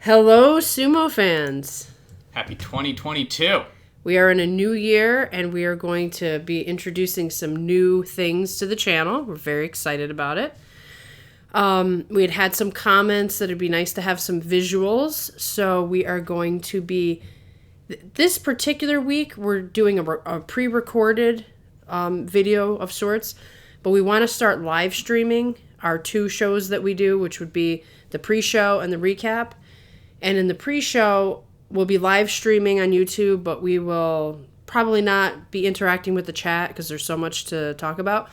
Hello, Sumo fans. Happy 2022. We are in a new year, and we are going to be introducing some new things to the channel. We're very excited about it. We had some comments that it'd be nice to have some visuals, so we are going to be... This particular week, we're doing a pre-recorded video of sorts, but we want to start live streaming our two shows that we do, which would be the pre-show and the recap. And in the pre-show, we'll be live streaming on YouTube, but we will probably not be interacting with the chat because there's so much to talk about.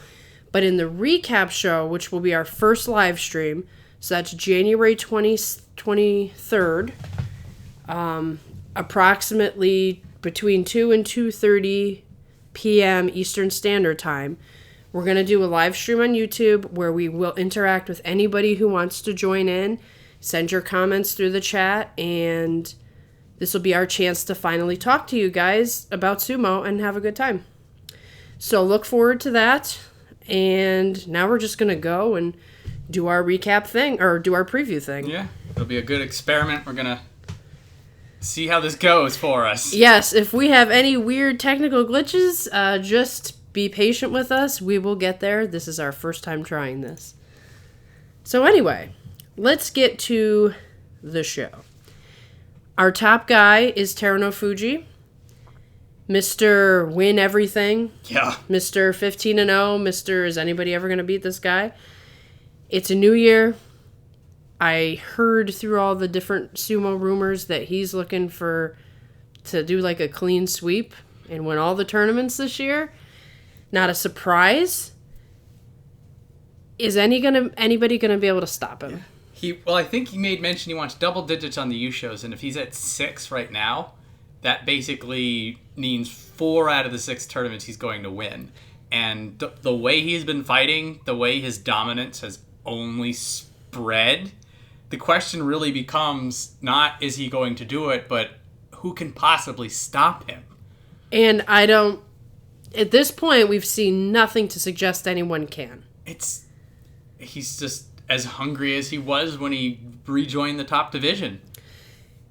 But in the recap show, which will be our first live stream, so that's January 23rd, approximately between 2 and 2:30 p.m. Eastern Standard Time, we're going to do a live stream on YouTube where we will interact with anybody who wants to join in. Send your comments through the chat, and this will be our chance to finally talk to you guys about sumo and have a good time. So look forward to that, and now we're just going to go and do our recap thing, or do our preview thing. Yeah, it'll be a good experiment. We're going to see how this goes for us. Yes, if we have any weird technical glitches, just be patient with us. We will get there. This is our first time trying this. So anyway... Let's get to the show. Our top guy is Terunofuji, Mr. Win Everything. Yeah. Mr. 15-0, Mr. Is anybody ever going to beat this guy? It's a new year. I heard through all the different sumo rumors that he's looking to do like a clean sweep and win all the tournaments this year. Not a surprise. Is anybody going to be able to stop him? Yeah. I think he made mention he wants double digits on the U shows, and if he's at 6 right now, that basically means 4 out of the 6 tournaments he's going to win. And the way he's been fighting, the way his dominance has only spread, the question really becomes not is he going to do it, but who can possibly stop him? And at this point, we've seen nothing to suggest anyone can. He's just as hungry as he was when he rejoined the top division.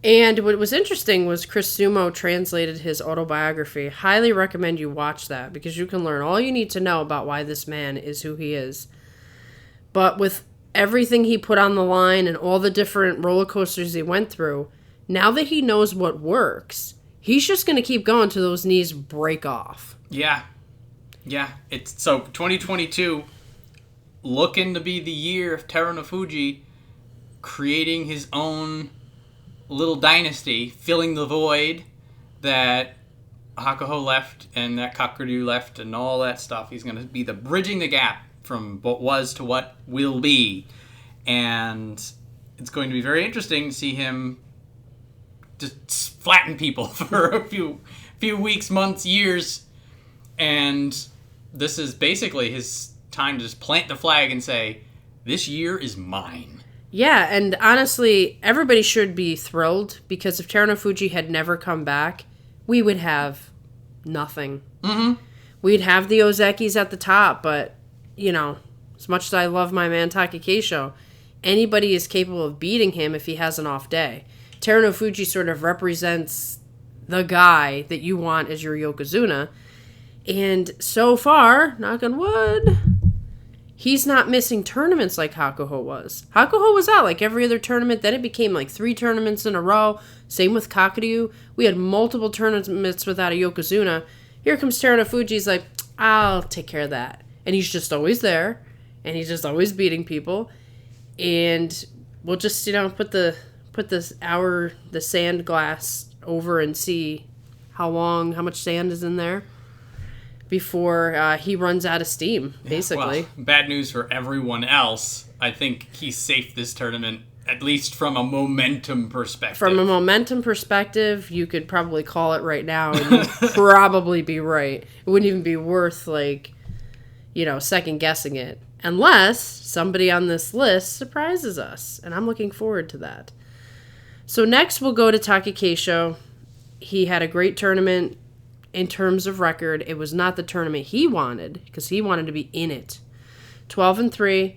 And what was interesting was Chris Sumo translated his autobiography. Highly recommend you watch that because you can learn all you need to know about why this man is who he is. But with everything he put on the line and all the different roller coasters he went through, now that he knows what works, he's just going to keep going till those knees break off. Yeah. So 2022... looking to be the year of Terunofuji creating his own little dynasty, filling the void that Hakuho left and that Kakuryu left and all that stuff. He's going to be bridging the gap from what was to what will be. And it's going to be very interesting to see him just flatten people for a few weeks, months, years. And this is basically his time to just plant the flag and say, this year is mine. Yeah, and honestly, everybody should be thrilled because if Terunofuji had never come back, we would have nothing. Mm-hmm. We'd have the Ozekis at the top, but, as much as I love my man Takakeisho, anybody is capable of beating him if he has an off day. Terunofuji sort of represents the guy that you want as your Yokozuna, and so far, knock on wood, he's not missing tournaments like Hakuho was. Hakuho was out like every other tournament. Then it became like 3 tournaments in a row. Same with Kakuryu. We had multiple tournaments without a Yokozuna. Here comes Terunofuji. He's like, I'll take care of that. And he's just always there. And he's just always beating people. And we'll just, put the sand glass over and see how much sand is in there before he runs out of steam, basically. Well, bad news for everyone else. I think he's safe this tournament, at least from a momentum perspective. From a momentum perspective, you could probably call it right now, and you'd probably be right. It wouldn't even be worth, second-guessing it. Unless somebody on this list surprises us, and I'm looking forward to that. So next, we'll go to Takakeisho. He had a great tournament. In terms of record, it was not the tournament he wanted because he wanted to be in it. 12-3.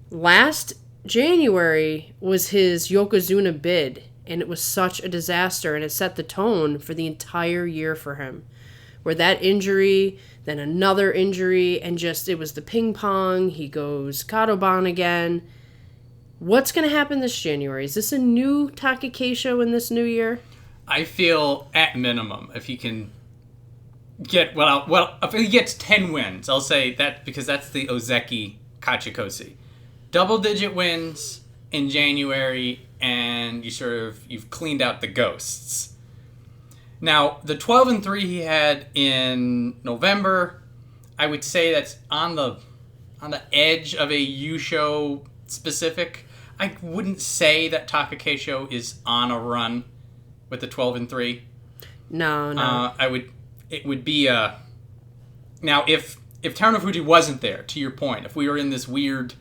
Last January was his Yokozuna bid, and it was such a disaster, and it set the tone for the entire year for him. Where that injury, then another injury, and just it was the ping pong. He goes Kadoban again. What's going to happen this January? Is this a new Takakeisho in this new year? I feel at minimum if he can get if he gets 10 wins, I'll say that because that's the Ozeki Kachikoshi. Double-digit wins in January, and you've cleaned out the ghosts. Now, the 12-3 he had in November, I would say that's on the edge of a Yusho specific. I wouldn't say that Takakeisho is on a run with the 12-3. No. It would be a... Now, if Terunofuji wasn't there, to your point, if we were in this weird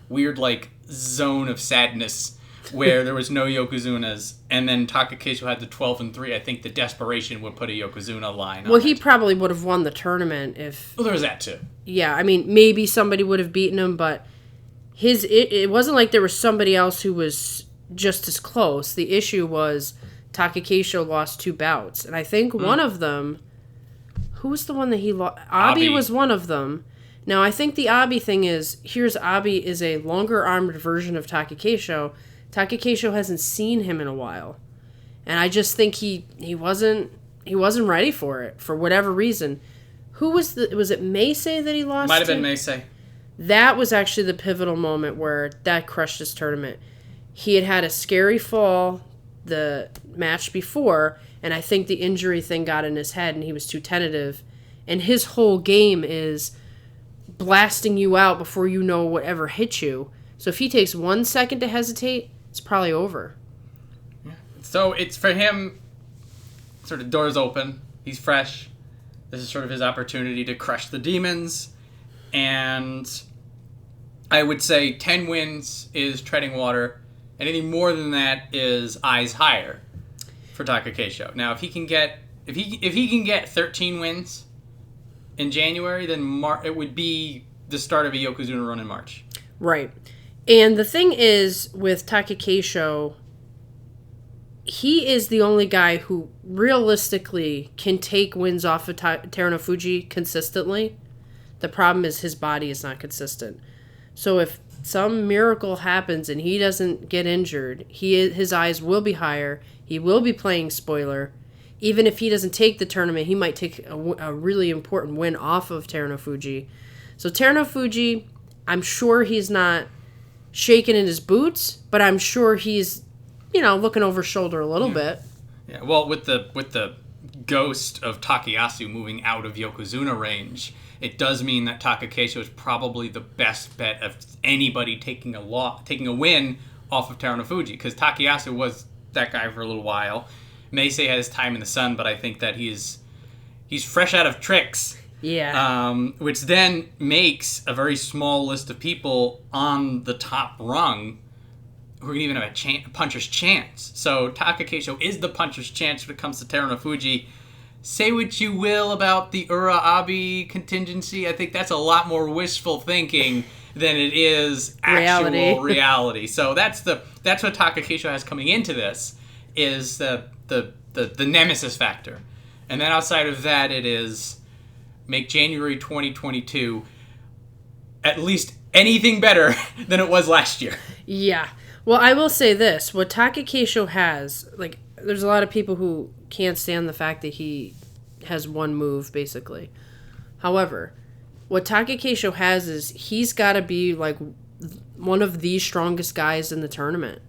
like zone of sadness where there was no Yokozunas, and then Takakeisho had the 12-3, I think the desperation would put a Yokozuna line on Well, he it. probably would have won the tournament if... Well, there was that too. Yeah, I mean, maybe somebody would have beaten him, but it wasn't like there was somebody else who was just as close. The issue was Takakeisho lost 2 bouts, and I think one of them... Who was the one that he lost? Abi was one of them. Now, I think the Abi thing is, here's Abi is a longer-armed version of Takakeisho. Takakeisho hasn't seen him in a while. And I just think he wasn't ready for it, for whatever reason. Was it Meisei that he lost Might have been Meisei. That was actually the pivotal moment where that crushed his tournament. He had a scary fall the match before, and I think the injury thing got in his head and he was too tentative. And his whole game is blasting you out before you know whatever hit you. So if he takes 1 second to hesitate, it's probably over. Yeah. So it's for him, sort of doors open. He's fresh. This is sort of his opportunity to crush the demons. And I would say 10 wins is treading water. Anything more than that is eyes higher for Takakeisho. Now, if he can get 13 wins in January, then it would be the start of a Yokozuna run in March. Right. And the thing is, with Takakeisho, he is the only guy who realistically can take wins off of Terunofuji consistently. The problem is his body is not consistent. So if some miracle happens and he doesn't get injured, his eyes will be higher. He will be playing spoiler. Even if he doesn't take the tournament, he might take a really important win off of Terunofuji. So Terunofuji, I'm sure he's not shaking in his boots, but I'm sure he's, looking over his shoulder a little bit. Yeah, well, with the ghost of Takayasu moving out of Yokozuna range, it does mean that Takakeisho is probably the best bet of anybody taking a win off of Terunofuji, because Takayasu was that guy for a little while. Meisei had his time in the sun, but I think that he's fresh out of tricks. Yeah. Which then makes a very small list of people on the top rung who can even have a puncher's chance. So Takakeisho is the puncher's chance when it comes to Terunofuji. Say what you will about the Ura-Abi contingency. I think that's a lot more wishful thinking than it is actual reality. So that's what Takakeisho has coming into this, is the nemesis factor. And then outside of that, it is make January 2022 at least anything better than it was last year. Yeah. Well, I will say this. What Takakeisho has, there's a lot of people who can't stand the fact that he has one move, basically. However, what Takakeisho has is he's got to be, one of the strongest guys in the tournament.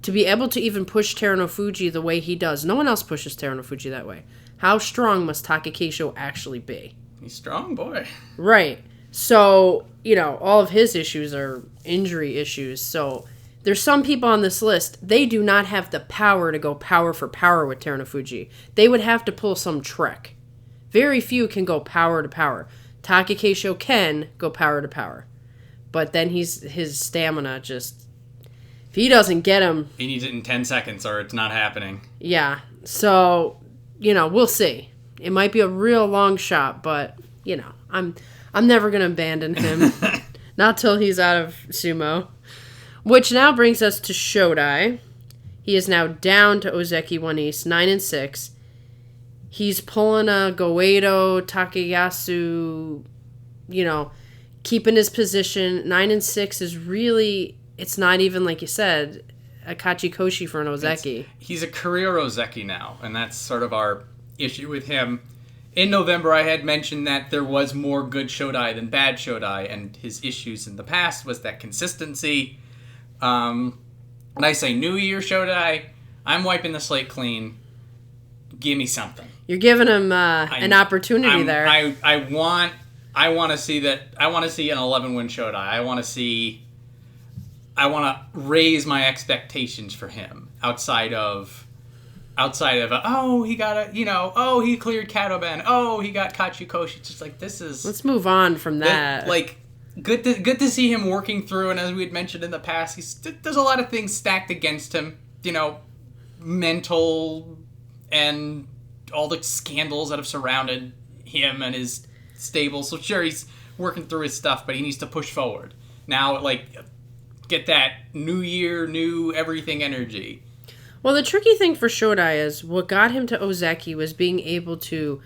To be able to even push Terunofuji the way he does. No one else pushes Terunofuji that way. How strong must Takakeisho actually be? He's strong, boy. Right. So, all of his issues are injury issues. So, there's some people on this list, they do not have the power to go power for power with Terunofuji. They would have to pull some trick. Very few can go power to power. Takakeisho can go power to power. But then his stamina just... If he doesn't get him... He needs it in 10 seconds or it's not happening. Yeah. So, we'll see. It might be a real long shot, but, I'm never going to abandon him. Not till he's out of sumo. Which now brings us to Shodai. He is now down to Ozeki 1 East, 9-6. He's pulling a Goeido, Takayasu, keeping his position. 9-6 is really, it's not even, like you said, a Kachikoshi for an Ozeki. He's a career Ozeki now, and that's sort of our issue with him. In November, I had mentioned that there was more good Shodai than bad Shodai, and his issues in the past was that consistency. When I say New Year Shodai, I'm wiping the slate clean. Give me something. You're giving him an opportunity there. I want to see that. I want to see an 11-win Shodai. I want to raise my expectations for him outside of he got he cleared Katoben, he got Kachikoshi. It's just like, this is, let's move on from that. Good to see him working through, and as we had mentioned in the past, there's a lot of things stacked against him, mental and all the scandals that have surrounded him and his stable. So sure, he's working through his stuff, but he needs to push forward now. Get that new year, new everything energy. Well, the tricky thing for Shodai is what got him to Ozeki was being able to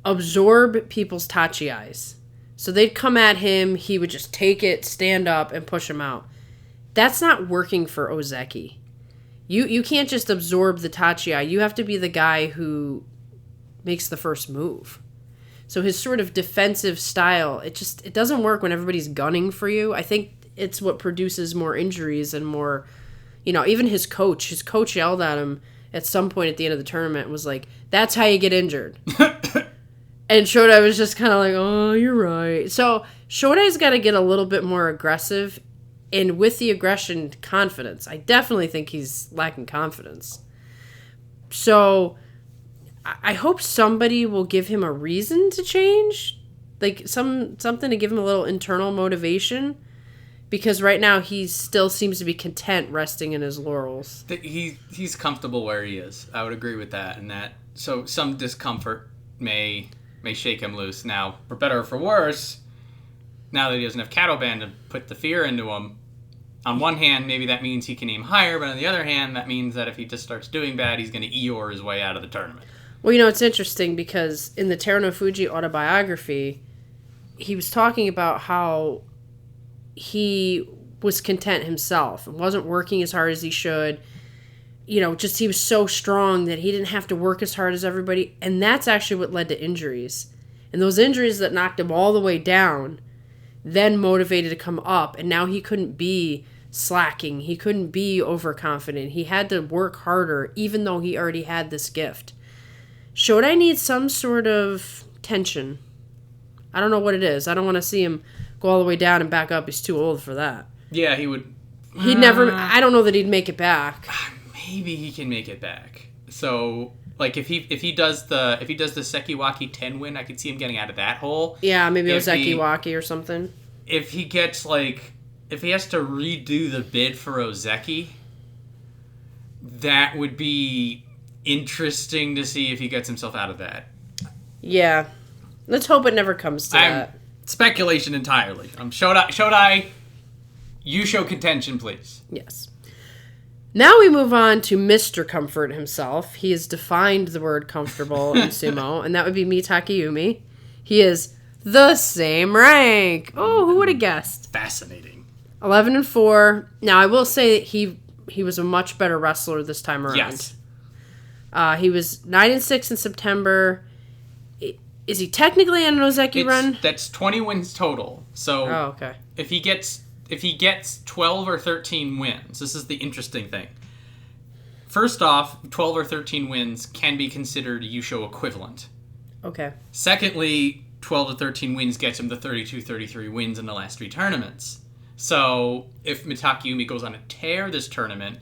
absorb people's Tachi eyes. So they'd come at him, he would just take it, stand up, and push him out. That's not working for Ozeki. You can't just absorb the Tachi eye. You have to be the guy who makes the first move. So his sort of defensive style, it doesn't work when everybody's gunning for you. I think it's what produces more injuries and more... even his coach yelled at him at some point at the end of the tournament and was like, that's how you get injured. And Shodai was just kind of like, oh, you're right. So Shodai's got to get a little bit more aggressive, and with the aggression, confidence. I definitely think he's lacking confidence. So I hope somebody will give him a reason to change, like something to give him a little internal motivation. Because right now he still seems to be content resting in his laurels. He's comfortable where he is. I would agree with that. And that, so some discomfort may shake him loose. Now, for better or for worse, now that he doesn't have Katoban to put the fear into him, on one hand, maybe that means he can aim higher, but on the other hand, that means that if he just starts doing bad, he's going to Eeyore his way out of the tournament. Well, it's interesting because in the Terunofuji autobiography, he was talking about how he was content himself and wasn't working as hard as he should. He was so strong that he didn't have to work as hard as everybody. And that's actually what led to injuries. And those injuries that knocked him all the way down then motivated to come up. And now he couldn't be slacking. He couldn't be overconfident. He had to work harder, even though he already had this gift. Shodai needs some sort of tension. I don't know what it is. I don't want to see him go all the way down and back up. He's too old for that. Yeah, he would. He'd never. I don't know that he'd make it back. Maybe he can make it back. So, if he does the Sekiwaki 10 win, I could see him getting out of that hole. Yeah, maybe Ozekiwaki or something. If he gets if he has to redo the bid for Ozeki, that would be interesting to see if he gets himself out of that. Yeah, let's hope it never comes to that. Speculation entirely. Shodai, you show contention, please. Yes. Now we move on to Mr. Comfort himself. He has defined the word comfortable in sumo, and that would be Mitakeumi. He is the same rank. Oh, who would have guessed? Fascinating. 11-4. Now I will say that he was a much better wrestler this time around. Yes. He was 9-6 in September. Is he technically on an Ozeki run? That's 20 wins total. So okay. If he gets 12 or 13 wins, this is the interesting thing. First off, 12 or 13 wins can be considered Yusho equivalent. Okay. Secondly, 12 to 13 wins gets him the 32-33 wins in the last 3 tournaments. So if Mitakeumi goes on a tear this tournament,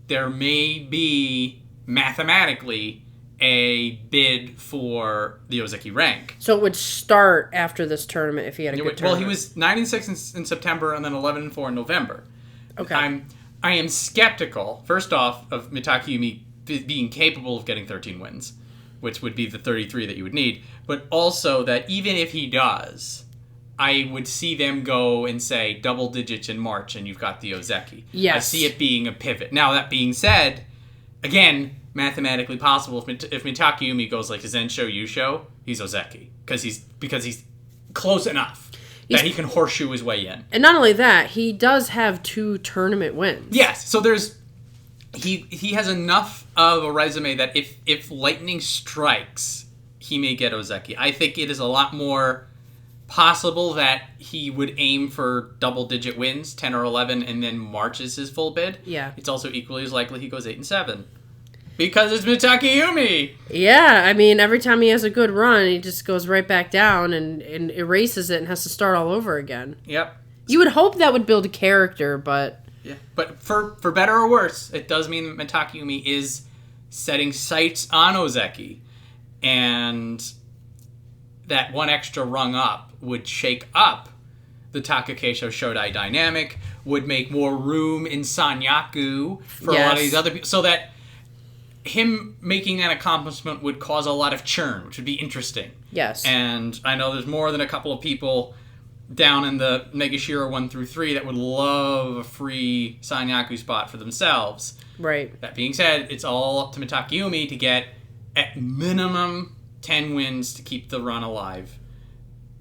there may be mathematically a bid for the Ozeki rank. So it would start after this tournament if he had a good tournament. Well, he was 9-6 in September and then 11-4 in November. Okay. I am skeptical, first off, of Mitakeumi being capable of getting 13 wins, which would be the 33 that you would need, but also that even if he does, I would see them go and say double digits in March, and you've got the Ozeki. Yes. I see it being a pivot. Now, that being said, again, mathematically possible. If Mitakeumi goes like Zensho Yusho, he's Ozeki because he's close enough that he can horseshoe his way in. And not only that, he does have 2 tournament wins. Yes, so he has enough of a resume that if lightning strikes, he may get Ozeki. I think it is a lot more possible that he would aim for double-digit wins, 10 or 11, and then March is his full bid. Yeah. It's also equally as likely he goes 8 and 7. Because it's Mitakeumi! Yeah, I mean, every time he has a good run, he just goes right back down and erases it and has to start all over again. Yep. You would hope that would build a character, but... Yeah, but for better or worse, it does mean that Mitakeumi is setting sights on Ozeki, and that one extra rung up would shake up the Takakeisho Shodai dynamic, would make more room in Sanyaku for a lot of these other people, so that him making that accomplishment would cause a lot of churn, which would be interesting. Yes. And I know there's more than a couple of people down in the Megashira 1 through 3 that would love a free Sanyaku spot for themselves. Right. That being said, it's all up to Mitakeumi to get, at minimum, 10 wins to keep the run alive.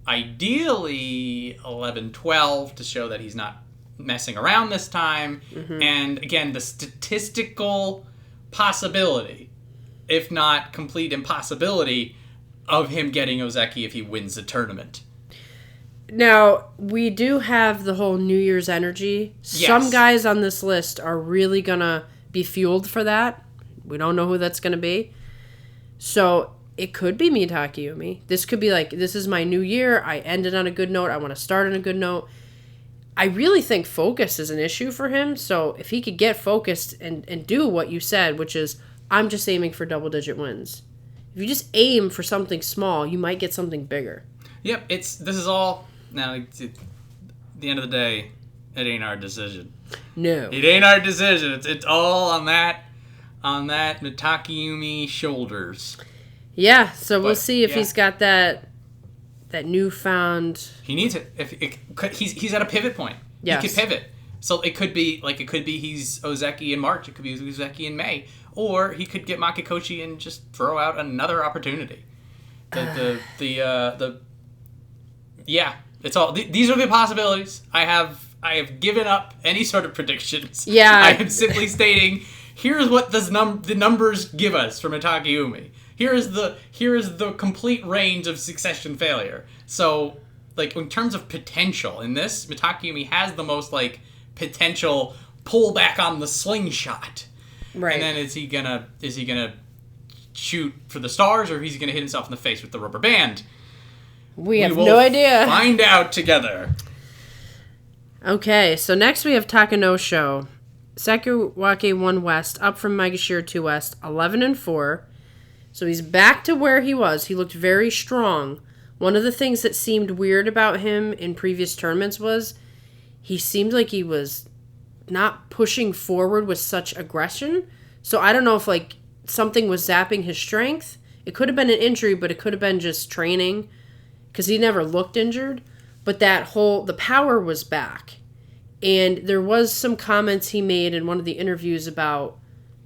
Ideally, 11-12 to show that he's not messing around this time. Mm-hmm. And again, the statistical possibility, if not complete impossibility, of him getting Ozeki if he wins the tournament. Now, we do have the whole New Year's energy. Yes. Some guys on this list are really going to be fueled for that. We don't know who that's going to be. So, it could be Mitakeumi. This could be like, this is my new year. I ended on a good note. I want to start on a good note. I really think focus is an issue for him. So, if he could get focused and do what you said, which is, I'm just aiming for double-digit wins. If you just aim for something small, you might get something bigger. Yep, this is all... Now, at the end of the day, it ain't our decision. No. It ain't our decision. It's all on that Mitakeumi shoulders. Yeah, so we'll see if he's got that newfound... He needs it. He's at a pivot point. Yes. He could pivot. So it could be he's Ozeki in March. It could be Ozeki in May. Or he could get Makikochi and just throw out another opportunity. Yeah. It's all. These are the possibilities. I have given up any sort of predictions. Yeah. I am simply stating, here's what the numbers give us for Mitakeumi. Here is the complete range of succession failure. So, like, in terms of potential in this, Mitakeumi has the most potential pull back on the slingshot. Right. And then is he gonna shoot for the stars, or is he gonna hit himself in the face with the rubber band? We have no idea. Find out together. Okay, so next we have Takanosho. Sakuwake 1 West, up from Megashira 2 West, 11-4. So he's back to where he was. He looked very strong. One of the things that seemed weird about him in previous tournaments was he seemed like he was not pushing forward with such aggression. So I don't know if something was zapping his strength. It could have been an injury, but it could have been just training, because he never looked injured. But the power was back. And there was some comments he made in one of the interviews about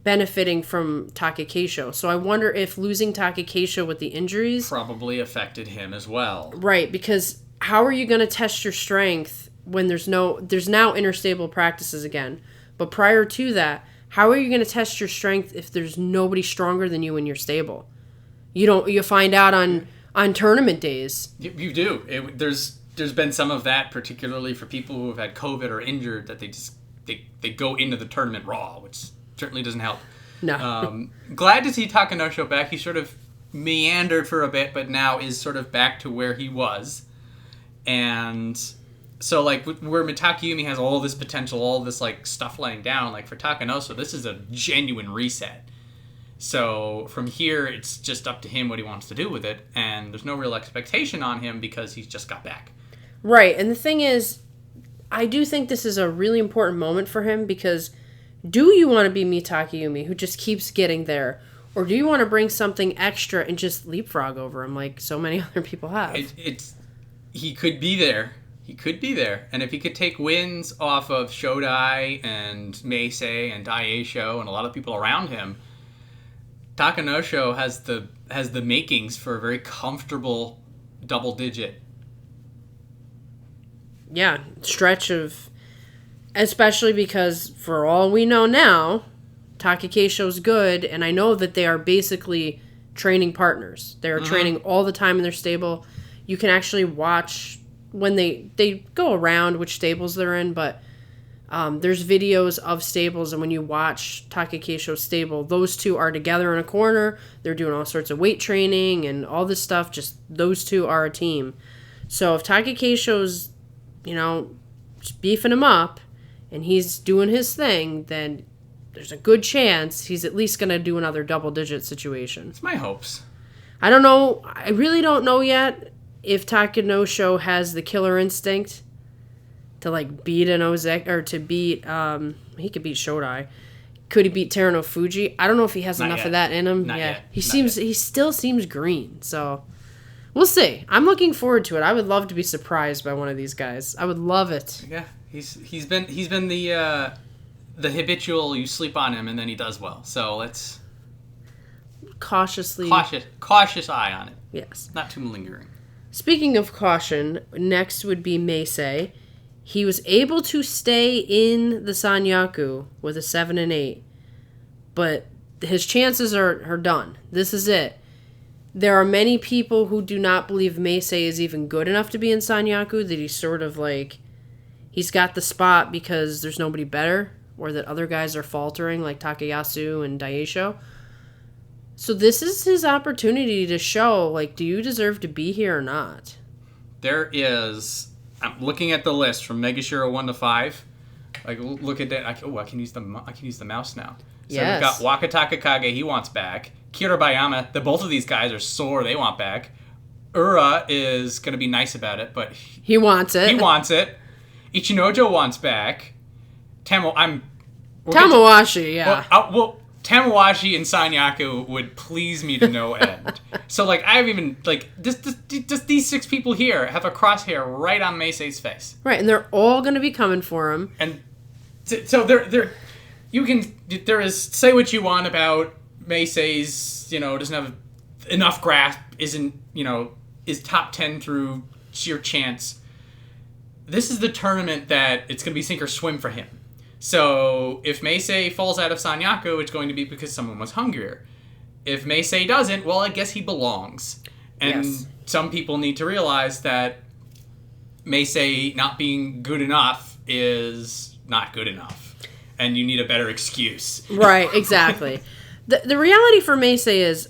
benefiting from Takakeisho. So I wonder if losing Takakeisho with the injuries probably affected him as well. Right, because how are you going to test your strength when there's now interstable practices again? But prior to that, how are you going to test your strength if there's nobody stronger than you in your stable? You find out on tournament days. You do. There's been some of that, particularly for people who have had COVID or injured, that they go into the tournament raw, which certainly doesn't help. No. Glad to see Takanosho back. He sort of meandered for a bit, but now is sort of back to where he was. And so, where Mitakeumi has all this potential, all this, stuff laying down, for Takanosho, this is a genuine reset. So, from here, it's just up to him what he wants to do with it, and there's no real expectation on him because he's just got back. Right, and the thing is, I do think this is a really important moment for him, because do you want to be Mitakeumi, who just keeps getting there, or do you want to bring something extra and just leapfrog over him like so many other people have? he could be there. He could be there. And if he could take wins off of Shodai and Meisei and Daieisho and a lot of people around him, Takanosho has the makings for a very comfortable double digit. Yeah, stretch of... Especially because, for all we know now, Takakeisho's good, and I know that they are basically training partners. They are training all the time in their stable. You can actually watch when they go around which stables they're in, but there's videos of stables, and when you watch Takakeisho's stable, those two are together in a corner. They're doing all sorts of weight training and all this stuff. Just those two are a team. So if Takakeisho's, just beefing him up, and he's doing his thing, then there's a good chance he's at least going to do another double-digit situation. It's my hopes. I don't know. I really don't know yet if Takanosho has the killer instinct to, beat an Ozeki, or to beat, he could beat Shodai. Could he beat Terunofuji? I don't know if he has Not enough yet. of that in him. Not yeah. yet. He still seems green, so... We'll see. I'm looking forward to it. I would love to be surprised by one of these guys. I would love it. Yeah, he's been the habitual. You sleep on him and then he does well. So let's Cautious eye on it. Yes. Not too lingering. Speaking of caution, next would be Meisei. He was able to stay in the Sanyaku with a 7 and 8, but his chances are done. This is it. There are many people who do not believe Meisei is even good enough to be in Sanyaku, that he's sort of he's got the spot because there's nobody better, or that other guys are faltering, like Takayasu and Daieisho. So this is his opportunity to show, do you deserve to be here or not? There is... I'm looking at the list from Megashira 1 to 5. Look at that. I can use the mouse now. So yes. We've got Wakatakakage, he wants back. Kiribayama, both of these guys are sore, they want back. Ura is going to be nice about it, but... He wants it. He wants it. Ichinojo wants back. Tamawashi, yeah. Tamawashi and Sanyaku would please me to no end. So, I have even, just these 6 people here have a crosshair right on Meisei's face. Right, and they're all going to be coming for him. And so there is, say what you want about Meisei's, doesn't have enough grasp, isn't, is top 10 through sheer chance. This is the tournament that it's going to be sink or swim for him. So if Meisei falls out of Sanyaku, it's going to be because someone was hungrier. If Meisei doesn't, well, I guess he belongs. And yes. Some people need to realize that Meisei not being good enough is not good enough. And you need a better excuse. Right, exactly. The reality for Meisei is,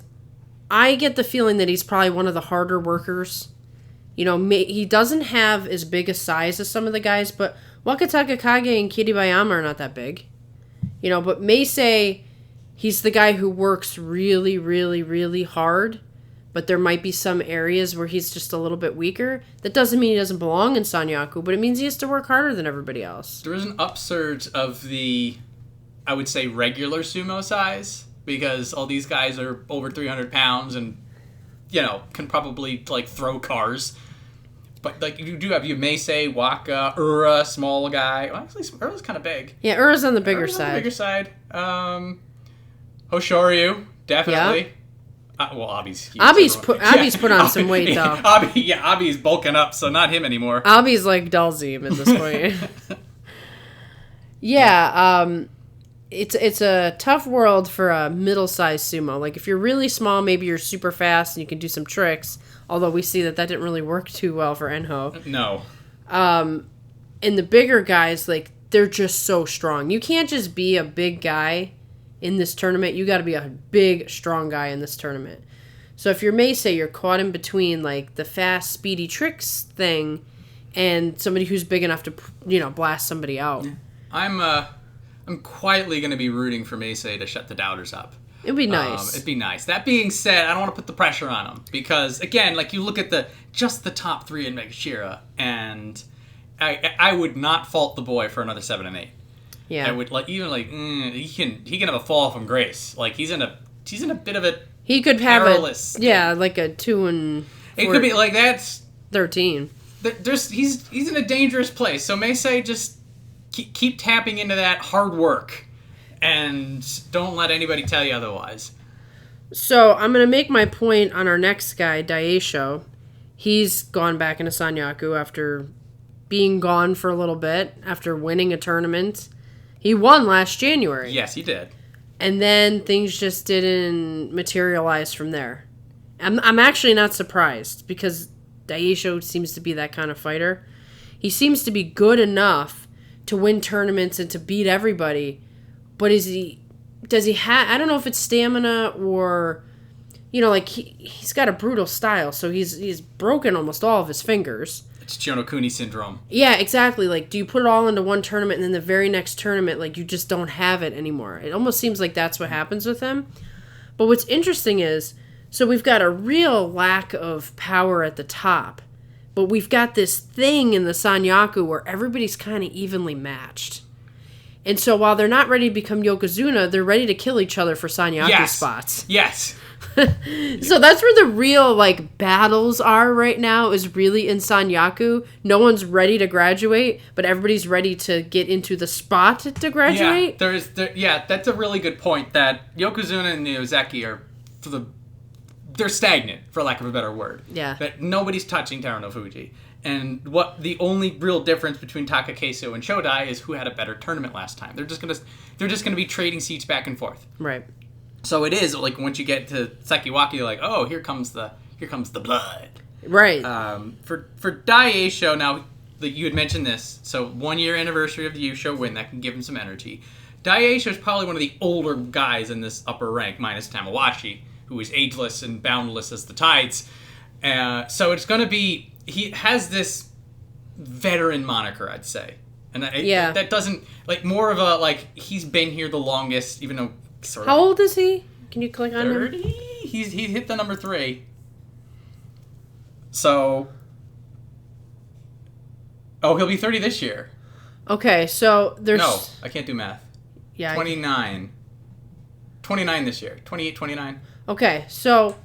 I get the feeling that he's probably one of the harder workers. He doesn't have as big a size as some of the guys, but Wakatakakage and Kiribayama are not that big. But Meisei, he's the guy who works really, really, really hard, but there might be some areas where he's just a little bit weaker. That doesn't mean he doesn't belong in Sanyaku, but it means he has to work harder than everybody else. There is an upsurge of the, I would say, regular sumo size, because all these guys are over 300 pounds and, can probably, throw cars. But, you do have Meisei, Waka, Ura, small guy. Well, actually, Ura's kind of big. Yeah, Ura's on the bigger side. Hoshoryu, definitely. Yeah. Abi's huge. Abi's put on some weight, though. Abi's bulking up, so not him anymore. Abi's like Dalzim at this point. Yeah, it's a tough world for a middle-sized sumo. If you're really small, maybe you're super fast and you can do some tricks. Although we see that didn't really work too well for Enho. No. And the bigger guys, they're just so strong. You can't just be a big guy in this tournament. You got to be a big, strong guy in this tournament. So if you're Meisei, you're caught in between, the fast, speedy tricks thing and somebody who's big enough to, blast somebody out. Yeah. I'm quietly going to be rooting for Meisei to shut the doubters up. It'd be nice. It'd be nice. That being said, I don't want to put the pressure on him because, again, you look at just the top 3 in Megashira, and I would not fault the boy for another 7 and 8. Yeah. I would he can have a fall from grace. He's in a bit of a he could have perilous a 2 and it could be that's 13. he's in a dangerous place. So Meisei just keep tapping into that hard work, and don't let anybody tell you otherwise. So I'm going to make my point on our next guy, Daieisho. He's gone back into Sanyaku after being gone for a little bit, after winning a tournament. He won last January. Yes, he did. And then things just didn't materialize from there. I'm actually not surprised, because Daieisho seems to be that kind of fighter. He seems to be good enough to win tournaments and to beat everybody, but does he have, I don't know if it's stamina or, like he's got a brutal style, so he's broken almost all of his fingers. It's Chiyonokuni syndrome. Yeah, exactly. Like, do you put it all into one tournament and then the very next tournament, like, you just don't have it anymore? It almost seems like that's what happens with him. But what's interesting is, so we've got a real lack of power at the top, but we've got this thing in the Sanyaku where everybody's kind of evenly matched. And so while they're not ready to become Yokozuna, they're ready to kill each other for Sanyaku spots. Yes. So that's where the real, battles are right now, is really in Sanyaku. No one's ready to graduate, but everybody's ready to get into the spot to graduate. Yeah, that's a really good point, that Yokozuna and the Ozeki are, they're stagnant, for lack of a better word. Yeah. That nobody's touching Terunofuji. And what the only real difference between Takakeisho and Shodai is who had a better tournament last time. They're just gonna be trading seats back and forth. Right. So it is once you get to Sekiwaki, you're like, oh, here comes the blood. Right. For Daieisho, now that you had mentioned this, so 1 year anniversary of the Yusho win, that can give him some energy. Daieisho is probably one of the older guys in this upper rank, minus Tamawashi, who is ageless and boundless as the tides. So it's going to be, he has this veteran moniker, I'd say. And that doesn't, more of a, he's been here the longest, even though sort of. How old is he? Can you click on 30? him? He's hit the number 3. So, he'll be 30 this year. Okay, so there's... No, I can't do math. Yeah. 29. 29 this year. 28, 29. Okay, so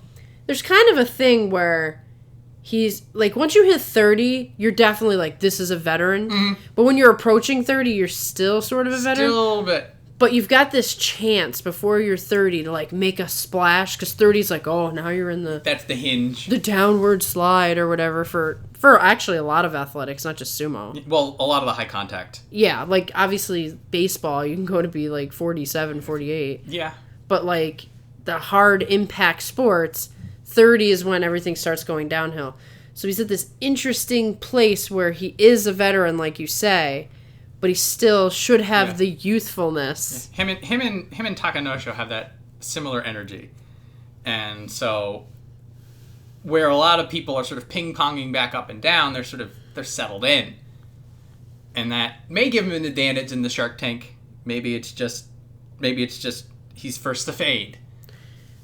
there's kind of a thing where he's, once you hit 30, you're definitely this is a veteran. Mm-hmm. But when you're approaching 30, you're still sort of a veteran. Still a little bit. But you've got this chance before you're 30 to, make a splash, because 30's now you're in the... That's the hinge. The downward slide or whatever for actually a lot of athletics, not just sumo. Well, a lot of the high contact. Yeah, obviously baseball, you can go to be, 47, 48. Yeah. But, the hard impact sports, 30 is when everything starts going downhill. So he's at this interesting place where he is a veteran, like you say, but he still should have the youthfulness. Yeah. Him and Takanosho have that similar energy. And so where a lot of people are sort of ping-ponging back up and down, they're settled in. And that may give him an advantage in the Shark Tank. Maybe it's just he's first to fade.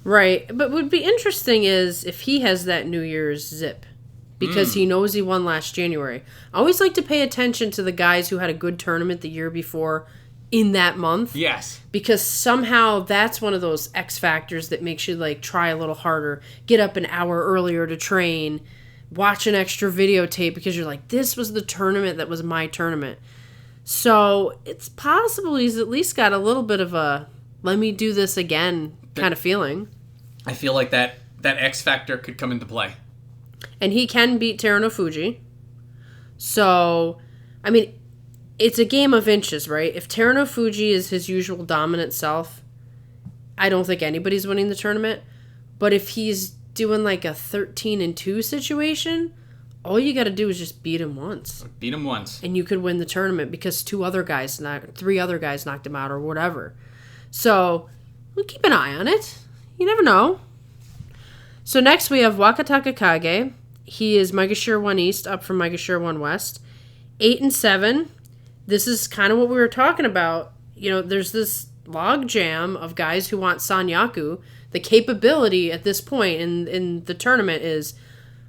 Right. But what would be interesting is if he has that New Year's zip. Because he knows he won last January. I always like to pay attention to the guys who had a good tournament the year before in that month. Yes. Because somehow that's one of those X factors that makes you try a little harder, get up an hour earlier to train, watch an extra videotape because you're this was the tournament that was my tournament. So it's possible he's at least got a little bit of a let me do this again kind of feeling. I feel like that X factor could come into play. And he can beat Terunofuji. So, I mean, it's a game of inches, right? If Terunofuji is his usual dominant self, I don't think anybody's winning the tournament. But if he's doing a 13-2 situation, all you got to do is just beat him once. Beat him once. And you could win the tournament because 3 other guys knocked him out or whatever. So, we'll keep an eye on it. You never know. So next we have Wakatakakage. He is Myogiryu 1 East, up from Myogiryu 1 West. 8-7. This is kind of what we were talking about. There's this log jam of guys who want Sanyaku. The capability at this point in the tournament is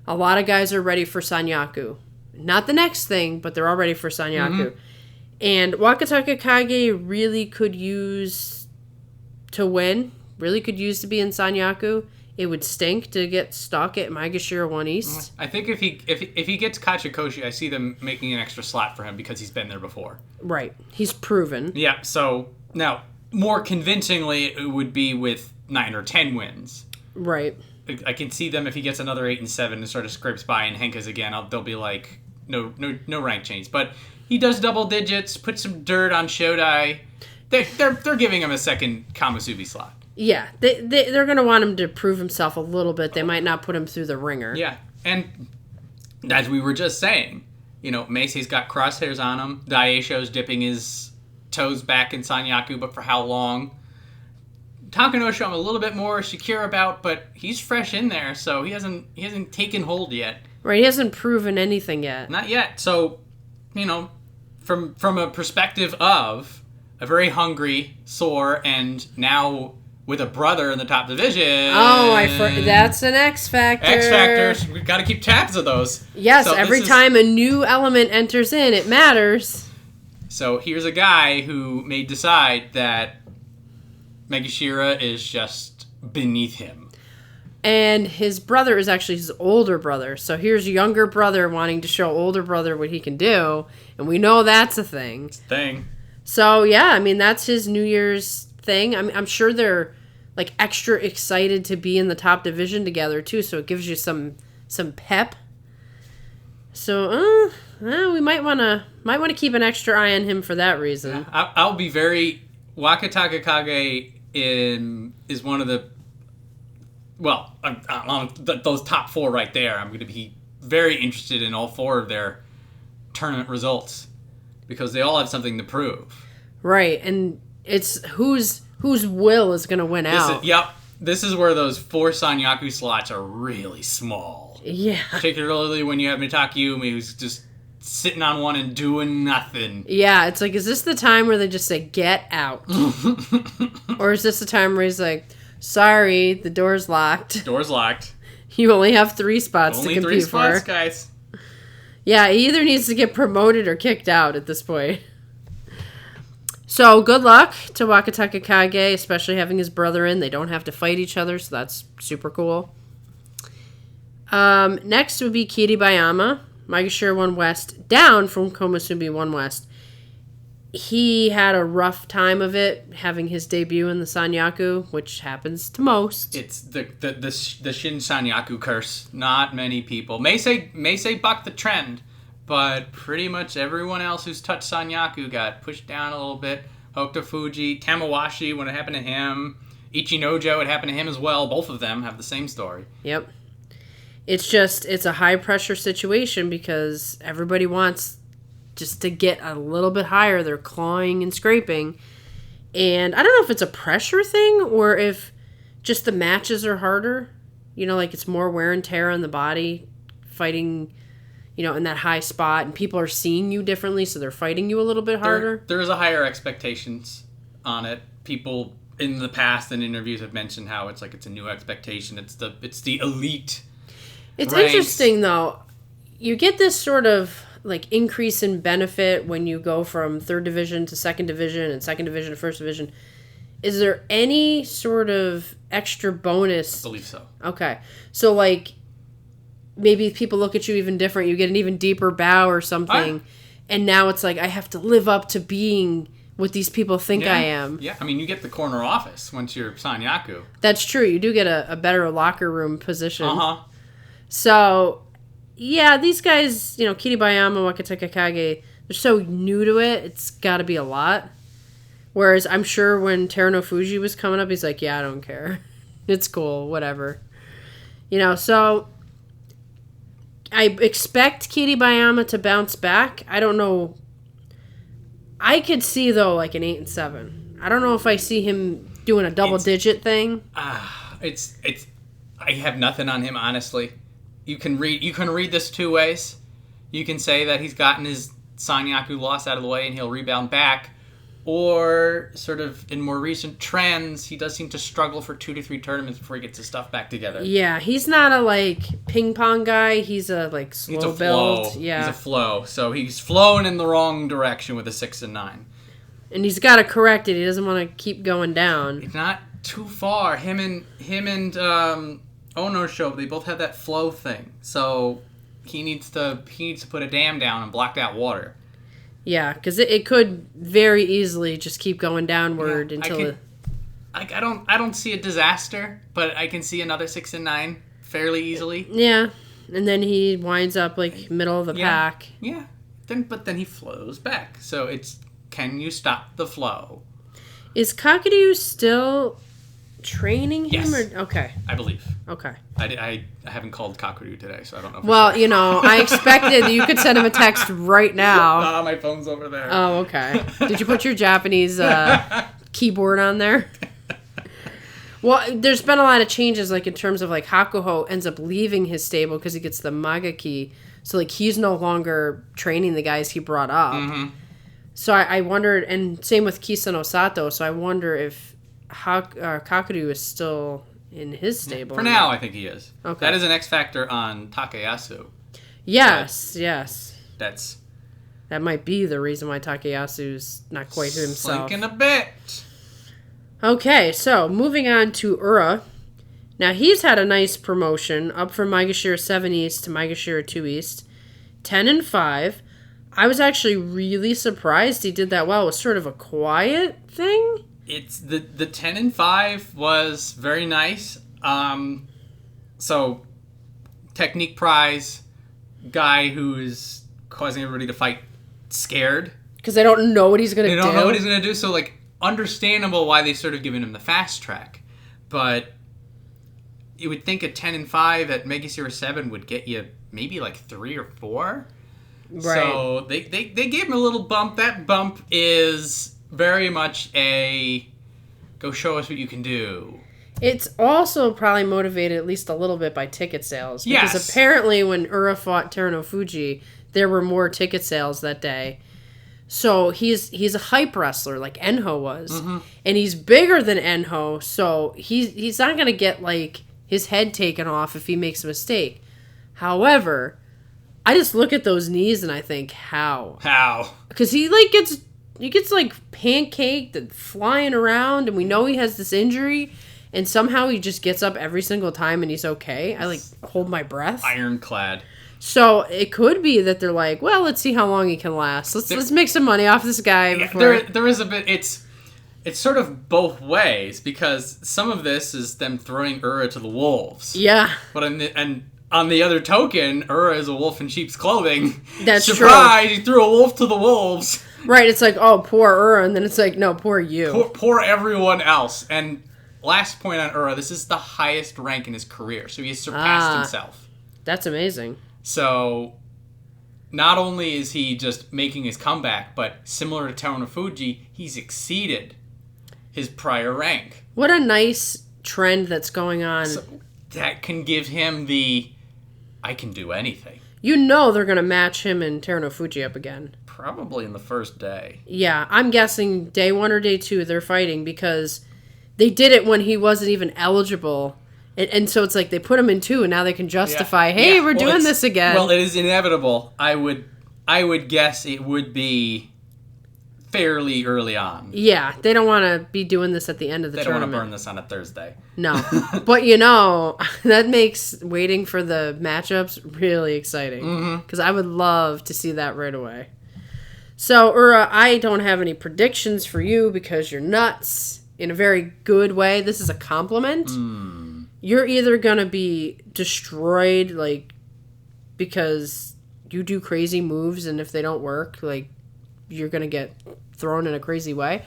a lot of guys are ready for Sanyaku. Not the next thing, but they're all ready for Sanyaku. Mm-hmm. And Wakatakakage really could use to win, really could use to be in Sanyaku. It would stink to get stuck at Maegashira 1 East. I think if he gets Kachikoshi, I see them making an extra slot for him because he's been there before. Right. He's proven. Yeah, so now, more convincingly, it would be with 9 or 10 wins. Right. I can see them if he gets another 8 and 7 and sort of scrapes by and Henka's again. They'll be like, no rank change. But he does double digits, put some dirt on Shodai. They're giving him a second Kamusubi slot. Yeah, they're going to want him to prove himself a little bit. They might not put him through the ringer. Yeah, and as we were just saying, Meisei's got crosshairs on him. Daieisho's dipping his toes back in Sanyaku, but for how long? Takanosho I'm a little bit more secure about, but he's fresh in there, so he hasn't taken hold yet. Right, he hasn't proven anything yet. Not yet. So, from a perspective of a very hungry, sore, and now with a brother in the top division. Oh, that's an X Factor. X Factors. We've got to keep tabs of those. Yes, so every time a new element enters in, it matters. So here's a guy who may decide that Megashira is just beneath him. And his brother is actually his older brother. So here's younger brother wanting to show older brother what he can do. And we know that's a thing. It's a thing. So, yeah, I mean, that's his New Year's thing. I'm sure they're, like, extra excited to be in the top division together, too. So it gives you some pep. So, we might want to keep an extra eye on him for that reason. Yeah, I'll be very... Wakatakakage is one of the... Well, those top 4 right there. I'm going to be very interested in all 4 of their tournament results because they all have something to prove. Right, and it's whose will is going to win out. This is where those 4 Sanyaku slots are really small. Yeah. Particularly when you have Mitakeumi, who's just sitting on one and doing nothing. Yeah, it's like, is this the time where they just say, get out? Or is this the time where he's like, sorry, the door's locked. Door's locked. You only have 3 spots to compete for. Only 3 spots, guys. Yeah, he either needs to get promoted or kicked out at this point. So, good luck to Wakatakakage, especially having his brother in. They don't have to fight each other, so that's super cool. Next would be Kiribayama, Maegashira 1 West, down from Komusubi 1 West. He had a rough time of it, having his debut in the Sanyaku, which happens to most. It's the Shin Sanyaku curse. Not many people. Meisei bucked the trend, but pretty much everyone else who's touched Sanyaku got pushed down a little bit. Hokutofuji, Tamawashi, when it happened to him. Ichinojo, it happened to him as well. Both of them have the same story. Yep. It's a high-pressure situation because everybody wants just to get a little bit higher. They're clawing and scraping. And I don't know if it's a pressure thing or if just the matches are harder. Like it's more wear and tear on the body fighting, in that high spot. And people are seeing you differently, so they're fighting you a little bit harder. There is a higher expectations on it. People in the past in interviews have mentioned how it's like it's a new expectation. It's the elite. It's ranks. Interesting, though. You get this sort of like increase in benefit when you go from 3rd division to 2nd division and 2nd division to 1st division. Is there any sort of extra bonus? I believe so. Okay. So, like, maybe people look at you even different. You get an even deeper bow or something. And now it's like, I have to live up to being what these people think I am. Yeah. I mean, you get the corner office once you're Sanyaku. That's true. You do get a better locker room position. Uh-huh. So... yeah, these guys, Kiribayama, Wakatakakage, they're so new to it, it's got to be a lot. Whereas I'm sure when Terunofuji was coming up, he's like, yeah, I don't care. It's cool, whatever. So I expect Kiribayama to bounce back. I don't know. I could see, though, like an 8 and 7. I don't know if I see him doing a double-digit thing. I have nothing on him, honestly. You can read this 2 ways. You can say that he's gotten his Sanyaku loss out of the way and he'll rebound back. Or, sort of, in more recent trends, he does seem to struggle for 2 to 3 tournaments before he gets his stuff back together. Yeah, he's not a, ping-pong guy. He's a, slow build. Yeah. He's a flow. So he's flowing in the wrong direction with a 6 and 9. And he's got to correct it. He doesn't want to keep going down. It's not too far. Him and Onosho, they both have that flow thing. So he needs to put a dam down and block that water. Yeah, because it could very easily just keep going downward until I don't see a disaster, but I can see another 6 and 9 fairly easily. Yeah, and then he winds up like middle of the pack. Yeah, but then he flows back. So it's, can you stop the flow? Is Kakuryu still training him? Yes. Okay. I believe. Okay. I haven't called Kakuryu today, so I don't know. Well, sure. you know, I expected you could send him a text right now. My phone's over there. Oh, okay. Did you put your Japanese keyboard on there? Well, there's been a lot of changes, like in terms of like Hakuho ends up leaving his stable because he gets the Magaki. So like he's no longer training the guys he brought up. Mm-hmm. So I wondered, and same with Kisano Sato. So I wonder if Kakuryu is still in his stable. For now, I think he is. Okay. That is an X factor on Takayasu. Yes. That might be the reason why Takayasu's not quite himself. Slinking a bit. Okay, so moving on to Ura. Now he's had a nice promotion, up from Maegashira 7 East to Maegashira 2 East. 10 and 5. I was actually really surprised he did that well. It was sort of a quiet thing. It's the 10 and 5 was very nice. So technique prize, guy who is causing everybody to fight scared. Because they don't know what he's going to do. They don't know what he's going to do, so like understandable why they sort of given him the fast track. But you would think a 10 and 5 at Megasira 7 would get you maybe like 3 or 4. Right. So they gave him a little bump. That bump is very much a go show us what you can do. It's also probably motivated at least a little bit by ticket sales. Because yes. Apparently when Ura fought Terunofuji, there were more ticket sales that day. So he's a hype wrestler like Enho was. Mm-hmm. And he's bigger than Enho, so he's not going to get like his head taken off if he makes a mistake. However, I just look at those knees and I think, how? Because he gets like pancaked and flying around, and we know he has this injury, and somehow he just gets up every single time and he's okay. I like hold my breath. Ironclad. So it could be that they're like, well, let's see how long he can last. Let's make some money off this guy. Yeah, there is a bit. It's sort of both ways, because some of this is them throwing Ura to the wolves. Yeah. But on the other token, Ura is a wolf in sheep's clothing. That's Surprise, true. He threw a wolf to the wolves. Right, it's like, oh, poor Ura, and then it's like, no, poor you. Poor everyone else. And last point on Ura, this is the highest rank in his career, so he has surpassed himself. That's amazing. So, not only is he just making his comeback, but similar to Terunofuji, he's exceeded his prior rank. What a nice trend that's going on. So that can give him the, I can do anything. You know they're going to match him and Terunofuji up again. Probably in the first day. Yeah, I'm guessing day 1 or day 2 they're fighting, because they did it when he wasn't even eligible. And so it's like they put him in 2, and now they can justify, hey, we're doing this again. Well, it is inevitable. I would guess it would be fairly early on. Yeah, they don't want to be doing this at the end of the tournament. They don't want to burn this on a Thursday. No. But, you know, that makes waiting for the matchups really exciting. Because I would love to see that right away. So, Ura, I don't have any predictions for you because you're nuts in a very good way. This is a compliment. You're either going to be destroyed, like, because you do crazy moves, and if they don't work, like, you're going to get thrown in a crazy way.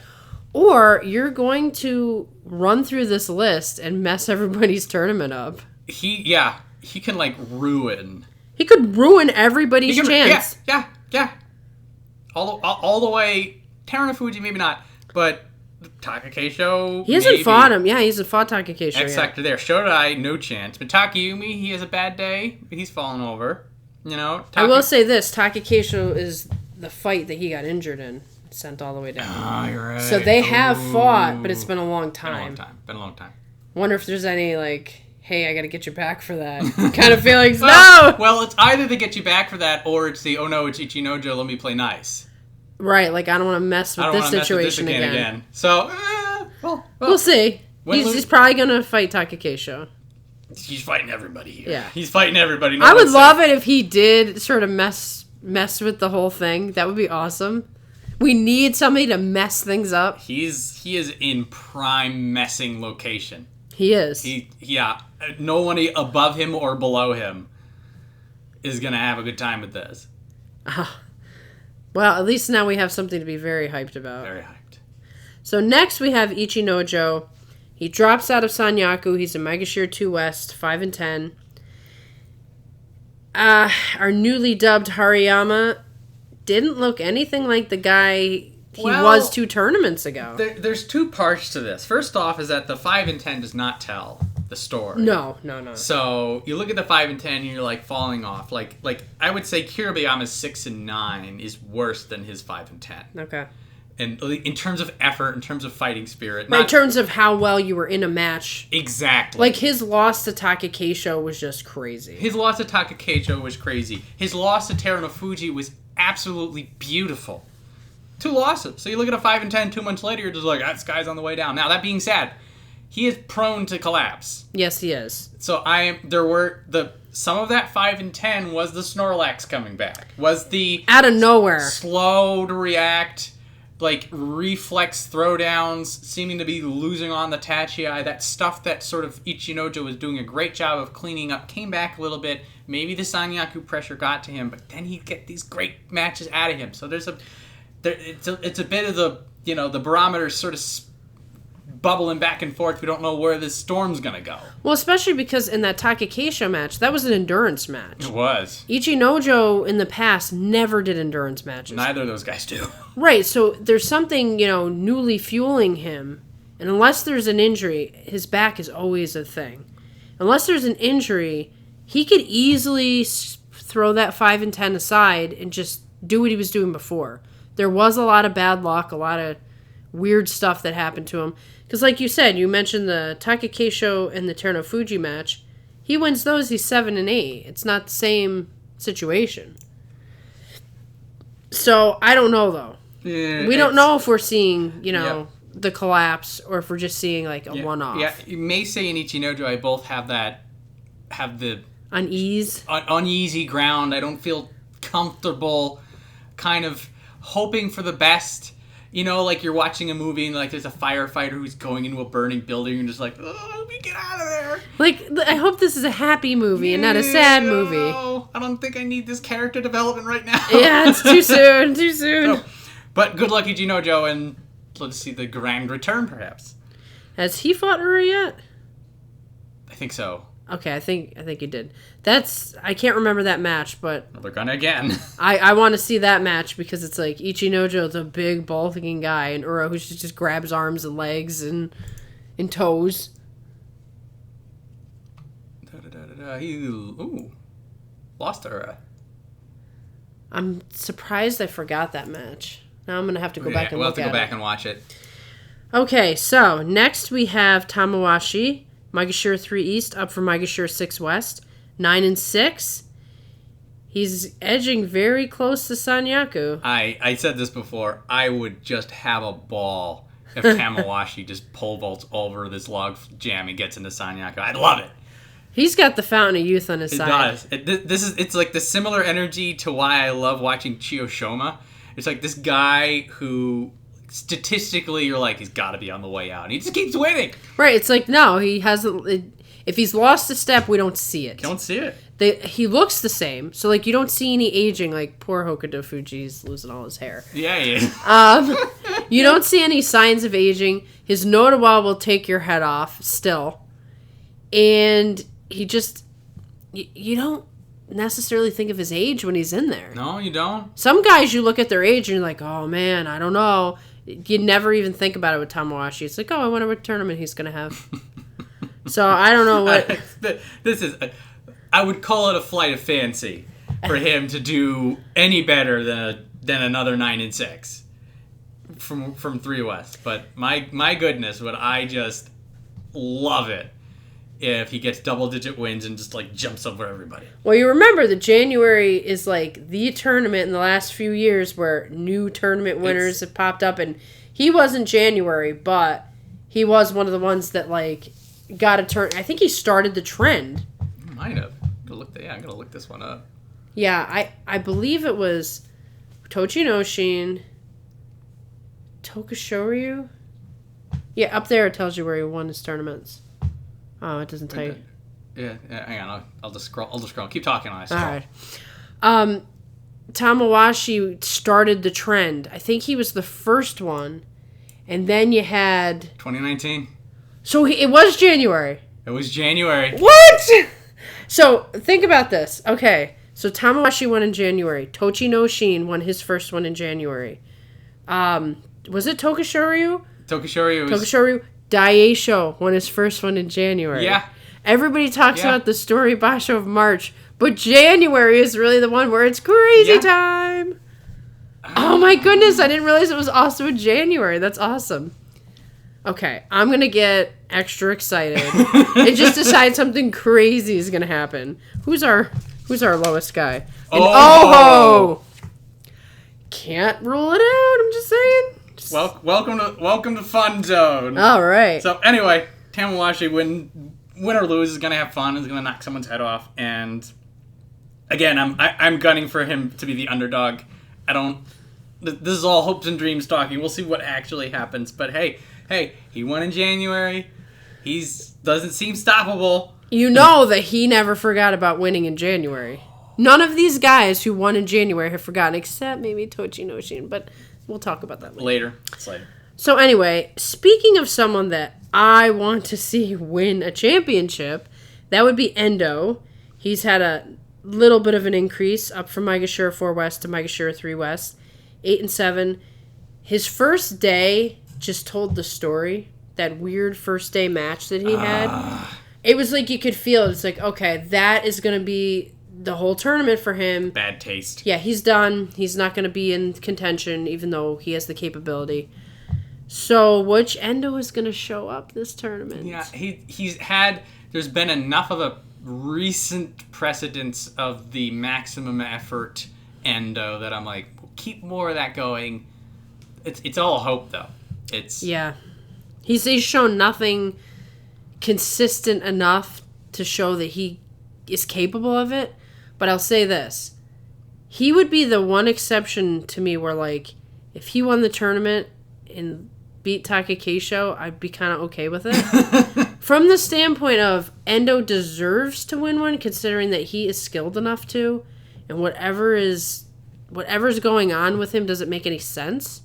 Or you're going to run through this list and mess everybody's tournament up. He can, like, ruin. He could ruin everybody's chance. Yeah. All the way. Terunofuji, maybe not, but Takakeisho. He hasn't fought him. Yeah, he hasn't fought Takakeisho yet. X Factor there. Shodai, no chance. Mitakeumi, he has a bad day. He's fallen over. You know? I will say this. Takakeisho is the fight that he got injured in. Sent all the way down. Oh, you're right. So they have fought, but it's been a long time. Been a long time. Wonder if there's any, like, hey, I gotta get you back for that kind of feelings. No! Well, it's either they get you back for that, or it's the, oh no, it's Ichinojo, let me play nice. Right, like, I don't want to mess with this situation again. So, we'll see. He's probably going to fight Takakeisho. He's fighting everybody here. Yeah. He's fighting everybody. I would love it if he did sort of mess with the whole thing. That would be awesome. We need somebody to mess things up. He is in prime messing location. He is. No one above him or below him is going to have a good time with this. Well, at least now we have something to be very hyped about. Very hyped. So next we have Ichinojo. He drops out of Sanyaku. He's a Myogiryu 2 West, 5 and 10. Our newly dubbed Hariyama didn't look anything like the guy he was 2 tournaments ago. There's 2 parts to this. First off is that the 5 and 10 does not tell the story. No. So you look at the 5 and 10 and you're like falling off. Like I would say Kiribayama's 6 and 9 is worse than his 5 and 10. Okay. And in terms of effort, in terms of fighting spirit. In terms of how well you were in a match. Exactly. Like his loss to Takakeisho was just crazy. His loss to Takakeisho was crazy. His loss to Terunofuji was absolutely beautiful. 2 losses. So you look at a 5 and 10 2 months later, you're just like, that guy's on the way down. Now, that being said, he is prone to collapse. Yes, he is. So some of that 5 and 10 was the Snorlax coming back. Was the out of nowhere. Slow to react, like reflex throwdowns, seeming to be losing on the Tachii. That stuff that sort of Ichinojo was doing a great job of cleaning up came back a little bit. Maybe the Sanyaku pressure got to him, but then he'd get these great matches out of him. So it's a bit of the barometer sort of bubbling back and forth. We don't know where this storm's gonna go. Well, especially because in that Takakeisho match, that was an endurance match. It was. Ichinojo in the past never did endurance matches. Neither of those guys do. Right, so there's something, newly fueling him. And unless there's an injury, his back is always a thing. Unless there's an injury, he could easily throw that 5 and 10 aside and just do what he was doing before. There was a lot of bad luck, a lot of weird stuff that happened to him. Because like you said, you mentioned the Takakeisho and the Terunofuji match. He wins those, he's 7 and 8. It's not the same situation. So, I don't know, though. Yeah, we don't know if we're seeing, the collapse, or if we're just seeing, like, a one-off. Yeah, Meisei and Ichinojo, I both have the uneasy ground. I don't feel comfortable kind of hoping for the best. Like you're watching a movie and like there's a firefighter who's going into a burning building and you're just like, oh, let me get out of there. Like, I hope this is a happy movie and not a sad movie. I don't think I need this character development right now. Yeah, it's too soon, So, but good luck, Ichinojo, and let's see the grand return, perhaps. Has he fought Uru yet? I think so. Okay, I think he did. I can't remember that match, but Well, they're gonna again. I want to see that match because it's like Ichinojo's a big bulking guy and Uro who just grabs arms and legs and toes. He lost to Ura. I'm surprised I forgot that match. Now I'm gonna have to go back and we'll look at it. We'll have to go back and watch it. Okay, so next we have Tamawashi, Myogiryu 3 East, up from Myogiryu 6 West, 9 and 6. He's edging very close to Sanyaku. I said this before. I would just have a ball if Tamawashi just pole vaults over this log jam and gets into Sanyaku. I'd love it. He's got the fountain of youth on his side. It does. It's like the similar energy to why I love watching Chiyoshoma. It's like this guy who statistically you're like, he's got to be on the way out. And he just keeps winning. Right. It's like, no, he hasn't. If he's lost a step, we don't see it. You don't see it. He looks the same. So, like, you don't see any aging. Like, poor Hokutofuji's losing all his hair. Yeah. You don't see any signs of aging. His Notawa will take your head off still. And he just... You don't necessarily think of his age when he's in there. No, you don't. Some guys, you look at their age and you're like, oh, man, I don't know. You never even think about it with Tamawashi. It's like, oh, I wonder what tournament he's going to have. So, I don't know what... This is... I would call it a flight of fancy for him to do any better than another 9 and 6 from 3 West. But my goodness, would I just love it if he gets double-digit wins and just, like, jumps over everybody. Well, you remember that January is, like, the tournament in the last few years where new tournament winners have popped up. And he wasn't January, but He was one of the ones that, like, got a turn. I think he started the trend. Might have. I'm going to look this one up. Yeah, I believe it was Tochinoshin, Tokushoryu. Yeah, up there it tells you where he won his tournaments. Oh, it doesn't tell you. Yeah, hang on. I'll just scroll. Keep talking on I scroll. All right. Tamawashi started the trend. I think he was the first one. And then you had... 2019. So it was January. It was January. What? So think about this. Okay. So Tamawashi won in January. Tochinoshin won his first one in January. Was it Tokushoryu? Tokushoryu. Daieisho won his first one in January. Yeah. Everybody talks about the story basho of March, but January is really the one where it's crazy time. Oh my goodness, I didn't realize it was also in January. That's awesome. Okay, I'm going to get extra excited and just decide something crazy is going to happen. Who's our lowest guy? Oh! Can't rule it out, I'm just saying. Welcome to Fun Zone. All right. So anyway, Tamawashi, win or lose, is gonna have fun. Is gonna knock someone's head off. And again, I'm gunning for him to be the underdog. This is all hopes and dreams talking. We'll see what actually happens. But hey, he won in January. Doesn't seem stoppable. You know that he never forgot about winning in January. None of these guys who won in January have forgotten, except maybe Tochinoshin. But we'll talk about that later. Later. So anyway, speaking of someone that I want to see win a championship, that would be Endo. He's had a little bit of an increase up from Myogiryu 4 West to Myogiryu 3 West. 8 and 7. His first day just told the story. That weird first day match that he had. It was like you could feel it. It's like, okay, that is going to be the whole tournament for him. Bad taste. Yeah, he's done. He's not going to be in contention, even though he has the capability. So, which Endo is going to show up this tournament? Yeah, there's been enough of a recent precedence of the maximum effort Endo that I'm like, we'll keep more of that going. It's all hope, though. Yeah. He's shown nothing consistent enough to show that he is capable of it. But I'll say this. He would be the one exception to me where, like, if he won the tournament and beat Takakeisho, I'd be kind of okay with it. From the standpoint of Endo deserves to win one, considering that he is skilled enough to, and whatever's going on with him doesn't make any sense.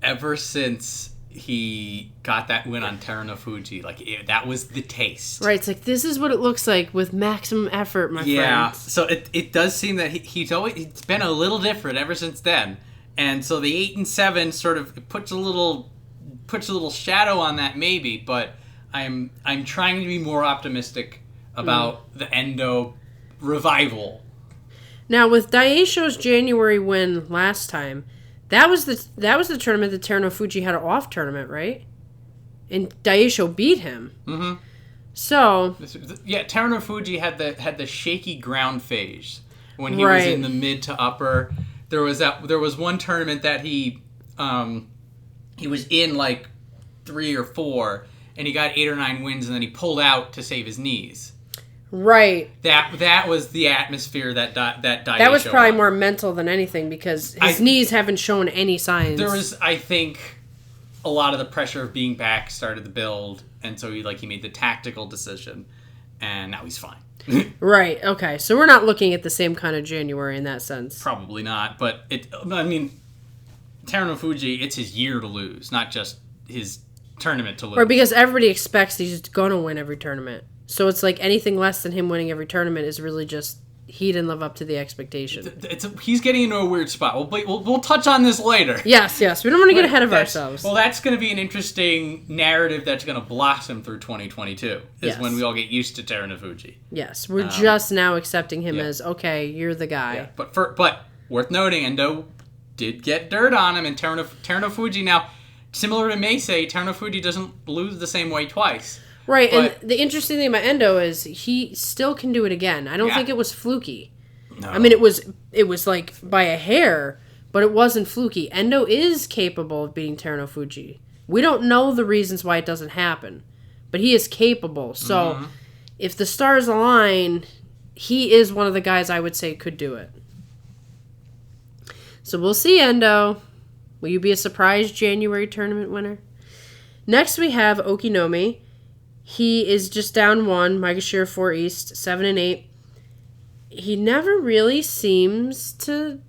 Ever since he got that win on Terunofuji, that was the taste. Right, it's like, this is what it looks like with maximum effort, my friend. Yeah, so it does seem that it's been a little different ever since then. And so the 8 and 7 sort of puts a little shadow on that maybe, but I'm trying to be more optimistic about the Endo revival. Now with Daieisho's January win last time, that was the tournament that Terunofuji had an off tournament, right? And Daieisho beat him. Mm-hmm. So yeah, Terunofuji had the shaky ground phase when he was in the mid to upper. There was one tournament that he was in like 3 or 4, and he got 8 or 9 wins, and then he pulled out to save his knees. Right. That was the atmosphere that Daieisho that was probably more mental than anything, because his knees haven't shown any signs. There was, I think, a lot of the pressure of being back started to build, and so he made the tactical decision, and now he's fine. Right. Okay. So we're not looking at the same kind of January in that sense. Probably not, but Terunofuji, it's his year to lose, not just his tournament to lose. Or because everybody expects he's going to win every tournament. So it's like anything less than him winning every tournament is really just he didn't live up to the expectation. He's getting into a weird spot. We'll touch on this later. Yes. We don't want to get ahead of ourselves. Well, that's going to be an interesting narrative that's going to blossom through 2022, is when we all get used to Terunofuji. Yes, we're just now accepting him as, okay, you're the guy. Yeah. But worth noting, Endo did get dirt on him, and Terunofuji now, similar to Meisei, Terunofuji doesn't lose the same way twice. Right, and the interesting thing about Endo is he still can do it again. I don't think it was fluky. No. I mean, it was like by a hair, but it wasn't fluky. Endo is capable of beating Terunofuji We don't know the reasons why it doesn't happen, but he is capable. So if the stars align, he is one of the guys I would say could do it. So we'll see, Endo. Will you be a surprise January tournament winner? Next we have Okinoumi. He is just down 1, Maegashira 4 East, 7 and 8. He never really seems to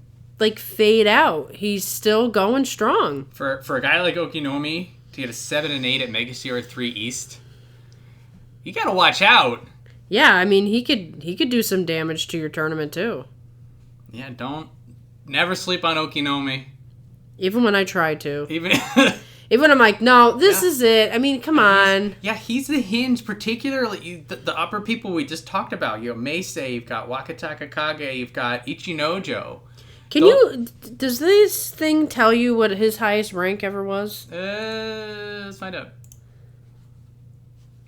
fade out. He's still going strong. For a guy like Okinoumi to get a 7 and 8 at Megashira 3 East, you gotta watch out. Yeah, I mean he could do some damage to your tournament too. Yeah, never sleep on Okinoumi. Even when I try to. Even when I'm like, no, this is it. I mean, come on. Yeah, he's the hinge, particularly the upper people we just talked about. You have Meisei, you've got Wakatakakage, you've got Ichinojo. Does this thing tell you what his highest rank ever was? Let's find out.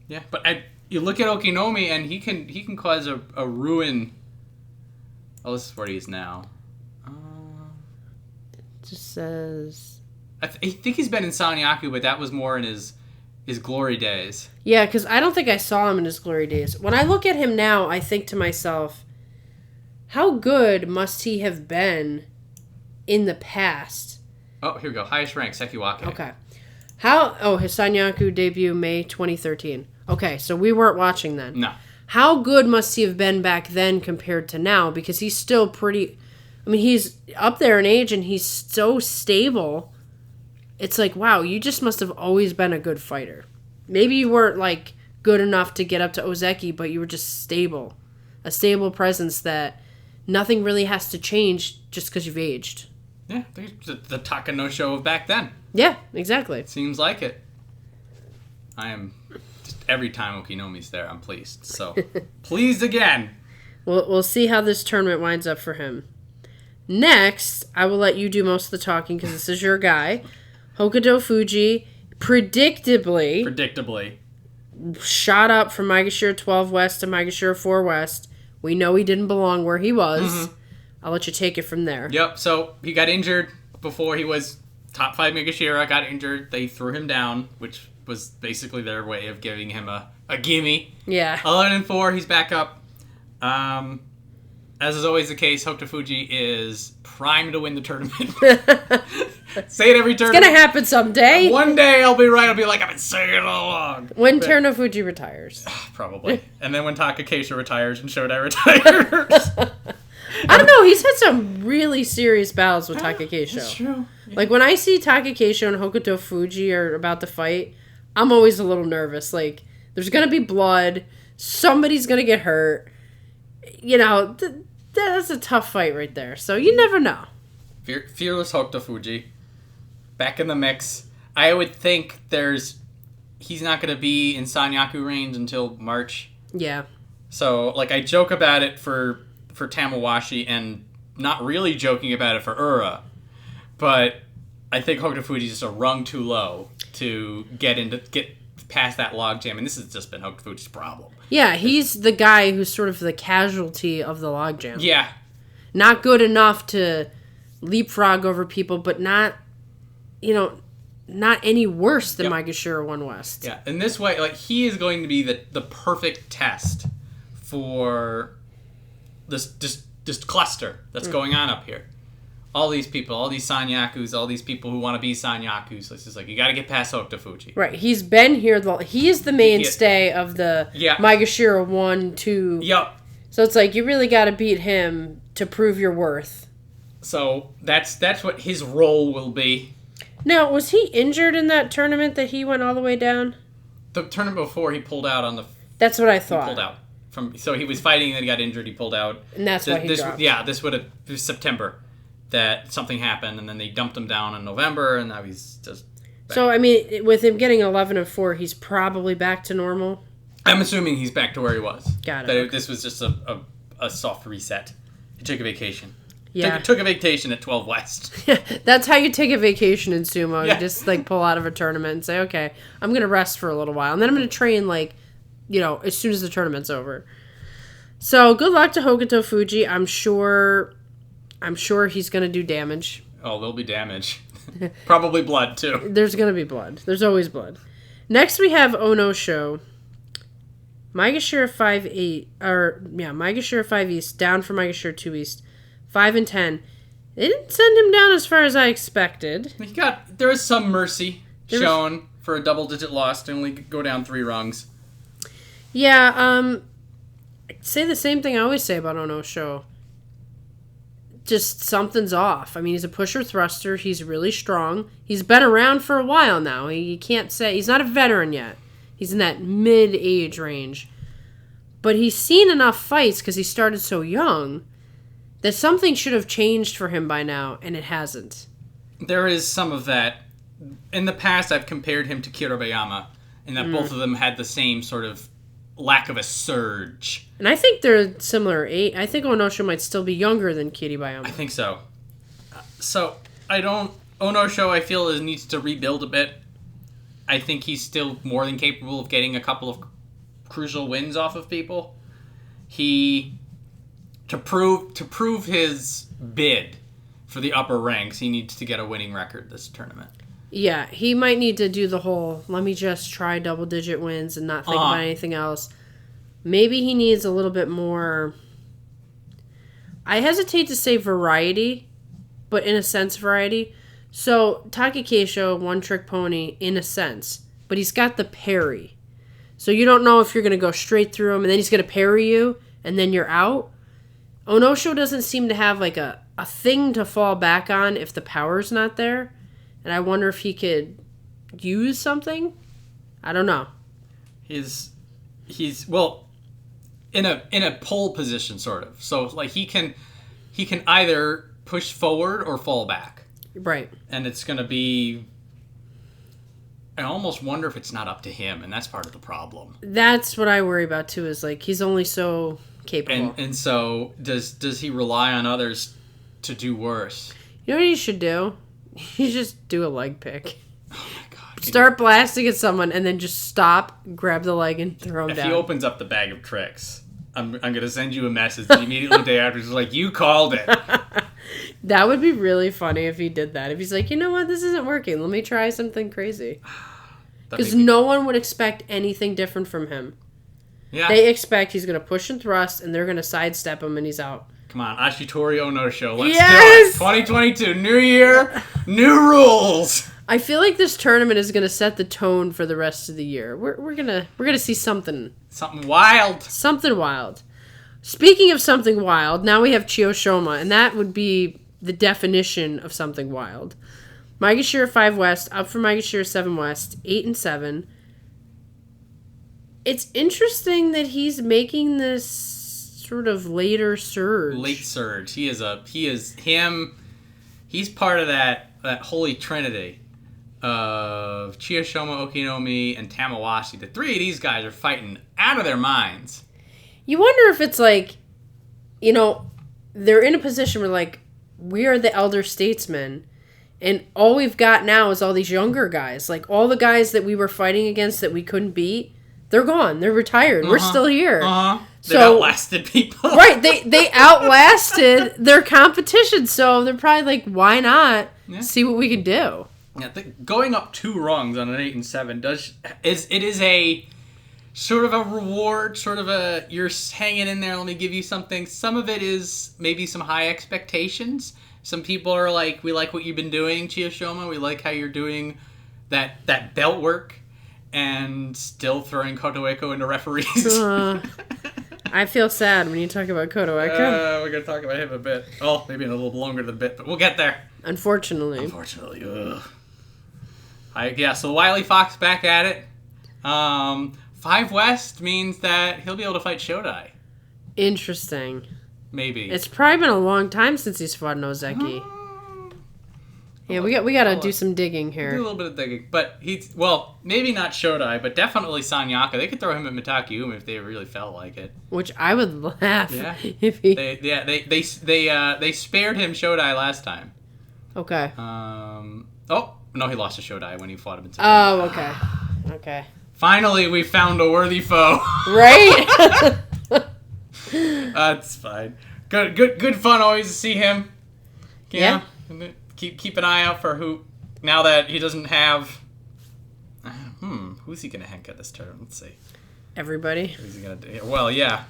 Yeah, but you look at Okinoumi and he can cause a ruin. Oh, this is where he is now. It just says... I think he's been in Sanyaku, but that was more in his glory days. Yeah, because I don't think I saw him in his glory days. When I look at him now, I think to myself, how good must he have been in the past? Oh, here we go. Highest rank, Sekiwake. Okay. His Sanyaku debut, May 2013. Okay, so we weren't watching then. No. How good must he have been back then compared to now? Because he's still pretty... I mean, he's up there in age and he's so stable. It's like, wow, you just must have always been a good fighter. Maybe you weren't, good enough to get up to Ozeki, but you were just stable. A stable presence that nothing really has to change just because you've aged. Yeah, the Takanosho of back then. Yeah, exactly. Seems like it. I am... Every time Okinomi's there, I'm pleased. So, pleased again. We'll see how this tournament winds up for him. Next, I will let you do most of the talking because this is your guy. Hokutofuji, predictably, shot up from Maegashira 12 West to Maegashira 4 West. We know he didn't belong where he was. Mm-hmm. I'll let you take it from there. Yep, so he got injured before he was top 5 Megashira, got injured. They threw him down, which was basically their way of giving him a gimme. Yeah. 11-4, he's back up. As is always the case, Hokutofuji is primed to win the tournament. Say it every tournament. It's gonna happen someday. One day I'll be right. I'll be like, I've been saying it all along. When Terunofuji retires. Probably. And then when Takakeisho retires and Shodai retires. I don't know. He's had some really serious battles with Takakeisho. That's true. Yeah. When I see Takakeisho and Hokutofuji are about to fight, I'm always a little nervous. There's gonna be blood. Somebody's gonna get hurt. That's a tough fight right there. So you never know. Fearless Hokutofuji. Back in the mix. I would think he's not going to be in Sanyaku range until March. Yeah. So, I joke about it for Tamawashi and not really joking about it for Ura. But I think Hokutofuji's just a rung too low to get past that logjam. And this has just been Hokutofuji's problem. Yeah, he's the guy who's sort of the casualty of the logjam. Yeah. Not good enough to leapfrog over people, but not any worse than Maegashira 1 West. Yeah, in this way, he is going to be the perfect test for this cluster that's going on up here. All these people, all these Sanyakus, all these people who want to be Sanyakus. It's just you got to get past Hokutofuji. Right, he's been here. He is the mainstay of the Maegashira 1, 2. Yep. So it's you really got to beat him to prove your worth. So that's what his role will be. Now, was he injured in that tournament that he went all the way down? The tournament before, he pulled out on the... That's what I thought. He pulled out. So he was fighting and then he got injured, he pulled out. And that's why he dropped. Yeah, this was September that something happened, and then they dumped him down in November, and now he's just back. So, I mean, with him getting 11-4, he's probably back to normal? I'm assuming he's back to where he was. Got it. That this was just a soft reset. He took a vacation. Yeah. Took a vacation at 12 West. That's how you take a vacation in sumo. Yeah. You just pull out of a tournament and say, okay, I'm going to rest for a little while. And then I'm going to train as soon as the tournament's over. So good luck to Hokutofuji. I'm sure he's going to do damage. Oh, there'll be damage. Probably blood, too. There's going to be blood. There's always blood. Next, we have Onosho. Maegashira 5 East, down from Maegashira 2 East. 5 and 10. They didn't send him down as far as I expected. There was some mercy shown for a double-digit loss to only go down 3 rungs. Yeah, I'd say the same thing I always say about Onosho. Just something's off. I mean, he's a pusher thruster. He's really strong. He's been around for a while now. You can't say he's not a veteran yet. He's in that mid-age range. But he's seen enough fights because he started so young that something should have changed for him by now, and it hasn't. There is some of that. In the past, I've compared him to Kiribayama, and that both of them had the same sort of lack of a surge. And I think they're similar age. I think Onosho might still be younger than Kiribayama. I think so. Onosho, I feel, needs to rebuild a bit. I think he's still more than capable of getting a couple of crucial wins off of people. To prove his bid for the upper ranks, he needs to get a winning record this tournament. Yeah, he might need to do the whole, let me just try double-digit wins and not think about anything else. Maybe he needs a little bit more, I hesitate to say variety, but in a sense variety. So, Takakeisho, one-trick pony, in a sense, but he's got the parry. So you don't know if you're going to go straight through him, and then he's going to parry you, and then you're out. Onosho doesn't seem to have like a thing to fall back on if the power's not there. And I wonder if he could use something. I don't know. He's well in a pole position sort of. So like he can either push forward or fall back. Right. And it's going to be, I almost wonder if it's not up to him, and that's part of the problem. That's what I worry about too, is like he's only so capable. And so does he rely on others to do worse? You know what he should do? You just do a leg pick. Oh my god. Start blasting at someone and then just stop, grab the leg and throw him down. If he opens up the bag of tricks, I'm going to send you a message immediately the day after. It's like, you called it. That would be really funny if he did that. If he's like, you know what, this isn't working. Let me try something crazy. Because no one would expect anything different from him. Yeah. They expect he's going to push and thrust, and they're going to sidestep him, and he's out. Come on, Ashitori Onosho. Let's do it. 2022, new year, new rules. I feel like this tournament is going to set the tone for the rest of the year. We're gonna see something wild. Something wild. Speaking of something wild, now we have Chiyoshoma, and that would be the definition of something wild. Maegashira 5 West, up from Maegashira 7 West, 8 and 7. It's interesting that he's making this sort of later surge. Late surge. He's part of that holy trinity of Chiyoshoma, Okinoumi, and Tamawashi. The 3 of these guys are fighting out of their minds. You wonder if it's like, they're in a position where like, we are the elder statesmen, and all we've got now is all these younger guys. Like, all the guys that we were fighting against that we couldn't beat, they're gone. They're retired. We're still here. They outlasted people. Right. They outlasted their competition. So they're probably like, why not see what we can do? Yeah, going up 2 rungs on an 8 and 7 is a sort of a reward, sort of a, you're hanging in there, let me give you something. Some of it is maybe some high expectations. Some people are like, we like what you've been doing, Chiyoshoma. We like how you're doing that belt work and still throwing Kotoeko into referees. I feel sad when you talk about Kotoeko. We're going to talk about him a bit. Oh, maybe in a little longer than a bit, but we'll get there. Unfortunately. Ugh. So Wily Fox back at it. 5 West means that he'll be able to fight Shodai. Interesting. Maybe. It's probably been a long time since he's fought Nozeki. Yeah, we got to do some digging here. Do a little bit of digging. But maybe not Shodai, but definitely Sanyaka. They could throw him at Mitakeumi if they really felt like it. Which I would laugh if he... They spared him Shodai last time. Okay. No, he lost to Shodai when he fought him in okay. Okay. Finally, we found a worthy foe. Right? That's fine. Good fun always to see him. Yeah. Keep an eye out for now that he doesn't have... who's he going to henka this turn? Let's see. Everybody. Who's he going to do? Well, yeah.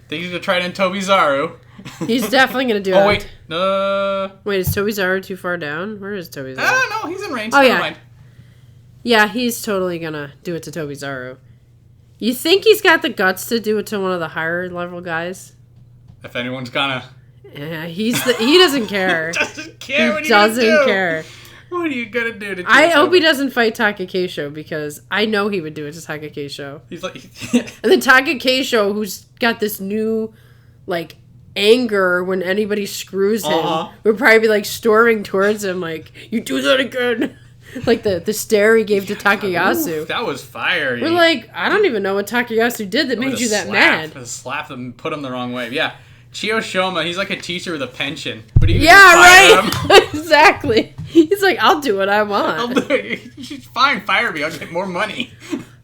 Think he's going to try it in Tobizaru. He's definitely going to do it. Oh, wait. Wait, is Tobizaru too far down? Where is Tobizaru? No, he's in range. Oh, Never yeah. mind. Yeah, he's totally going to do it to Tobizaru. You think he's got the guts to do it to one of the higher level guys? If anyone's gonna... Yeah, he doesn't care. Doesn't care. What are He you gonna doesn't do? care. What are you gonna do to I hope he doesn't fight Takakeisho, because I know he would do it to Takakeisho. He's like... And then Takakeisho, who's got this new, like, anger when anybody screws him, would probably be, like, storming towards him, like, you do that again. Like the stare he gave to Takayasu. Oof, that was fiery. We're like, I don't even know what Takayasu did that made you that mad. Slap them, put him the wrong way. Yeah. Chiyoshoma, he's like a teacher with a pension. But he right. Exactly. He's like, I'll do what I want. I'll do it. She's fine. Fire me. I'll get more money.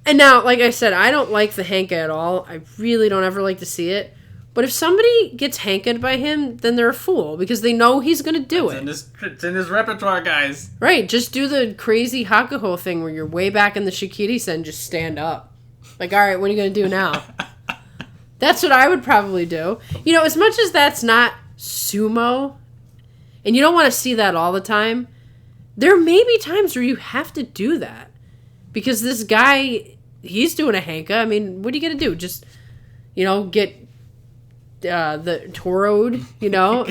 And now, like I said, I don't like the Hanka at all. I really don't ever like to see it. But if somebody gets hanked by him, then they're a fool, because they know he's going to do it. It's in his repertoire, guys. Right, just do the crazy Hakuho thing where you're way back in the Shikiri-sen, just stand up. Like, all right, what are you going to do now? That's what I would probably do. You know, as much as that's not sumo, and you don't want to see that all the time, there may be times where you have to do that. Because this guy, he's doing a Hanka. I mean, what are you going to do? Just, you know, get... the Toroed, you know?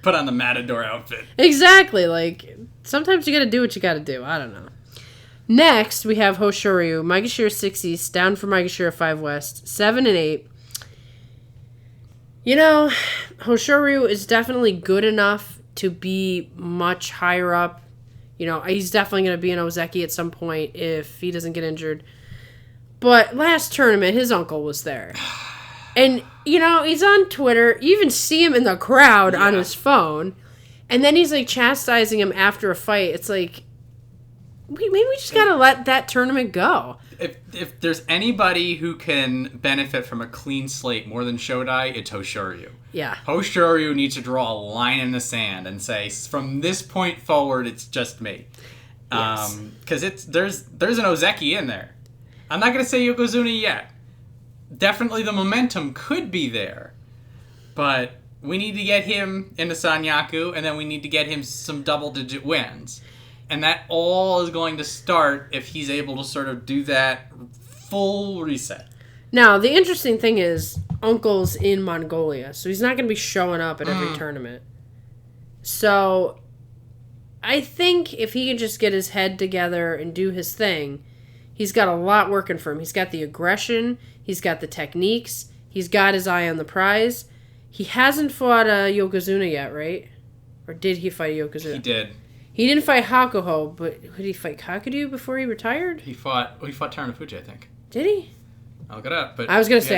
Put on the Matador outfit. Exactly. Like, sometimes you gotta do what you gotta do. I don't know. Next, we have Hoshoryu, Maegashira 6 East, down for Maegashira 5 West, 7 and 8. You know, Hoshoryu is definitely good enough to be much higher up. You know, he's definitely going to be an Ozeki at some point if he doesn't get injured. But last tournament, his uncle was there. And, you know, he's on Twitter. You even see him in the crowd on his phone. And then he's, like, chastising him after a fight. It's like, maybe we just got to let that tournament go. If there's anybody who can benefit from a clean slate more than Shodai, it's Hoshoryu. Yeah. Hoshoryu needs to draw a line in the sand and say, from this point forward, it's just me. Yes. Because there's an Ozeki in there. I'm not going to say Yokozuna yet. Definitely the momentum could be there. But we need to get him into Sanyaku, and then we need to get him some double-digit wins. And that all is going to start if he's able to sort of do that full reset. Now, the interesting thing is, Uncle's in Mongolia, so he's not going to be showing up at every tournament. So, I think if he can just get his head together and do his thing, he's got a lot working for him. He's got the aggression, he's got the techniques, he's got his eye on the prize. He hasn't fought Yokozuna yet, right? Or did he fight Yokozuna? He did. He didn't fight Hakuho, but did he fight Kakadu before he retired? He fought Terunofuji, I think. Did he? I'll look it up. But I was going to say,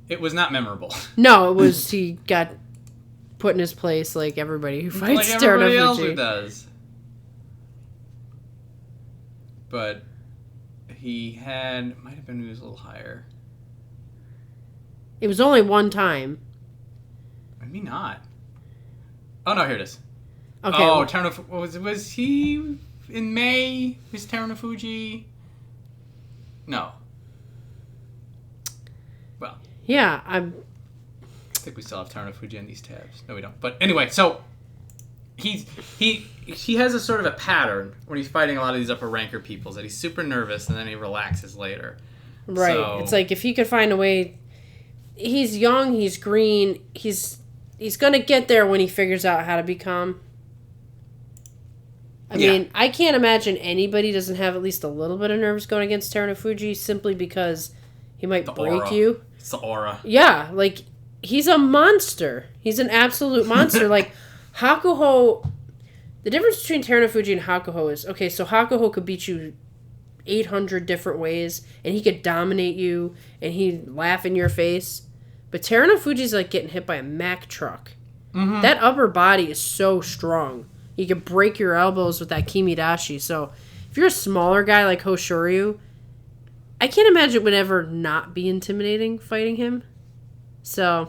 it was not memorable. No, it was, he got put in his place like everybody who fights like everybody else Terunofuji. who does. But might have been he was a little higher. It was only one time. Maybe not. Oh, no, here it is. Okay. Oh, Terunofuji. Was he in May? Was Terunofuji? No. Well. Yeah, I think we still have Terunofuji in these tabs. No, we don't. But anyway, so he has a sort of a pattern when he's fighting a lot of these upper ranker peoples that he's super nervous and then he relaxes later. Right. So, it's like if he could find a way. He's young. He's green. He's gonna get there when he figures out how to be calm. I mean, I can't imagine anybody doesn't have at least a little bit of nerves going against Terunofuji simply because he might break aura. you. It's the aura. Yeah, like, he's a monster. He's an absolute monster. Like, Hakuho... The difference between Terunofuji and Hakuho is, okay, so Hakuho could beat you 800 different ways, and he could dominate you, and he'd laugh in your face. But Terunofuji's like getting hit by a Mack truck. Mm-hmm. That upper body is so strong. You could break your elbows with that Kimidashi. So, if you're a smaller guy like Hoshoryu, I can't imagine it would ever not be intimidating fighting him. So,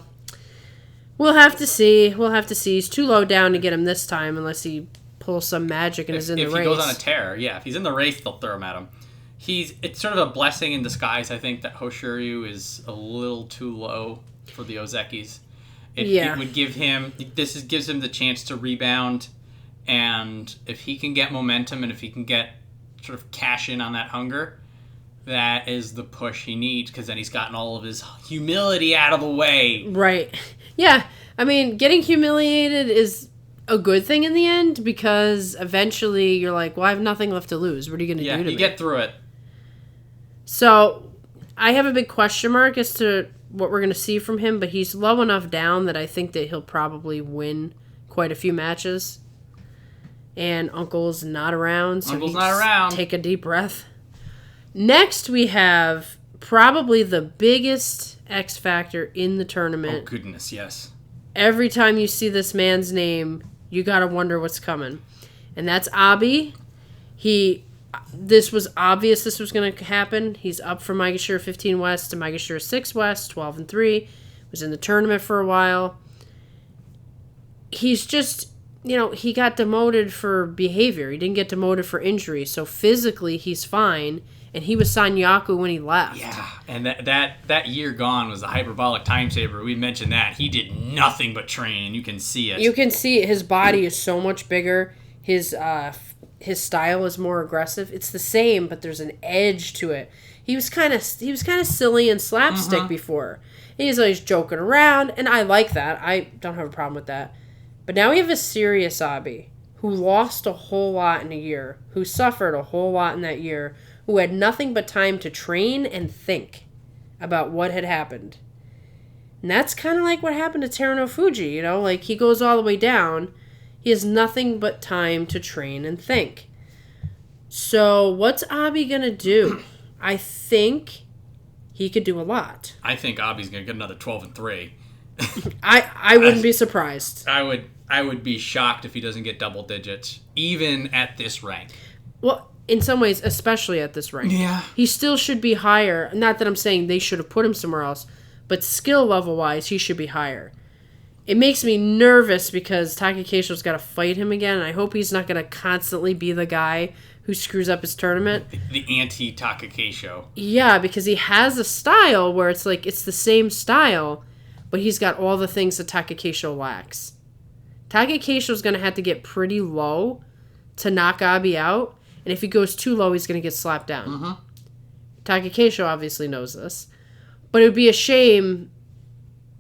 we'll have to see. He's too low down to get him this time unless he pull some magic and is in the race. If he goes on a tear, yeah. If he's in the race, they'll throw him at him. It's sort of a blessing in disguise, I think, that Hoshoryu is a little too low for the Ozekis. It would give him... gives him the chance to rebound, and if he can get momentum and if he can get sort of cash in on that hunger, that is the push he needs, because then he's gotten all of his humility out of the way. Right. Yeah. I mean, getting humiliated is a good thing in the end, because eventually you're like, well, I have nothing left to lose. What are you going to do to me? Yeah, you get through it. So, I have a big question mark as to what we're going to see from him, but he's low enough down that I think that he'll probably win quite a few matches. And Uncle's not around, so Uncle's not around. Take a deep breath. Next, we have probably the biggest X factor in the tournament. Oh, goodness, yes. Every time you see this man's name, you gotta wonder what's coming. And that's Abi. This was obvious this was going to happen. He's up from Myogiryu 15 West to Myogiryu 6 West, 12-3. Was in the tournament for a while. He's just, he got demoted for behavior. He didn't get demoted for injury. So physically, he's fine. And he was Sanyaku when he left. Yeah, and that year gone was a hyperbolic time saver. We mentioned that. He did nothing but train, and you can see it. You can see it. His body is so much bigger. His style is more aggressive. It's the same, but there's an edge to it. He was kind of silly and slapstick before. He's always joking around, and I like that. I don't have a problem with that. But now we have a serious Abi who lost a whole lot in a year, who suffered a whole lot in that year, who had nothing but time to train and think about what had happened. And that's kind of like what happened to Terunofuji, like he goes all the way down. He has nothing but time to train and think. So what's Abi going to do? I think he could do a lot. I think Abi's going to get another 12-3. I wouldn't be surprised. I would be shocked if he doesn't get double digits, even at this rank. Well, in some ways, especially at this rank. Yeah. He still should be higher. Not that I'm saying they should have put him somewhere else, but skill level-wise, he should be higher. It makes me nervous because Takakeisho's got to fight him again, and I hope he's not going to constantly be the guy who screws up his tournament. The anti-Takakeisho. Yeah, because he has a style where it's like, it's the same style, but he's got all the things that Takakeisho lacks. Takakeisho's going to have to get pretty low to knock Abi out, and if he goes too low, he's going to get slapped down. Mm-hmm. Takakeisho obviously knows this. But it would be a shame,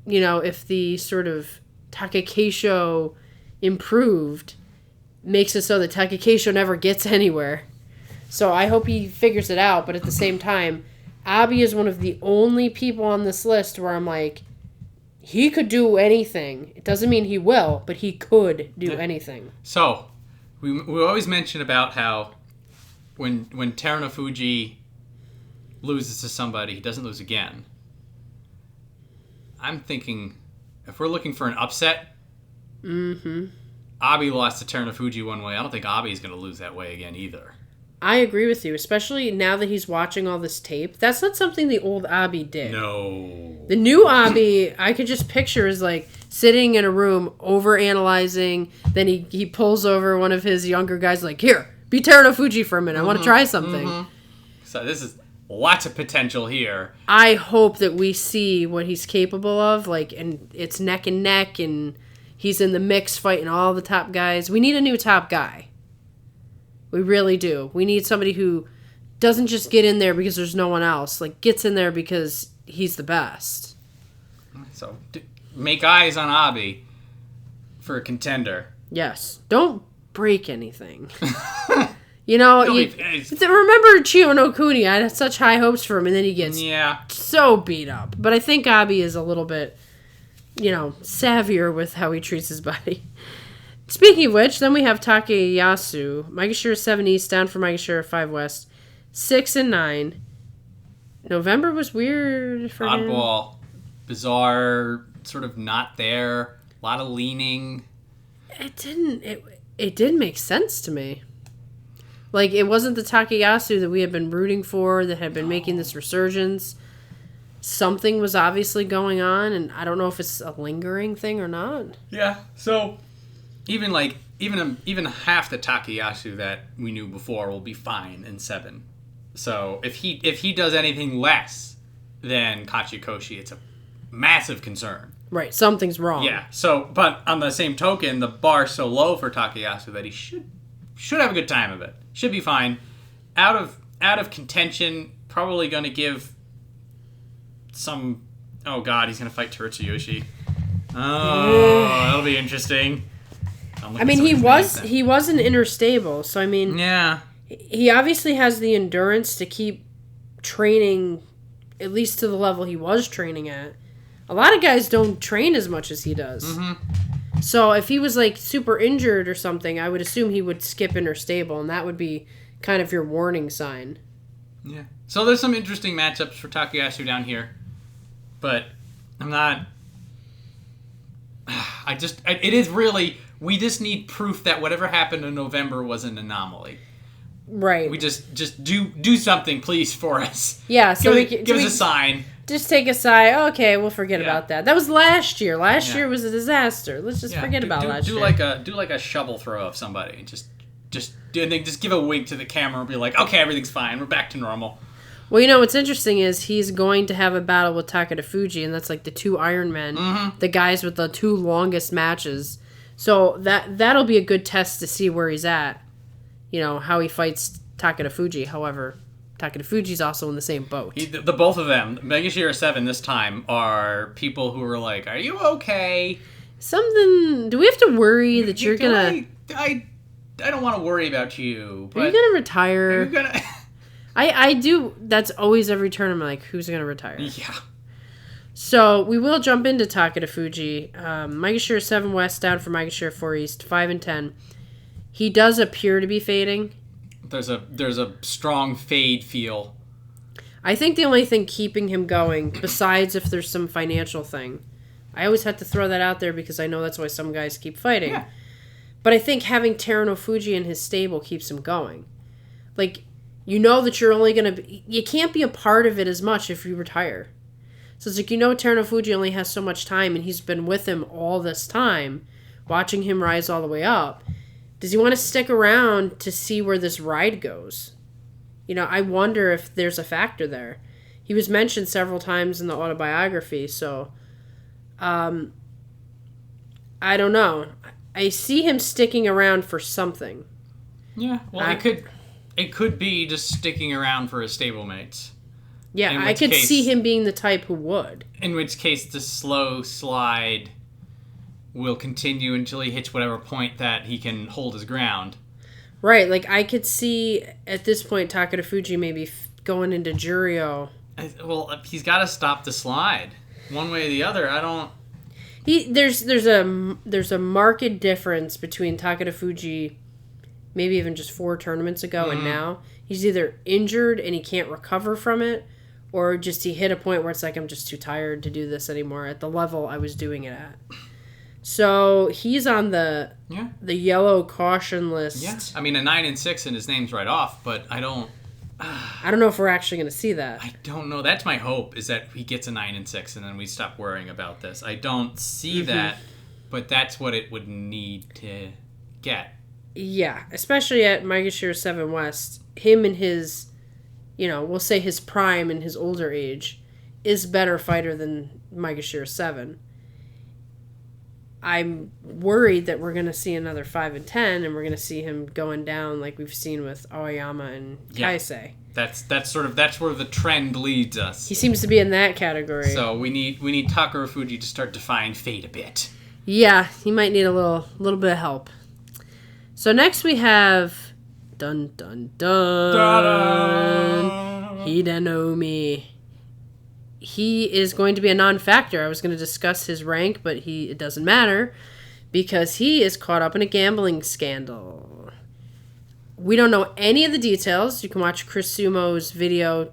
if the sort of Takakeisho improved makes it so that Takakeisho never gets anywhere. So I hope he figures it out, but at the same time, Abi is one of the only people on this list where I'm like, he could do anything. It doesn't mean he will, but he could do anything. So, we always mention about how when Terunofuji loses to somebody, he doesn't lose again. I'm thinking, if we're looking for an upset, Abi lost to Terunofuji one way. I don't think Abi is going to lose that way again either. I agree with you, especially now that he's watching all this tape. That's not something the old Abi did. No. The new Abi, I could just picture is like sitting in a room over-analyzing. Then he pulls over one of his younger guys like, here, be Terunofuji for a minute. I want to try something. Mm-hmm. So this is lots of potential here. I hope that we see what he's capable of. And it's neck and neck, and he's in the mix fighting all the top guys. We need a new top guy. We really do. We need somebody who doesn't just get in there because there's no one else. Gets in there because he's the best. So, make eyes on Abi for a contender. Yes. Don't break anything. Remember Chiyonokuni? I had such high hopes for him, and then he gets so beat up. But I think Abi is a little bit, savvier with how he treats his body. Speaking of which, then we have Takayasu. Myogiryu 7 East, down for Myogiryu 5 West. 6 and 9. November was weird for him. Oddball. Bizarre. Sort of not there. A lot of leaning. It didn't make sense to me. It wasn't the Takayasu that we had been rooting for, that had been making this resurgence. Something was obviously going on, and I don't know if it's a lingering thing or not. Yeah, so even half the Takayasu that we knew before will be fine in 7. So if he does anything less than Kachikoshi, it's a massive concern. Right, something's wrong. Yeah. So, but on the same token, the bar's so low for Takayasu that he should have a good time of it. Should be fine. Out of contention, probably going to give some. Oh God, he's going to fight Terutsuyoshi. Oh, that'll be interesting. I mean, he was an inner stable, so I mean, yeah, he obviously has the endurance to keep training, at least to the level he was training at. A lot of guys don't train as much as he does. Mm-hmm. So if he was like super injured or something, I would assume he would skip inner stable, and that would be kind of your warning sign. Yeah. So there's some interesting matchups for Takayasu down here, but I'm not. It is really. We just need proof that whatever happened in November was an anomaly. Right. We just do something, please, for us. Yeah. So give us a sign. Just take a sigh. Okay, we'll forget about that. That was last year. Last year was a disaster. Let's just forget about last year. Do like a shovel throw of somebody. And then just give a wink to the camera and be like, okay, everything's fine. We're back to normal. Well, you know what's interesting is he's going to have a battle with Takafuji, and that's like the 2 Iron Men, the guys with the 2 longest matches. So that'll be a good test to see where he's at. You know, how he fights Takafuji. However, Takafuji's also in the same boat. The both of them, Megashira 7 this time, are people who are like, are you okay? Do we have to worry that you're gonna... I don't want to worry about you. But are you gonna retire? Are you gonna... I do. That's always every turn. I'm like, who's gonna retire? Yeah. So we will jump into Takafuji. Megashira 7 West down for Megashira 4 East, 5 and 10. He does appear to be fading. There's a strong fade feel. I think the only thing keeping him going, besides if there's some financial thing, I always have to throw that out there because I know that's why some guys keep fighting. Yeah. But I think having Terunofuji in his stable keeps him going. Like, you know that you're only going to... You can't be a part of it as much if you retire. So it's like, you know Terunofuji only has so much time, and he's been with him all this time, watching him rise all the way up. Does he want to stick around to see where this ride goes? You know, I wonder if there's a factor there. He was mentioned several times in the autobiography, so... I don't know. I see him sticking around for something. Yeah, well, it could be just sticking around for his stablemates. Yeah, I could see him being the type who would. In which case, the slow slide will continue until he hits whatever point that he can hold his ground. Right, like I could see at this point Takafuji maybe going into Juryo. Well, he's got to stop the slide. One way or the other, I don't... There's a marked difference between Takafuji, maybe even just 4 tournaments ago and now. He's either injured and he can't recover from it, or just he hit a point where it's like, I'm just too tired to do this anymore at the level I was doing it at. So he's on the yellow caution list. Yeah, I mean a 9 and 6 and his name's right off, but I don't know if we're actually going to see that. I don't know. That's my hope, is that he gets a 9 and 6 and then we stop worrying about this. I don't see that, but that's what it would need to get. Yeah, especially at Megashira 7 West, him and his, we'll say his prime in his older age, is better fighter than Megashira 7. I'm worried that we're going to see another 5 and 10, and we're going to see him going down like we've seen with Aoyama and Kaisei. That's where the trend leads us. He seems to be in that category. So we need Takarafuji to start defying fate a bit. Yeah, he might need a little bit of help. So next we have dun dun dun Hidenoumi. He is going to be a non-factor. I was going to discuss his rank, but it doesn't matter because he is caught up in a gambling scandal. We don't know any of the details. You can watch Chris Sumo's video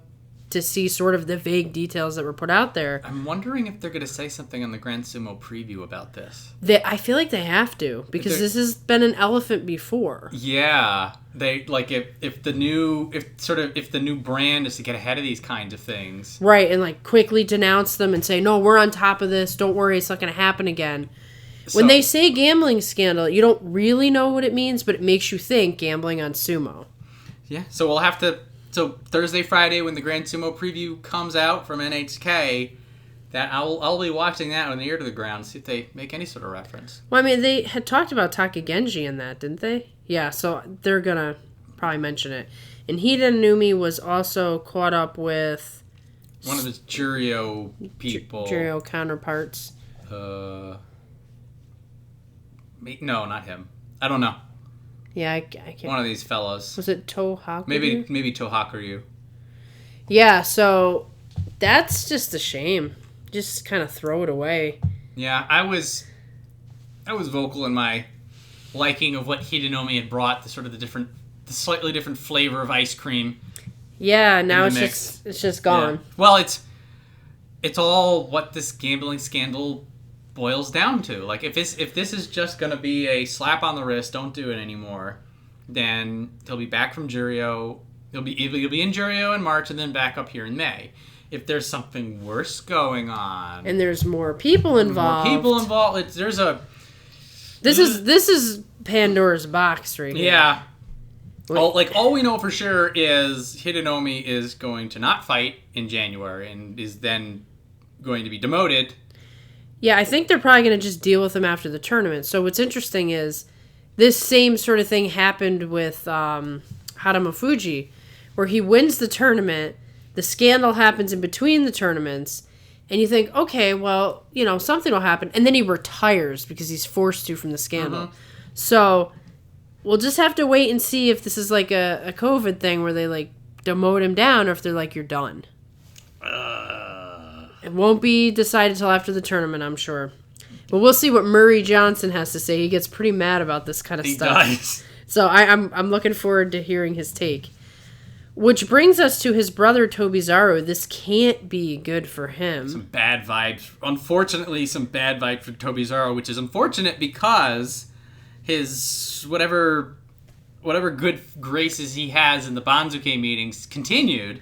to see sort of the vague details that were put out there. I'm wondering if they're going to say something on the Grand Sumo preview about this. I feel like they have to, because this has been an elephant before. Yeah. They like if the new brand is to get ahead of these kinds of things. Right, and like quickly denounce them and say, "No, we're on top of this. Don't worry, it's not going to happen again." When they say gambling scandal, you don't really know what it means, but it makes you think gambling on sumo. Yeah, so we'll have to... So Thursday, Friday, when the Grand Sumo preview comes out from NHK, that I'll be watching that with an ear to the ground, see if they make any sort of reference. Well, I mean, they had talked about Takagenji in that, didn't they? Yeah, so they're going to probably mention it. And Hidenoumi was also caught up with... one of his Juryo people. Juryo counterparts. No, not him. I don't know. Yeah, I can't. One of these fellows. Was it Tohakuryu? Maybe Tohakuryu. Yeah, so that's just a shame. Just kind of throw it away. Yeah, I was vocal in my liking of what Hidenoumi had brought, the slightly different flavor of ice cream. Yeah, now it's just gone. Yeah. Well, it's all what this gambling scandal boils down to. Like, if this is just gonna be a slap on the wrist, don't do it anymore, then he'll be back from Juryo. He'll be in Juryo in March and then back up here in May. If there's something worse going on, and there's more people involved, This is Pandora's box right here. Yeah. All we know for sure is Hidenoumi is going to not fight in January and is then going to be demoted. Yeah, I think they're probably going to just deal with him after the tournament. So what's interesting is this same sort of thing happened with Terunofuji, where he wins the tournament, the scandal happens in between the tournaments, and you think, okay, well, something will happen. And then he retires because he's forced to from the scandal. Mm-hmm. So we'll just have to wait and see if this is like a COVID thing where they demote him down, or if they're like, you're done. It won't be decided till after the tournament, I'm sure. But we'll see what Murray Johnson has to say. He gets pretty mad about this kind of stuff. He does. So I'm looking forward to hearing his take. Which brings us to his brother Tobizaru. This can't be good for him. Some bad vibes. Unfortunately, some bad vibes for Tobizaru, which is unfortunate because his whatever good graces he has in the Banzuke meetings continued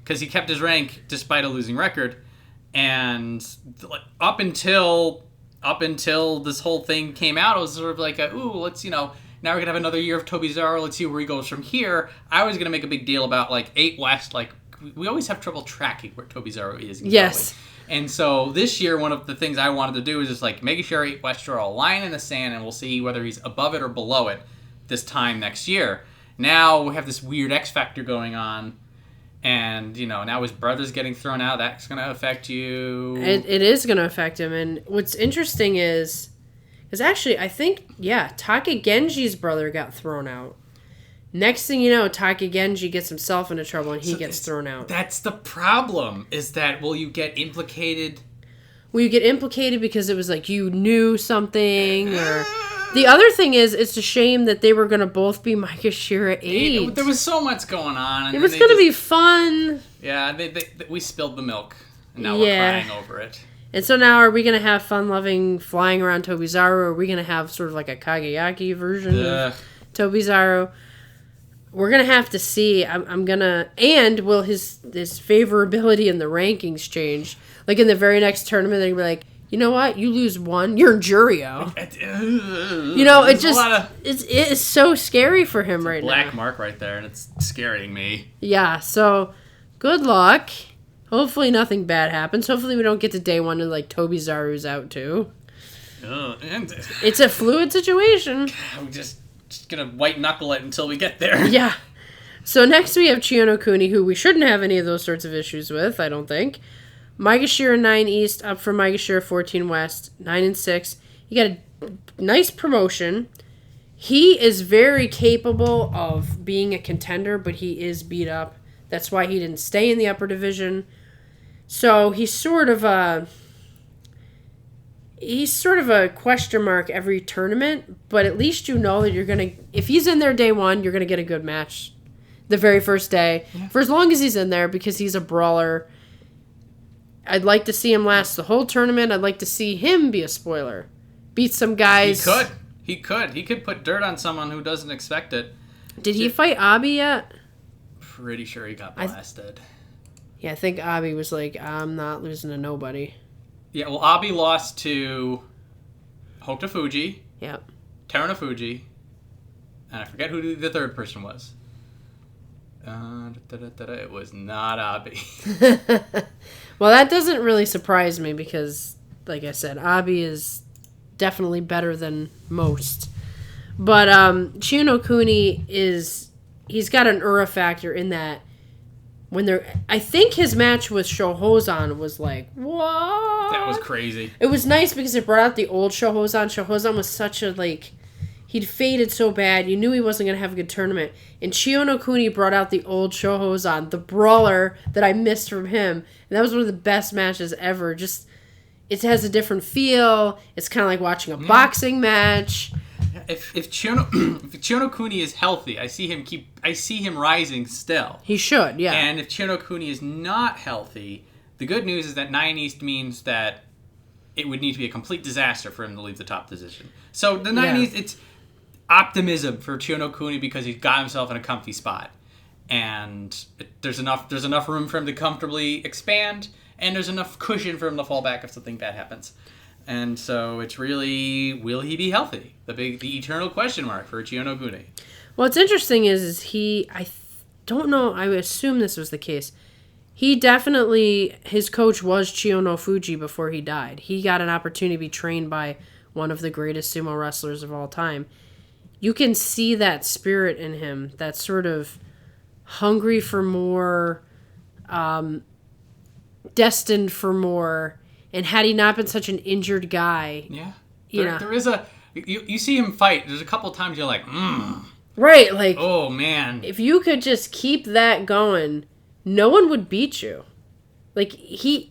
because he kept his rank despite a losing record. And up until this whole thing came out, it was sort of like let's now we're going to have another year of Tobizaru. Let's see where he goes from here. I was going to make a big deal about 8 West. We always have trouble tracking where Tobizaru is. Yes. Going. And so this year, one of the things I wanted to do is just making sure 8 West draw a line in the sand, and we'll see whether he's above it or below it this time next year. Now we have this weird X factor going on. And, now his brother's getting thrown out. That's going to affect you. It is going to affect him. And what's interesting is actually, I think, Takagenji's brother got thrown out. Next thing you know, Takagenji gets himself into trouble and he gets thrown out. That's the problem, is that, will you get implicated? Will you get implicated because it was you knew something, or... The other thing is, it's a shame that they were going to both be Maegashira 8. There was so much going on. And it was going to be fun. Yeah, we spilled the milk, and now we're crying over it. And so now, are we going to have fun-loving flying around Tobizaru, or are we going to have sort of a Kageyaki version of Tobizaru? We're going to have to see. I'm going to... And will his favorability in the rankings change? In the very next tournament, they're going to be you know what? You lose 1, you're in Juryo. It's so scary for him right now. Black mark right there, and it's scaring me. Yeah, so good luck. Hopefully nothing bad happens. Hopefully we don't get to day 1 and Tobizaru's out too. It's a fluid situation. I'm just gonna white knuckle it until we get there. Yeah. So next we have Chiyonokuni, who we shouldn't have any of those sorts of issues with, I don't think. Maegashira 9 East, up from Maegashira 14 West, 9 and 6. He got a nice promotion. He is very capable of being a contender, but he is beat up. That's why he didn't stay in the upper division. So he's sort of a question mark every tournament, but at least you know that you're going to... If he's in there day 1, you're going to get a good match the very first day. Yeah. For as long as he's in there, because he's a brawler... I'd like to see him last the whole tournament. I'd like to see him be a spoiler. Beat some guys. He could. He could put dirt on someone who doesn't expect it. Did he fight Abi yet? Pretty sure he got blasted. I think Abi was I'm not losing to nobody. Yeah, well, Abi lost to... Hokutofuji, Yep. Terunofuji, and I forget who the third person was. It was not Abi. Well, that doesn't really surprise me because, like I said, Abi is definitely better than most. But Chiyonokuni he's got an Ura factor in that I think his match with Shohozan was like, what? That was crazy. It was nice because it brought out the old Shohozan. Shohozan was such a, like, he'd faded so bad. You knew he wasn't going to have a good tournament. And Chiyonokuni brought out the old Shohozan, the brawler that I missed from him. And that was one of the best matches ever. Just, it has a different feel. It's kind of like watching a boxing match. If Chiyonokuni is healthy, I see him rising still. He should, yeah. And if Chiyonokuni is not healthy, the good news is that 9 East means that it would need to be a complete disaster for him to leave the top position. So the 9 East, it's optimism for Chiyonokuni because he's got himself in a comfy spot. And there's enough room for him to comfortably expand, and there's enough cushion for him to fall back if something bad happens. And so it's really, will he be healthy? The eternal question mark for Chiyonokuni. What's interesting is don't know, I would assume this was the case. He definitely, his coach was Terunofuji before he died. He got an opportunity to be trained by one of the greatest sumo wrestlers of all time. You can see that spirit in him, that sort of hungry for more, destined for more. And had he not been such an injured guy... Yeah. There is a... You see him fight. There's a couple times you're like, Right, like... Oh, man. If you could just keep that going, no one would beat you. Like, he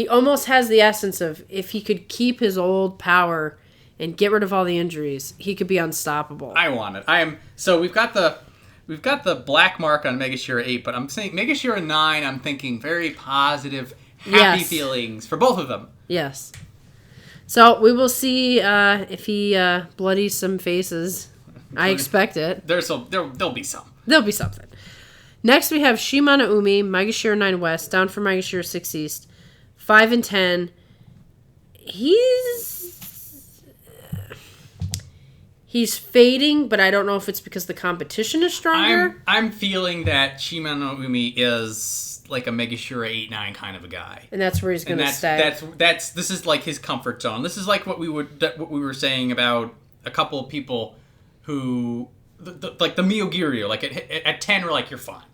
almost has the essence of, if he could keep his old power and get rid of all the injuries, he could be unstoppable. I want it. So we've got the black mark on Megashira 8, but I'm saying Megashira 9, I'm thinking very positive... Happy feelings for both of them. Yes. So we will see if he bloodies some faces. I expect it. There'll be some. There'll be something. Next we have Shimanoumi, Megashira 9 West, down for Megashira 6 East, 5 and 10. He's fading, but I don't know if it's because the competition is stronger. I'm feeling that Shimanoumi is like a Megashira 8-9 kind of a guy, and that's where he's going to stay. This is like his comfort zone. This is like what we were saying about a couple of people who like the Myogiryu, like at 10 we're like, you're fine,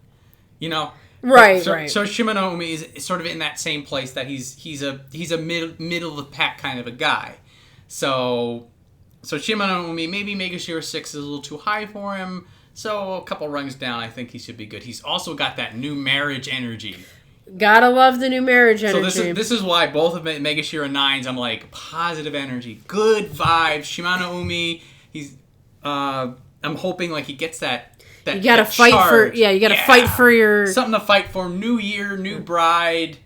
you know. Right. So Shimanoumi is sort of in that same place that he's a middle of the pack kind of a guy. So Shimanoumi, maybe Megashira 6 is a little too high for him. So a couple rungs down, I think he should be good. He's also got that new marriage energy. Gotta love the new marriage energy. So this is why both of Megashira 9s, I'm like, positive energy, good vibes. Shimanoumi, I'm hoping like he gets that you gotta fight charge. You gotta fight for your... Something to fight for. New year, new bride.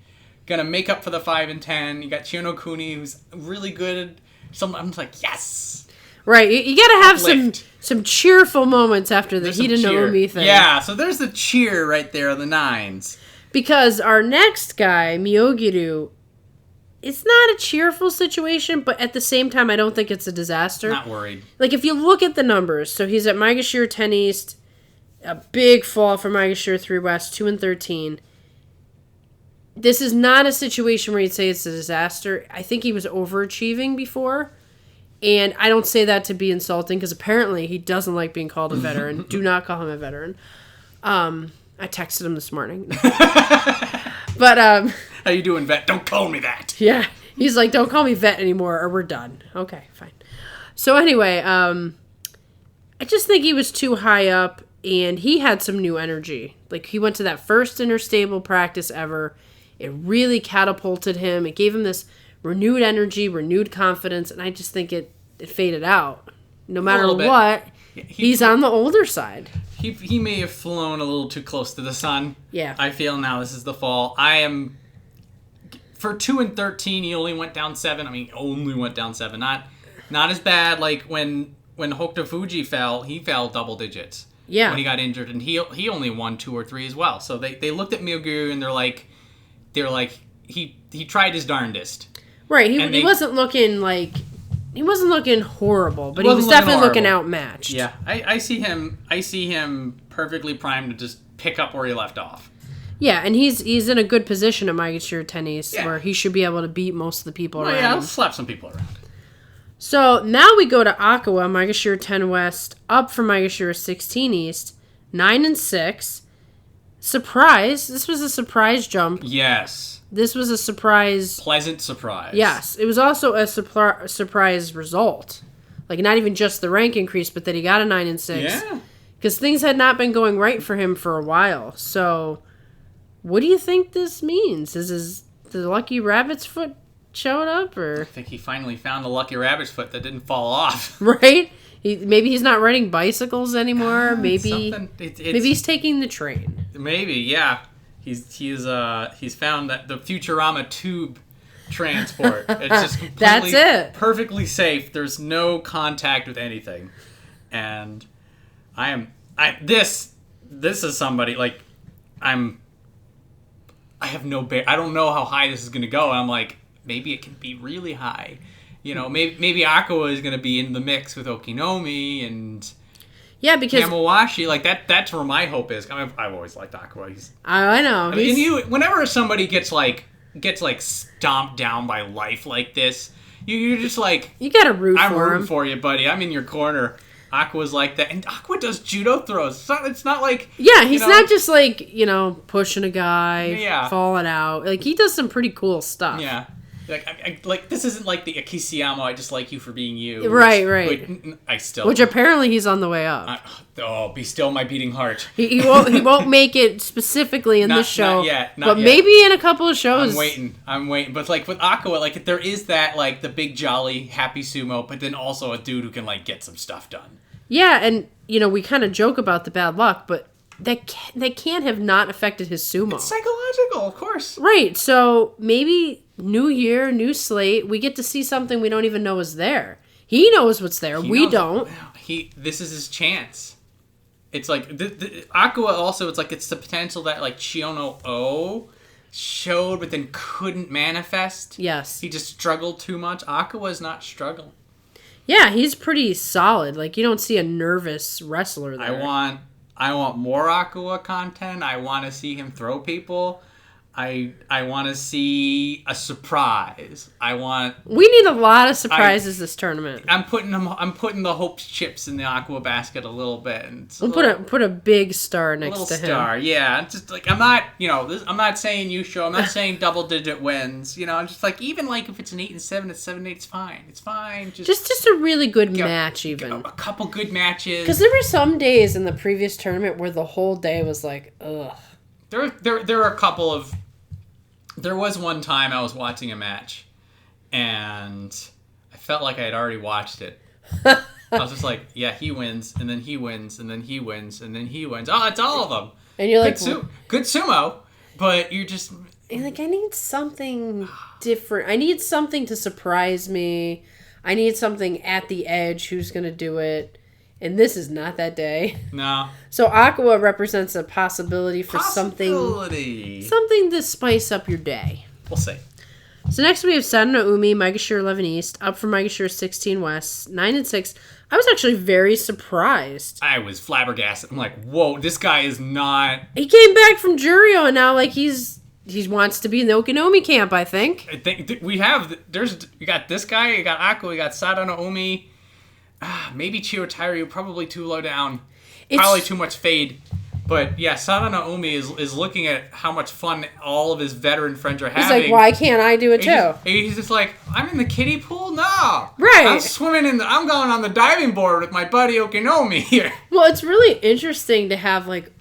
Gonna make up for the 5 and 10. You got Chiyonokuni, who's really good. I'm just like, yes. Right, you gotta have some cheerful moments after the Hidenoumi thing. Yeah, so there's the cheer right there on the 9s. Because our next guy, Myogiryu, it's not a cheerful situation, but at the same time, I don't think it's a disaster. Not worried. Like, if you look at the numbers, so he's at Megashira 10 East, a big fall for Megashira 3 West, 2 and 13. This is not a situation where you'd say it's a disaster. I think he was overachieving before. And I don't say that to be insulting, because apparently he doesn't like being called a veteran. Do not call him a veteran. I texted him this morning. But, how you doing, vet? Don't call me that. Yeah. He's like, don't call me vet anymore, or we're done. Okay, fine. So anyway, I just think he was too high up, and he had some new energy. Like, he went to that first interstable practice ever. It really catapulted him. It gave him this renewed energy, renewed confidence, and I just think it faded out. No matter what, he's on the older side. He may have flown a little too close to the sun. Yeah. I feel now this is the fall. For 2 and 13, he only went down 7. I mean, only went down 7. Not as bad like when Hokutofuji fell, he fell double digits. Yeah. When he got injured, and he only won 2 or 3 as well. So they looked at Myogiryu and they're like he tried his darndest. Right, he wasn't looking like he wasn't looking horrible, but he was definitely looking outmatched. Yeah, I see him perfectly primed to just pick up where he left off. Yeah, and he's in a good position at Myogiryu Tennis where he should be able to beat most of the people around him. I'll slap some people around. So now we go to Akua, Myogiryu 10 West, up from Myogiryu 16 East, 9-6. Surprise! This was a surprise jump. Yes. This was a surprise. Pleasant surprise. Yes, it was also a surprise result. Like not even just the rank increase, but that he got a 9-6. Yeah. Because things had not been going right for him for a while. So, what do you think this means? Is the lucky rabbit's foot showing up, or I think he finally found the lucky rabbit's foot that didn't fall off. Right? Maybe he's not riding bicycles anymore. Maybe he's taking the train. Maybe, yeah. He's found that the Futurama tube transport. It's just completely, that's it. Perfectly safe. There's no contact with anything, and this is somebody like I have no I don't know how high this is gonna go, and I'm like, maybe it can be really high. You know, maybe Akua is going to be in the mix with Okinoumi and because Tamawashi. Like that's where my hope is. I mean, I've always liked Akua. I know. Whenever somebody gets stomped down by life like this, you're just like, you got to root for him. I'm rooting for you, buddy. I'm in your corner. Akua's like that, and Akua does judo throws. It's not like he's not just like pushing a guy, falling out. Like he does some pretty cool stuff. Yeah. Like this isn't like the Akisiyama, I just like you for being you. Right. Which apparently he's on the way up. Be still my beating heart. He won't make it specifically in this show. Not yet. But maybe in a couple of shows. I'm waiting. But like with Akua, like there is that like the big jolly happy sumo, but then also a dude who can like get some stuff done. Yeah, and we kind of joke about the bad luck, but that can't have not affected his sumo. It's psychological, of course. Right. So maybe new year, new slate, we get to see something we don't even know is there. He knows what's there. We don't. This is his chance. It's like Akua also. It's like it's the potential that like Chiyono showed, but then couldn't manifest. Yes. He just struggled too much. Akua is not struggling. Yeah, he's pretty solid. Like you don't see a nervous wrestler there. I want more Akua content. I want to see him throw people. I want to see a surprise. We need a lot of surprises this tournament. I'm putting the hope chips in the Akua basket a little bit, and put a big star next to him. Star, yeah. Just like I'm not, I'm not saying Yusho. I'm not saying double digit wins. I'm just like even like if it's an 8-7, it's 7-8. It's fine. It's fine. Just a really good match, even a couple good matches. Because there were some days in the previous tournament where the whole day was like, ugh. There are a couple of. There was one time I was watching a match, and I felt like I had already watched it. I was just like, yeah, he wins, and then he wins, and then he wins, and then he wins. Oh, it's all of them. And you're like, good sumo, but you're like, I need something different. I need something to surprise me. I need something at the edge. Who's going to do it? And this is not that day. No. So Akua represents a possibility for something to spice up your day. We'll see. So next we have Sadanoumi, Myogiryu 11 East, up from Myogiryu 16 West, 9-6. I was actually very surprised. I was flabbergasted. I'm like, whoa, this guy is not... He came back from Juryo and now like he wants to be in the Okinoumi camp, I think. I think we got this guy, you got Akua, you got Sadanoumi. Maybe Chiyotairyu, probably too low down. Probably too much fade. But yeah, Sadanoumi is looking at how much fun all of his veteran friends are having. He's like, why can't I do it too? He's just like, I'm in the kiddie pool? No. Right. I'm going on the diving board with my buddy Okinoumi here. Well, it's really interesting to have like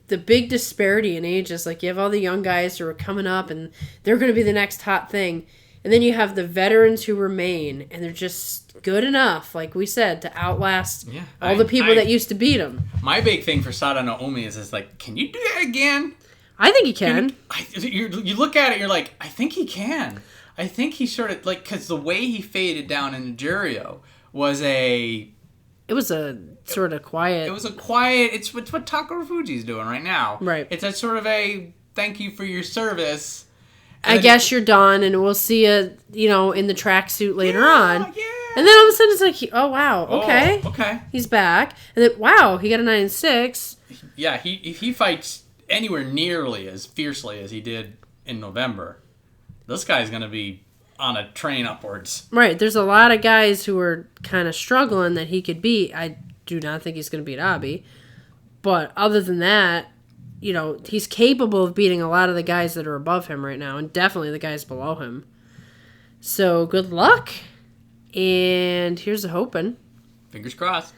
the big disparity in ages. Like you have all the young guys who are coming up and they're going to be the next hot thing. And then you have the veterans who remain, and they're just good enough, like we said, to outlast all the people that used to beat them. My big thing for Sadanoumi is like, can you do that again? I think he can. You look at it, you're like, I think he can. I think he sort of, like, because the way he faded down in Juryo was It was a sort of quiet... It was a quiet... It's what Takarafuji's doing right now. Right. It's a sort of a, thank you for your service... I guess you're done, and we'll see you, in the tracksuit later on. Yeah. And then all of a sudden it's like, oh, wow, okay. Oh, okay. He's back. And then, wow, he got a 9-6. Yeah, if he fights anywhere nearly as fiercely as he did in November, this guy's going to be on a train upwards. Right. There's a lot of guys who are kind of struggling that he could beat. I do not think he's going to beat Abi. But other than that, you know, he's capable of beating a lot of the guys that are above him right now, and definitely the guys below him. So, good luck. And here's the hoping. Fingers crossed.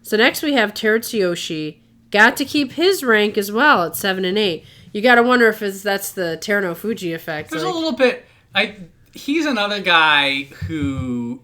So next we have Terutsuyoshi. Got to keep his rank as well at 7 and 8. You got to wonder if that's the Terunofuji effect. There's a little bit. He's another guy who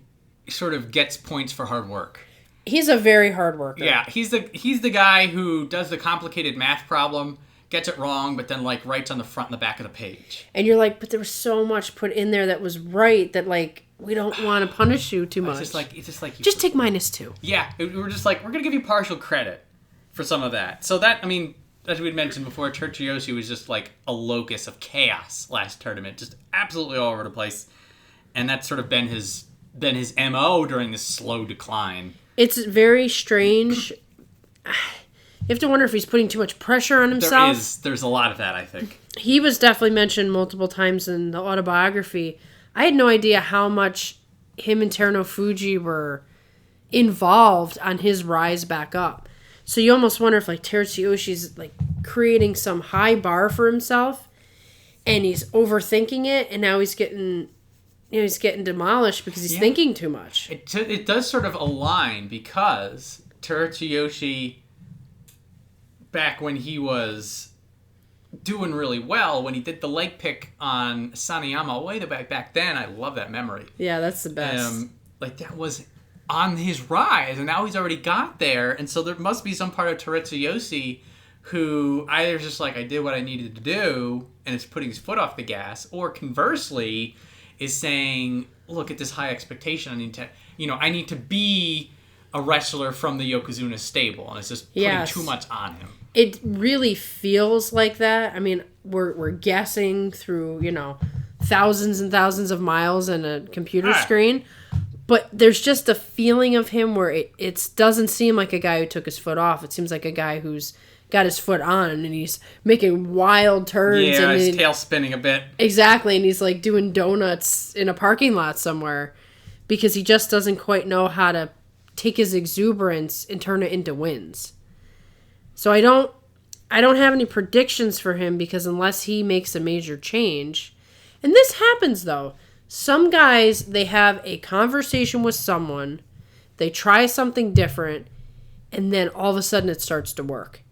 sort of gets points for hard work. He's a very hard worker. Yeah, he's the guy who does the complicated math problem, gets it wrong, but then like writes on the front and the back of the page. And you're like, but there was so much put in there that was right that like we don't want to punish you too much. It's just like just take -2. Yeah, we're just like, we're gonna give you partial credit for some of that. So that, I mean, as we'd mentioned before, Terutsuyoshi was just like a locus of chaos last tournament, just absolutely all over the place, and that's sort of been his MO during this slow decline. It's very strange. You have to wonder if he's putting too much pressure on himself. There's a lot of that, I think. He was definitely mentioned multiple times in the autobiography. I had no idea how much him and Terunofuji were involved on his rise back up. So you almost wonder if like Terutsuyoshi's like creating some high bar for himself, and he's overthinking it, and now he's getting demolished because he's thinking too much. It does sort of align because Terutsuyoshi, back when he was doing really well, when he did the leg pick on Sanayama way back then, I love that memory. Yeah, that's the best. Like that was on his rise, and now he's already got there, and so there must be some part of Terutsuyoshi who either is just like, I did what I needed to do, and is putting his foot off the gas, or conversely is saying, look at this high expectation, I need to be a wrestler from the Yokozuna stable, and it's just putting too much on him. It really feels like that. I mean, we're guessing through, thousands and thousands of miles in a computer screen, but there's just a feeling of him where it doesn't seem like a guy who took his foot off. It seems like a guy who's got his foot on and he's making wild turns. Yeah, and his tail spinning a bit. Exactly, and he's like doing donuts in a parking lot somewhere because he just doesn't quite know how to take his exuberance and turn it into wins. So I don't have any predictions for him because unless he makes a major change, and this happens though. Some guys, they have a conversation with someone, they try something different, and then all of a sudden it starts to work.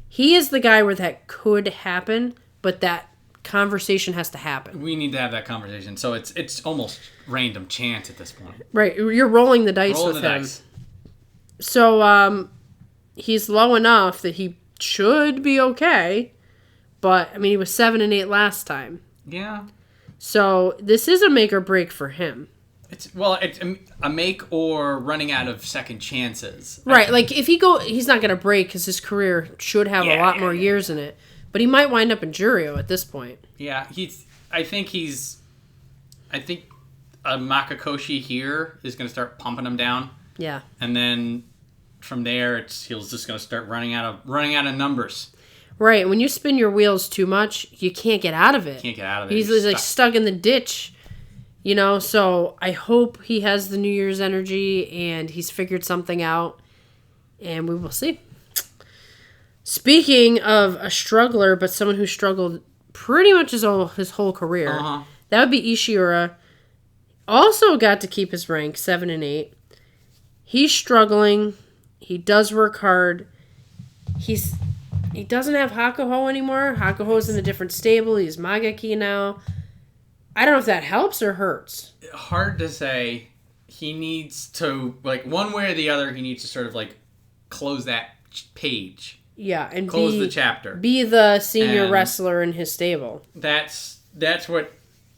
He is the guy where that could happen, but that conversation has to happen. We need to have that conversation. So it's almost random chance at this point. Right, you're rolling the dice with him. So he's low enough that he should be okay, but I mean he was 7 and 8 last time. Yeah. So this is a make or break for him. It's a make or running out of second chances. Right, like if he's not going to break because his career should have a lot more years in it. But he might wind up in Juryo at this point. Yeah, I think a Makakoshi here is going to start pumping him down. Yeah. And then from there, he's just going to start running out of numbers. Right, when you spin your wheels too much, you can't get out of it. He's like stuck in the ditch. So I hope he has the New Year's energy and he's figured something out. And we will see. Speaking of a struggler, but someone who struggled pretty much his whole career, that would be Ishiura. Also got to keep his rank, 7 and 8. He's struggling. He does work hard. He doesn't have Hakuho anymore. Hakuho's in a different stable. He's Magaki now. I don't know if that helps or hurts. Hard to say. He needs to, like, one way or the other, he needs to sort of, like, close that page. Yeah, and close the chapter. Be the senior wrestler in his stable. That's what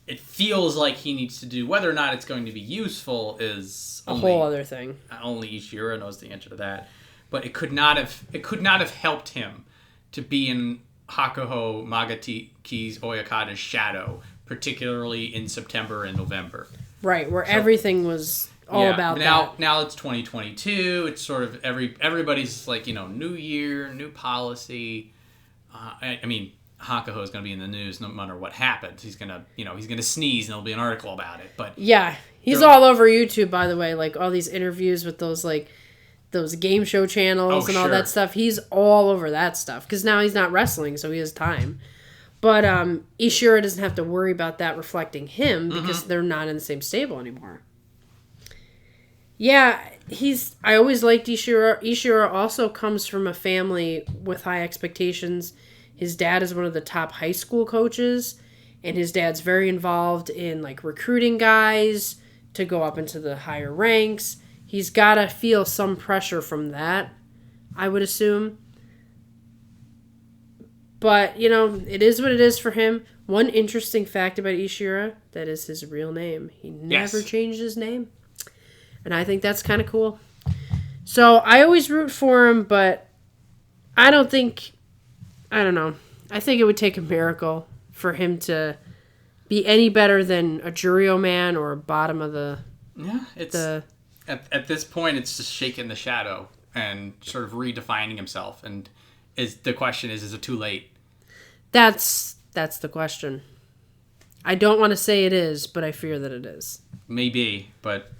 it feels like he needs to do. Whether or not it's going to be useful is a whole other thing. Only Ishiura knows the answer to that. But it could not have helped him to be in Hakuho Magaki's Oyakata's shadow, particularly in September and November. Right, where everything was all about that. Now it's 2022. It's sort of everybody's like, new year, new policy. I mean, Hakuho is going to be in the news no matter what happens. He's going to sneeze and there'll be an article about it. But yeah, he's all over YouTube, by the way. Like all these interviews with those game show channels and all that stuff. He's all over that stuff because now he's not wrestling, so he has time. But Ishiura doesn't have to worry about that reflecting him because they're not in the same stable anymore. Yeah, I always liked Ishiura. Ishiura also comes from a family with high expectations. His dad is one of the top high school coaches, and his dad's very involved in like recruiting guys to go up into the higher ranks. He's got to feel some pressure from that, I would assume. But, it is what it is for him. One interesting fact about Ishiura, that is his real name. He never changed his name. And I think that's kind of cool. So I always root for him, but I don't know. I think it would take a miracle for him to be any better than a Juryo man or bottom of the... Yeah, at this point, it's just shaking the shadow and sort of redefining himself. And the question is it too late? That's the question. I don't want to say it is, but I fear that it is. Maybe, but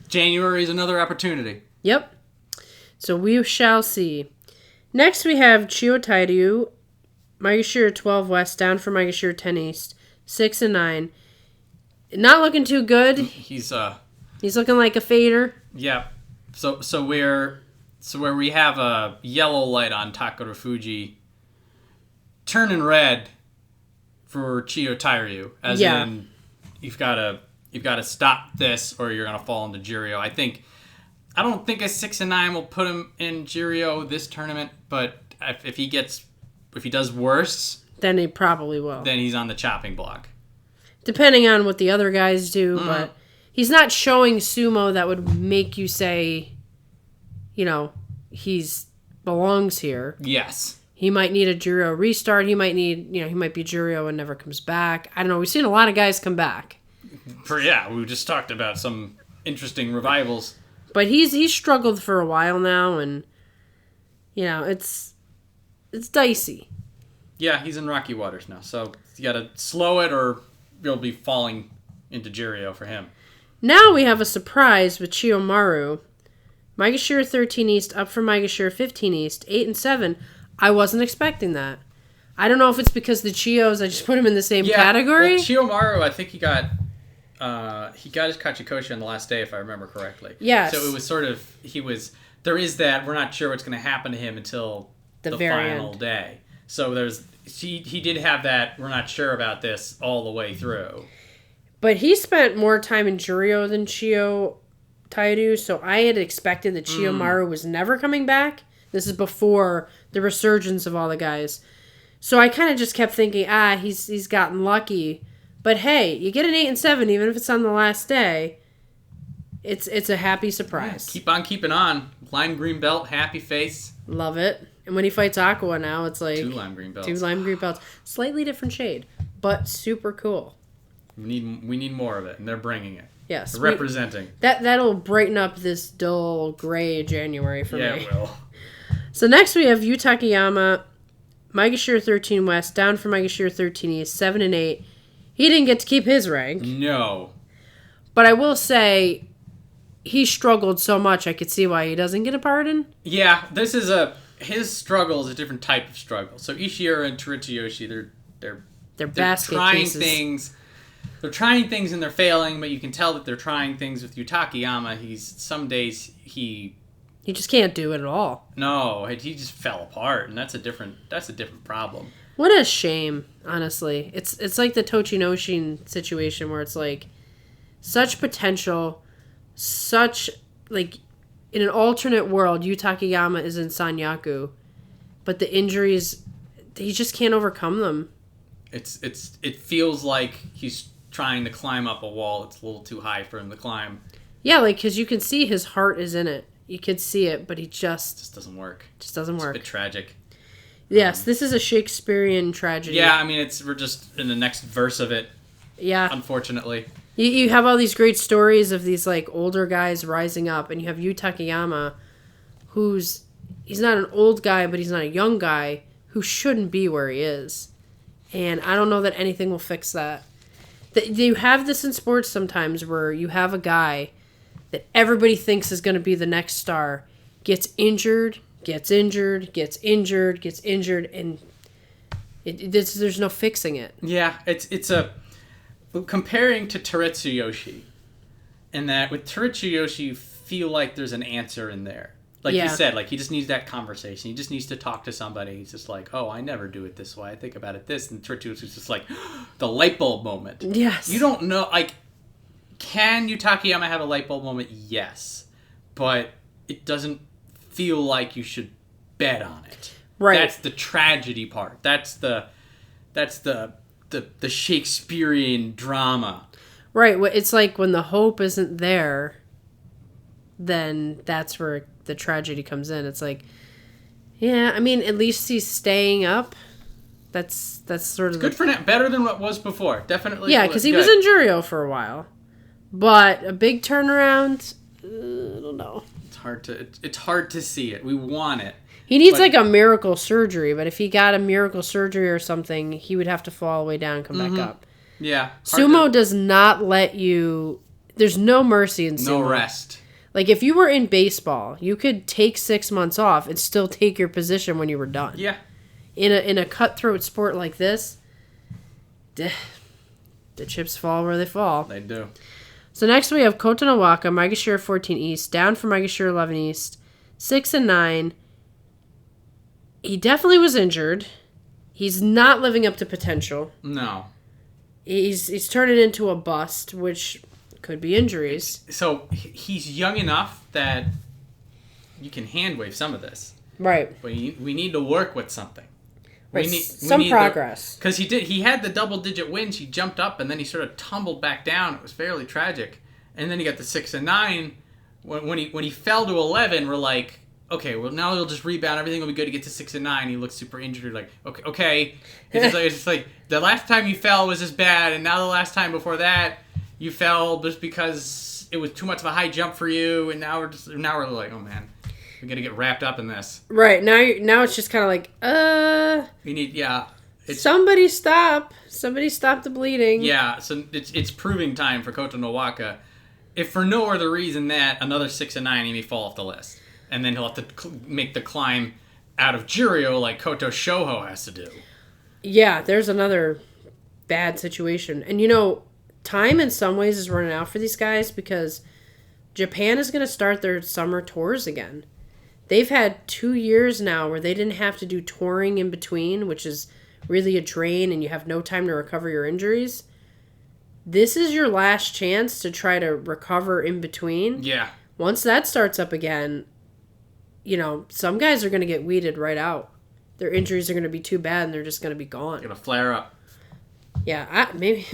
January is another opportunity. Yep. So we shall see. Next we have Chiyotairyu, Maegashira 12 West, down for Maegashira 10 East, 6 and 9. Not looking too good. He's looking like a fader. Yeah. So where we have a yellow light on Takarafuji, turning red for Chiyotairyu, as in you've got to stop this or you're gonna fall into Juryo. I don't think a 6 and 9 will put him in Juryo this tournament, but if he does worse, then he probably will. Then he's on the chopping block. Depending on what the other guys do, but he's not showing sumo that would make you say, he's belongs here. Yes. He might need a Juryo restart. He might be Juryo and never comes back. I don't know. We've seen a lot of guys come back. We just talked about some interesting revivals. But he's struggled for a while now, and it's dicey. Yeah, he's in rocky waters now, so you got to slow it, or you'll be falling into Juryo for him. Now we have a surprise with Chiyomaru. Maegashira 13 East up from Maegashira 15 East, 8 and 7. I wasn't expecting that. I don't know if it's because the Chiyos, I just put him in the same category. Well, Chiyomaru, I think he got his Kachikoshi on the last day, if I remember correctly. Yes. So it was sort of, there is that, we're not sure what's going to happen to him until the final day. So he did have that, we're not sure about this all the way through. But he spent more time in Juryo than Chiyotairyu, so I had expected that Chiyomaru was never coming back. This is before the resurgence of all the guys. So I kind of just kept thinking, he's gotten lucky. But hey, you get an 8 and 7, even if it's on the last day. It's a happy surprise. Yeah, keep on keeping on. Lime green belt, happy face. Love it. And when he fights Akua now, it's like 2 lime green belts. 2 lime green belts. Slightly different shade, but super cool. We need more of it, and they're bringing it. Yes. They're representing. That'll brighten up this dull gray January for me. Yeah, it will. So next we have Yutakayama, Maegashira 13 West, down for Maegashira 13 East, 7 and 8. He didn't get to keep his rank. No. But I will say, he struggled so much, I could see why he doesn't get a pardon. Yeah, his struggle is a different type of struggle. So Ishiura and Terutsuyoshi, they're basket trying cases. things. They're trying things and they're failing, but you can tell that they're trying things with Yutakayama. Some days he just can't do it at all. No, he just fell apart, and that's a different problem. What a shame, honestly. It's like the Tochinoshin situation where it's like such potential, such like in an alternate world, Yutakayama is in Sanyaku, but the injuries, he just can't overcome them. It feels like he's trying to climb up a wall. It's a little too high for him to climb. Yeah, like because you can see his heart is in it. You could see it, but he just doesn't work. Just doesn't work. It's a bit tragic. Yes, this is a Shakespearean tragedy. Yeah, I mean we're just in the next verse of it. Yeah. Unfortunately. You have all these great stories of these like older guys rising up, and you have Yutakayama, he's not an old guy, but he's not a young guy who shouldn't be where he is. And I don't know that anything will fix that. You have this in sports sometimes where you have a guy that everybody thinks is going to be the next star, gets injured, and there's no fixing it. Yeah, it's comparing to Terutsuyoshi, and that with Terutsuyoshi you feel like there's an answer in there. Like you said, like he just needs that conversation. He just needs to talk to somebody. He's just like, oh, I never do it this way. I think about it this. And Terutsuyoshi just like, the light bulb moment. Yes. You don't know, like, can Yutakayama have a light bulb moment? Yes. But it doesn't feel like you should bet on it. Right. That's the tragedy part. That's the Shakespearean drama. Right. It's like when the hope isn't there, then that's where the tragedy comes in. It's like, yeah, I mean, at least he's staying up. That's sort of good for now. Better than what was before. Definitely. Yeah, because he was in Juryo for a while. But a big turnaround, I don't know. It's hard to see it. We want it. He needs like a miracle surgery, but if he got a miracle surgery or something, he would have to fall all the way down and come back up. Yeah. Sumo does not let you... There's no mercy in sumo. No rest. Like, if you were in baseball, you could take 6 months off and still take your position when you were done. Yeah. In a cutthroat sport like this, the chips fall where they fall. They do. So next we have Kotonowaka, Maegashira 14 East, down from Maegashira 11 East, 6 and 9. He definitely was injured. He's not living up to potential. No. He's turned it into a bust, which could be injuries. So he's young enough that you can handwave some of this. Right. But we need to work with something. Right. We need progress. Because he had the double-digit wins. He jumped up, and then he sort of tumbled back down. It was fairly tragic. And then he got the 6 and 9. When he fell to 11, we're like, okay, well, now he'll just rebound. Everything will be good to get to 6 and 9. He looks super injured. Like, okay. It's just like the last time you fell was this bad, and now the last time before that you fell just because it was too much of a high jump for you, and now we're like, oh man, we got to get wrapped up in this. Right now it's just kind of like, we need somebody stop the bleeding. Yeah, so it's proving time for Kotonowaka, if for no other reason that another 6 and 9 he may fall off the list. And then he'll have to make the climb out of Juryo like Koto Shoho has to do. Yeah, there's another bad situation. And time in some ways is running out for these guys because Japan is going to start their summer tours again. They've had 2 years now where they didn't have to do touring in between, which is really a drain and you have no time to recover your injuries. This is your last chance to try to recover in between. Yeah. Once that starts up again... some guys are going to get weeded right out. Their injuries are going to be too bad, and they're just going to be gone. Going to flare up. Yeah, maybe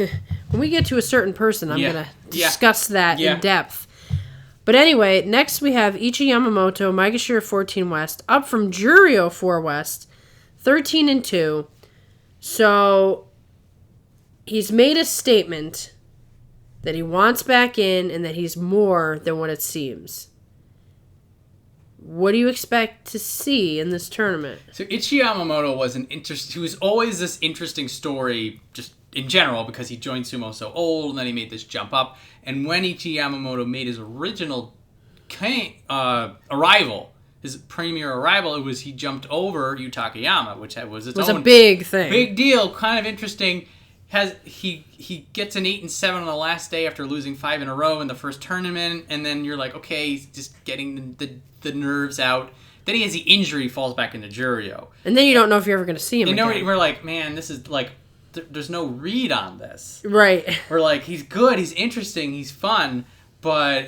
when we get to a certain person, I'm going to discuss that in depth. But anyway, next we have Ichi Yamamoto, Maegashira 14 West, up from Juryo 4 West, 13 and 2. So he's made a statement that he wants back in and that he's more than what it seems. What do you expect to see in this tournament? So Ichi Yamamoto was he was always this interesting story just in general because he joined sumo so old and then he made this jump up. And when Ichi Yamamoto made his original arrival, his premier arrival, he jumped over Yutakayama, which was a big thing. Big deal, kind of interesting. He gets an 8 and 7 on the last day after losing 5 in a row in the first tournament, and then you're like, okay, he's just getting the nerves out. Then he has the injury, falls back into Juryo. And then you don't know if you're ever going to see him again. We're like, man, this is like, there's no read on this. Right. We're like, he's good, he's interesting, he's fun, but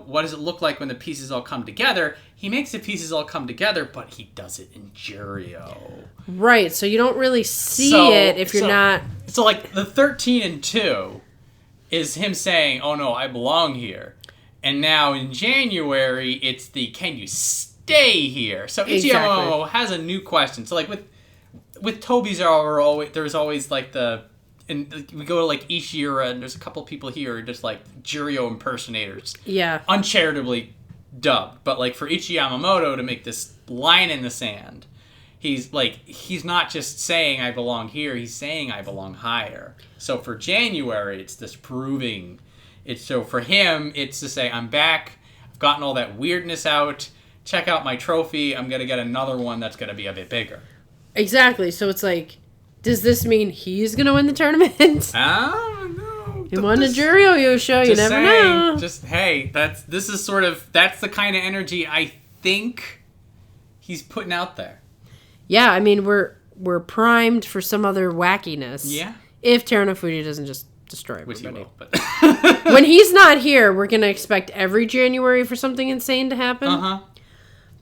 what does it look like when the pieces all come together? He makes the pieces all come together, but he does it in Juryo. Right, so you don't really see it if you're not... So, like, the 13 and 2 is him saying, oh no, I belong here. And now in January, it's the, can you stay here? So Ichiyama has a new question. So, like, with Tobizaru, there's always, like, the and we go to like Ishiura, and there's a couple people here who are just like Juryo impersonators. Yeah. Uncharitably dubbed. But like for Ichi Yamamoto to make this line in the sand, he's not just saying I belong here, he's saying I belong higher. So for January, it's this proving. So for him, it's to say I'm back, I've gotten all that weirdness out, check out my trophy, I'm going to get another one that's going to be a bit bigger. Exactly. So it's like, does this mean he's going to win the tournament? I don't know. He won the Juryo show. You never know. That's the kind of energy I think he's putting out there. Yeah, I mean, we're primed for some other wackiness. Yeah. If Terunofuji doesn't just destroy everybody. Which he will, but... When he's not here, we're going to expect every January for something insane to happen. Uh-huh.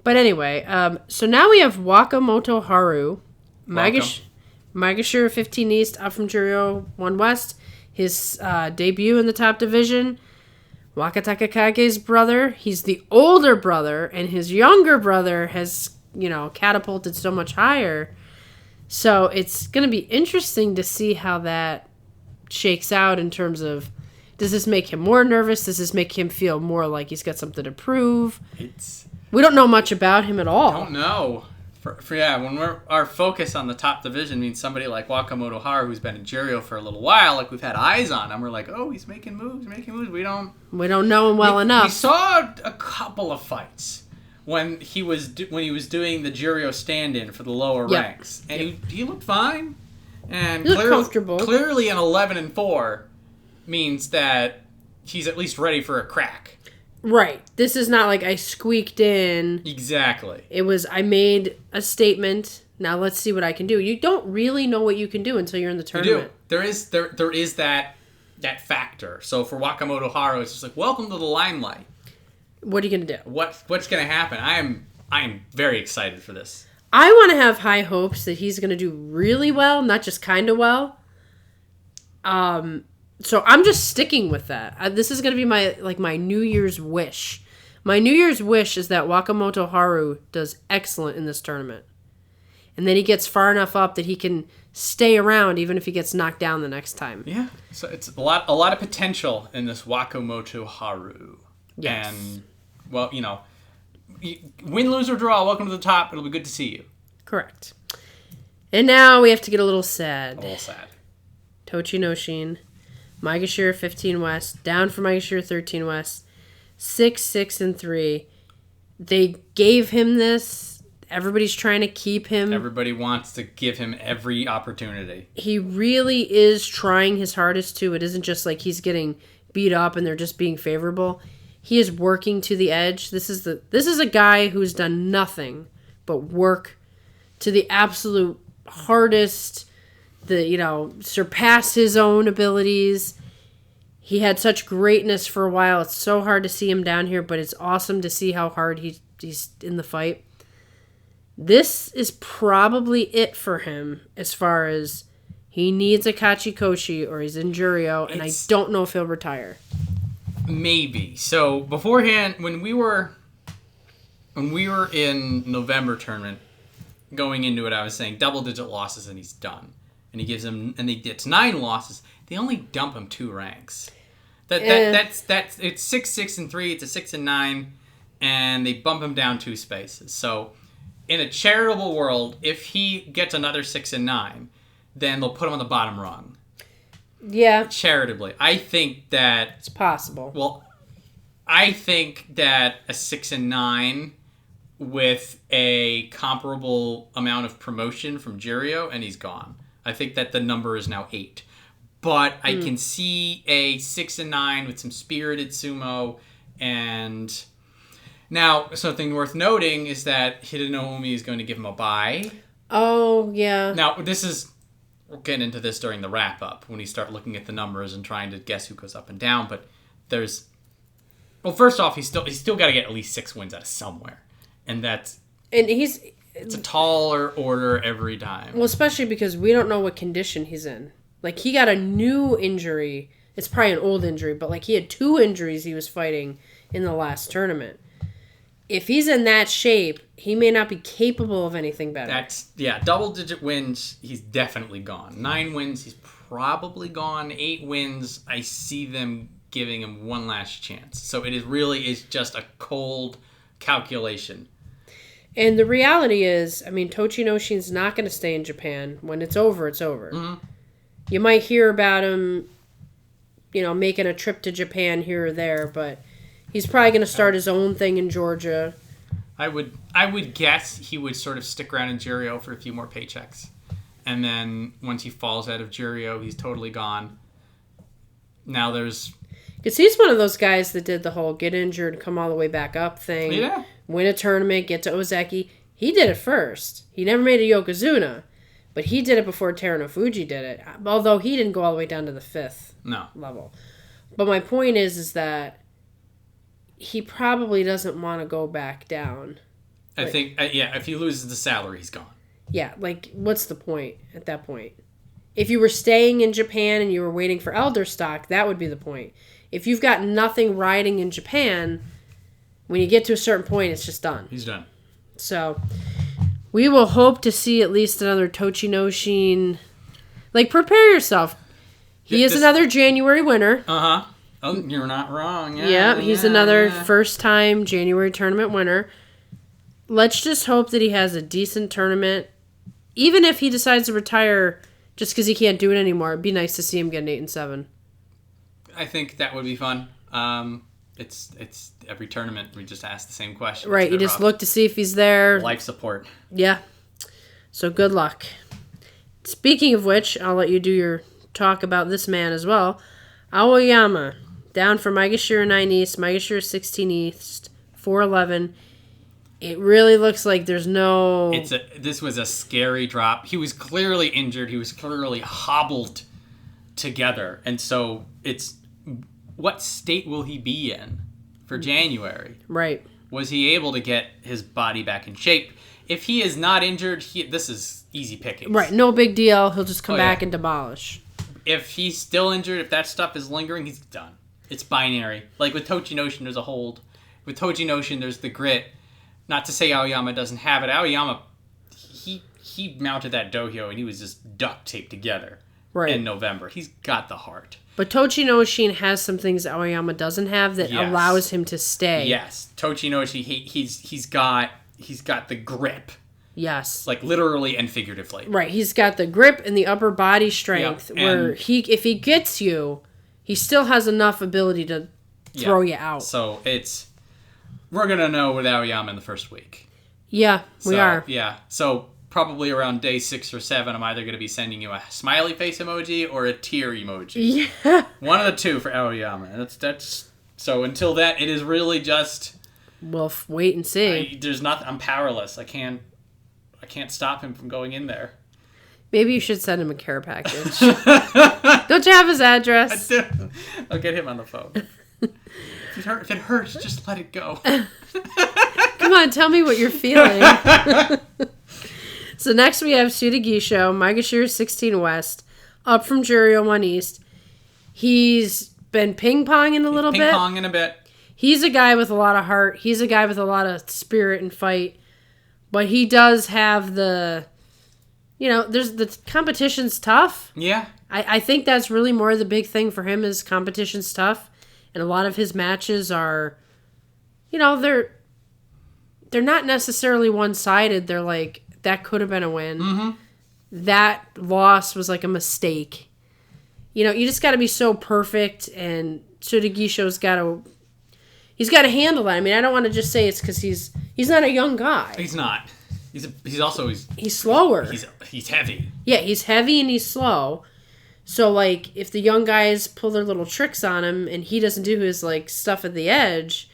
But anyway, so now we have Wakamoto Haru, Myogiryu 15 East, up from Juryo 1 West. His debut in the top division. Wakatakakage's brother. He's the older brother, and his younger brother has, catapulted so much higher. So it's going to be interesting to see how that shakes out in terms of, does this make him more nervous? Does this make him feel more like he's got something to prove? We don't know much about him at all. Don't know. When our focus on the top division means somebody like Wakamoto Haru, who's been in Juryo for a little while, like we've had eyes on him, we're like, oh, he's making moves. We don't know him well enough. We saw a couple of fights when he was doing the Juryo stand-in for the lower ranks, and he looked fine, and he looked comfortable. Clearly, an 11-4 means that he's at least ready for a crack. Right. This is not like I squeaked in. Exactly. It was, I made a statement. Now let's see what I can do. You don't really know what you can do until you're in the tournament. You do. There is that factor. So for Wakamoto Haru, it's just like, welcome to the limelight. What are you going to do? What's going to happen? I am very excited for this. I want to have high hopes that he's going to do really well, not just kind of well. So I'm just sticking with that. This is going to be my New Year's wish. My New Year's wish is that Wakamoto Haru does excellent in this tournament. And then he gets far enough up that he can stay around even if he gets knocked down the next time. Yeah. So it's a lot of potential in this Wakamoto Haru. Yes. And, well, win, lose, or draw, welcome to the top. It'll be good to see you. Correct. And now we have to get a little sad. A little sad. Tochinoshin. Myogiryu 15 West, down from Myogiryu 13 West, 6-6-3. They gave him this. Everybody's trying to keep him. Everybody wants to give him every opportunity. He really is trying his hardest to. It isn't just like he's getting beat up and they're just being favorable. He is working to the edge. This is a guy who's done nothing but work to the absolute hardest. Surpass his own abilities. He had such greatness for a while. It's so hard to see him down here, but it's awesome to see how hard he's in the fight. This is probably it for him as far as he needs a Kachikoshi or he's in Juryo, and I don't know if he'll retire. Maybe. So beforehand, when we were in November tournament, going into it, I was saying double-digit losses and he's done. And he gives him, and it's 9 losses. They only dump him 2 ranks. That's it's 6-6-3. It's a 6-9, and they bump him down 2 spaces. So, in a charitable world, if he gets another 6-9, then they'll put him on the bottom rung. Yeah. Charitably, I think that it's possible. Well, I think that a 6-9 with a comparable amount of promotion from Juryo, and he's gone. I think that the number is now 8. But I can see a 6-9 with some spirited sumo. And now, something worth noting is that Hidenoumi is going to give him a bye. Oh, yeah. Now, we'll get into this during the wrap-up, when we start looking at the numbers and trying to guess who goes up and down. But first off, he's still got to get at least 6 wins out of somewhere. And it's a taller order every time. Well, especially because we don't know what condition he's in. Like, he got a new injury. It's probably an old injury, but, he had 2 injuries he was fighting in the last tournament. If he's in that shape, he may not be capable of anything better. Double-digit wins, he's definitely gone. 9 wins, he's probably gone 8 wins. I see them giving him one last chance. So it is just a cold calculation. And the reality is, I mean, Tochinoshin's not going to stay in Japan. When it's over, it's over. Mm-hmm. You might hear about him, making a trip to Japan here or there, but he's probably going to start his own thing in Georgia. I would guess he would sort of stick around in Juryo for a few more paychecks. And then once he falls out of Juryo, he's totally gone. Now there's... Because he's one of those guys that did the whole get injured, come all the way back up thing. Yeah. Win a tournament, get to Ozeki. He did it first. He never made a Yokozuna. But he did it before Terunofuji did it. Although he didn't go all the way down to the 5th level. But my point is that he probably doesn't want to go back down. I think, if he loses the salary, he's gone. Yeah, what's the point at that point? If you were staying in Japan and you were waiting for Elder Stock, that would be the point. If you've got nothing riding in Japan, when you get to a certain point, it's just done. He's done. So, we will hope to see at least another Tochinoshin. Prepare yourself. He is another January winner. Uh-huh. Oh, you're not wrong. Yeah, he's another first-time January tournament winner. Let's just hope that he has a decent tournament. Even if he decides to retire just because he can't do it anymore, it'd be nice to see him get an 8-7. I think that would be fun. It's every tournament we just ask the same question. Right, you just look to see if he's there. Life support. Yeah. So good luck. Speaking of which, I'll let you do your talk about this man as well. Aoyama, down for Myogiryu 9 East, Myogiryu 16 East, 411. It really looks like there's no... This was a scary drop. He was clearly injured. He was clearly hobbled together. And so it's... What state will he be in for January? Right. Was he able to get his body back in shape? If he is not injured, this is easy pickings. Right, no big deal. He'll just come back and demolish. If he's still injured, if that stuff is lingering, he's done. It's binary. Like with Tochinoshin, there's a hold. With Tochinoshin, there's the grit. Not to say Aoyama doesn't have it. Aoyama, he mounted that dohyo and he was just duct taped together in November. He's got the heart. But Tochinoshin has some things Aoyama doesn't have that allows him to stay. Yes, Tochinoshin, he's got the grip. Yes, literally and figuratively. Right, he's got the grip and the upper body strength where if he gets you, he still has enough ability to throw you out. So we're gonna know with Aoyama in the first week. Yeah, we are. Yeah, so. Probably around day 6 or 7, I'm either going to be sending you a smiley face emoji or a tear emoji. Yeah. One of the two for Aoyama. That's so until then, it is really just... We'll wait and see. There's nothing... I'm powerless. I can't stop him from going in there. Maybe you should send him a care package. Don't you have his address? I do. I'll get him on the phone. If it hurts, just let it go. Come on, tell me what you're feeling. So next we have Tsudagisho, Myogiryu 16 West, up from Juryo 1 East. He's been ping-ponging a little bit. Ping-ponging a bit. He's a guy with a lot of heart. He's a guy with a lot of spirit and fight. But he does have the... the competition's tough. Yeah. I think that's really more the big thing for him is competition's tough. And a lot of his matches are... they're not necessarily one-sided. They're like... That could have been a win. Mm-hmm. That loss was like a mistake. You just got to be so perfect, and Tsudagisho's got to... He's got to handle that. I mean, I don't want to just say it's because he's not a young guy. He's not. He's also... He's slower. He's heavy. Yeah, he's heavy and he's slow. So, if the young guys pull their little tricks on him, and he doesn't do his, stuff at the edge...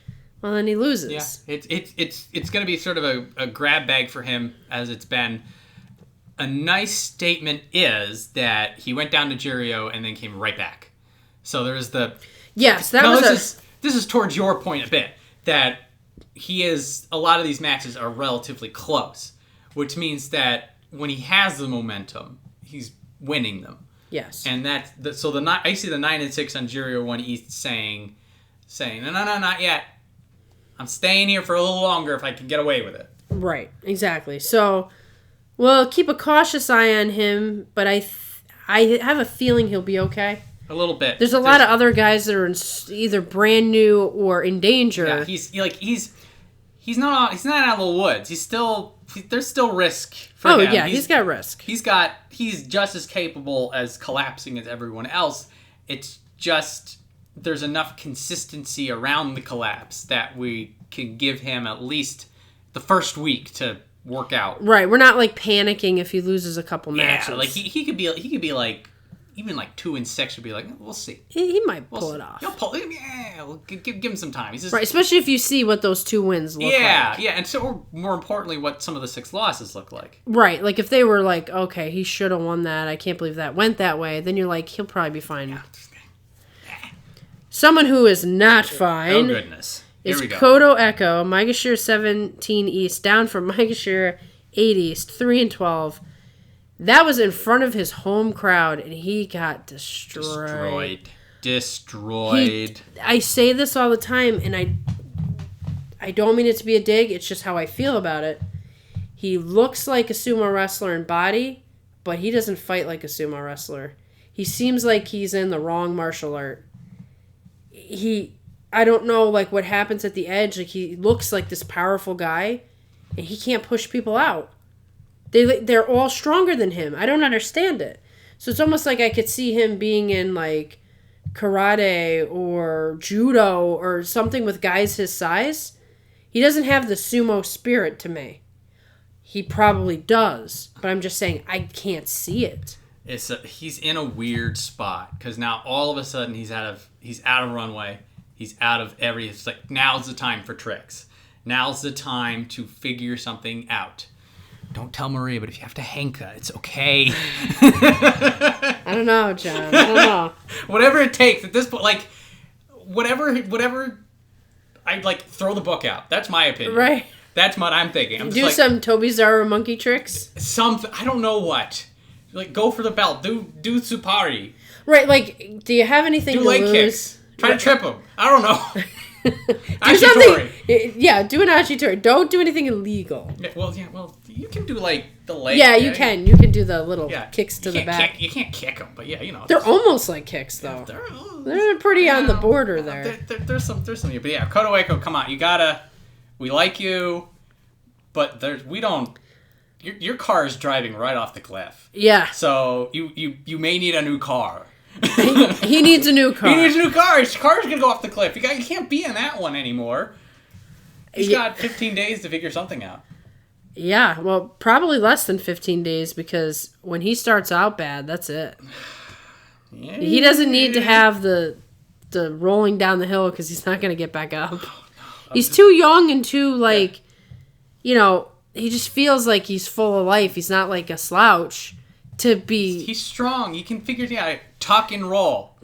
Well, then he loses. Yeah, it's going to be sort of a grab bag for him, as it's been. A nice statement is that he went down to Juryo and then came right back. So there's the... Yes, This is towards your point a bit, that a lot of these matches are relatively close, which means that when he has the momentum, he's winning them. Yes. And I see the 9 and 6 on Juryo 1 East saying, no, not yet. I'm staying here for a little longer if I can get away with it. Right, exactly. So, we'll keep a cautious eye on him, but I have a feeling he'll be okay. A little bit. There's a lot of other guys that are either brand new or in danger. Yeah, he's not out of the woods. There's still risk for him. Oh yeah, he's got risk. He's just as capable as collapsing as everyone else. It's just there's enough consistency around the collapse that we can give him at least the first week to work out. Right, we're not like panicking if he loses a couple matches. Yeah, like he could be like even like 2-6 would be like, we'll see. He might pull it off. He'll pull it. Yeah, we'll give him some time. He's just, right, especially if you see what those 2 wins look like. Yeah, and so or more importantly, what some of the 6 losses look like. Right, like if they were like, okay, he should have won that. I can't believe that went that way. Then you're like, he'll probably be fine. Yeah. Someone who is not fine. Oh goodness. Is Kodo Echo, Maegashira 17 East, down from Maegashira 8 East, 3-12. That was in front of his home crowd, and he got destroyed. Destroyed. I say this all the time, and I don't mean it to be a dig. It's just how I feel about it. He looks like a sumo wrestler in body, but he doesn't fight like a sumo wrestler. He seems like he's in the wrong martial art. I don't know, like, what happens at the edge. Like, he looks like this powerful guy, and he can't push people out. They're all stronger than him. I don't understand it. So it's almost like I could see him being in, like, karate or judo or something with guys his size. He doesn't have the sumo spirit to me. He probably does, but I'm just saying I can't see it. He's in a weird spot because now all of a sudden he's out of runway. He's out of it's like now's the time for tricks. Now's the time to figure something out. Don't tell Maria, but if you have to henka, it's okay. I don't know, John. I don't know. Whatever it takes at this point, like whatever. I'd like throw the book out. That's my opinion. Right. That's what I'm thinking. I'm just do some Tobizaru monkey tricks. Something I don't know what. Like go for the belt. Do Tsupari. Right. Like, do you have anything to leg lose? Kicks. Try to trip him. I don't know. Do something. Yeah, do an Ashitori. Don't do anything illegal. Well, you can do like the leg. Yeah, you can. You can do the little kicks to the back. You can't kick them, but they're almost like kicks though. They're pretty on the border there. There's some. But yeah, Kodo Echo, come on, we like you, but we don't. Your car is driving right off the cliff. Yeah. So you may need a new car. He needs a new car. He needs a new car. His car's going to go off the cliff. You can't be in that one anymore. He's got 15 days to figure something out. Yeah, well, probably less than 15 days because when he starts out bad, that's it. Yeah. He doesn't need to have the rolling down the hill because he's not going to get back up. He's too young and too, he just feels like he's full of life. He's not like a slouch. He's strong. You can figure it out. Tuck and roll.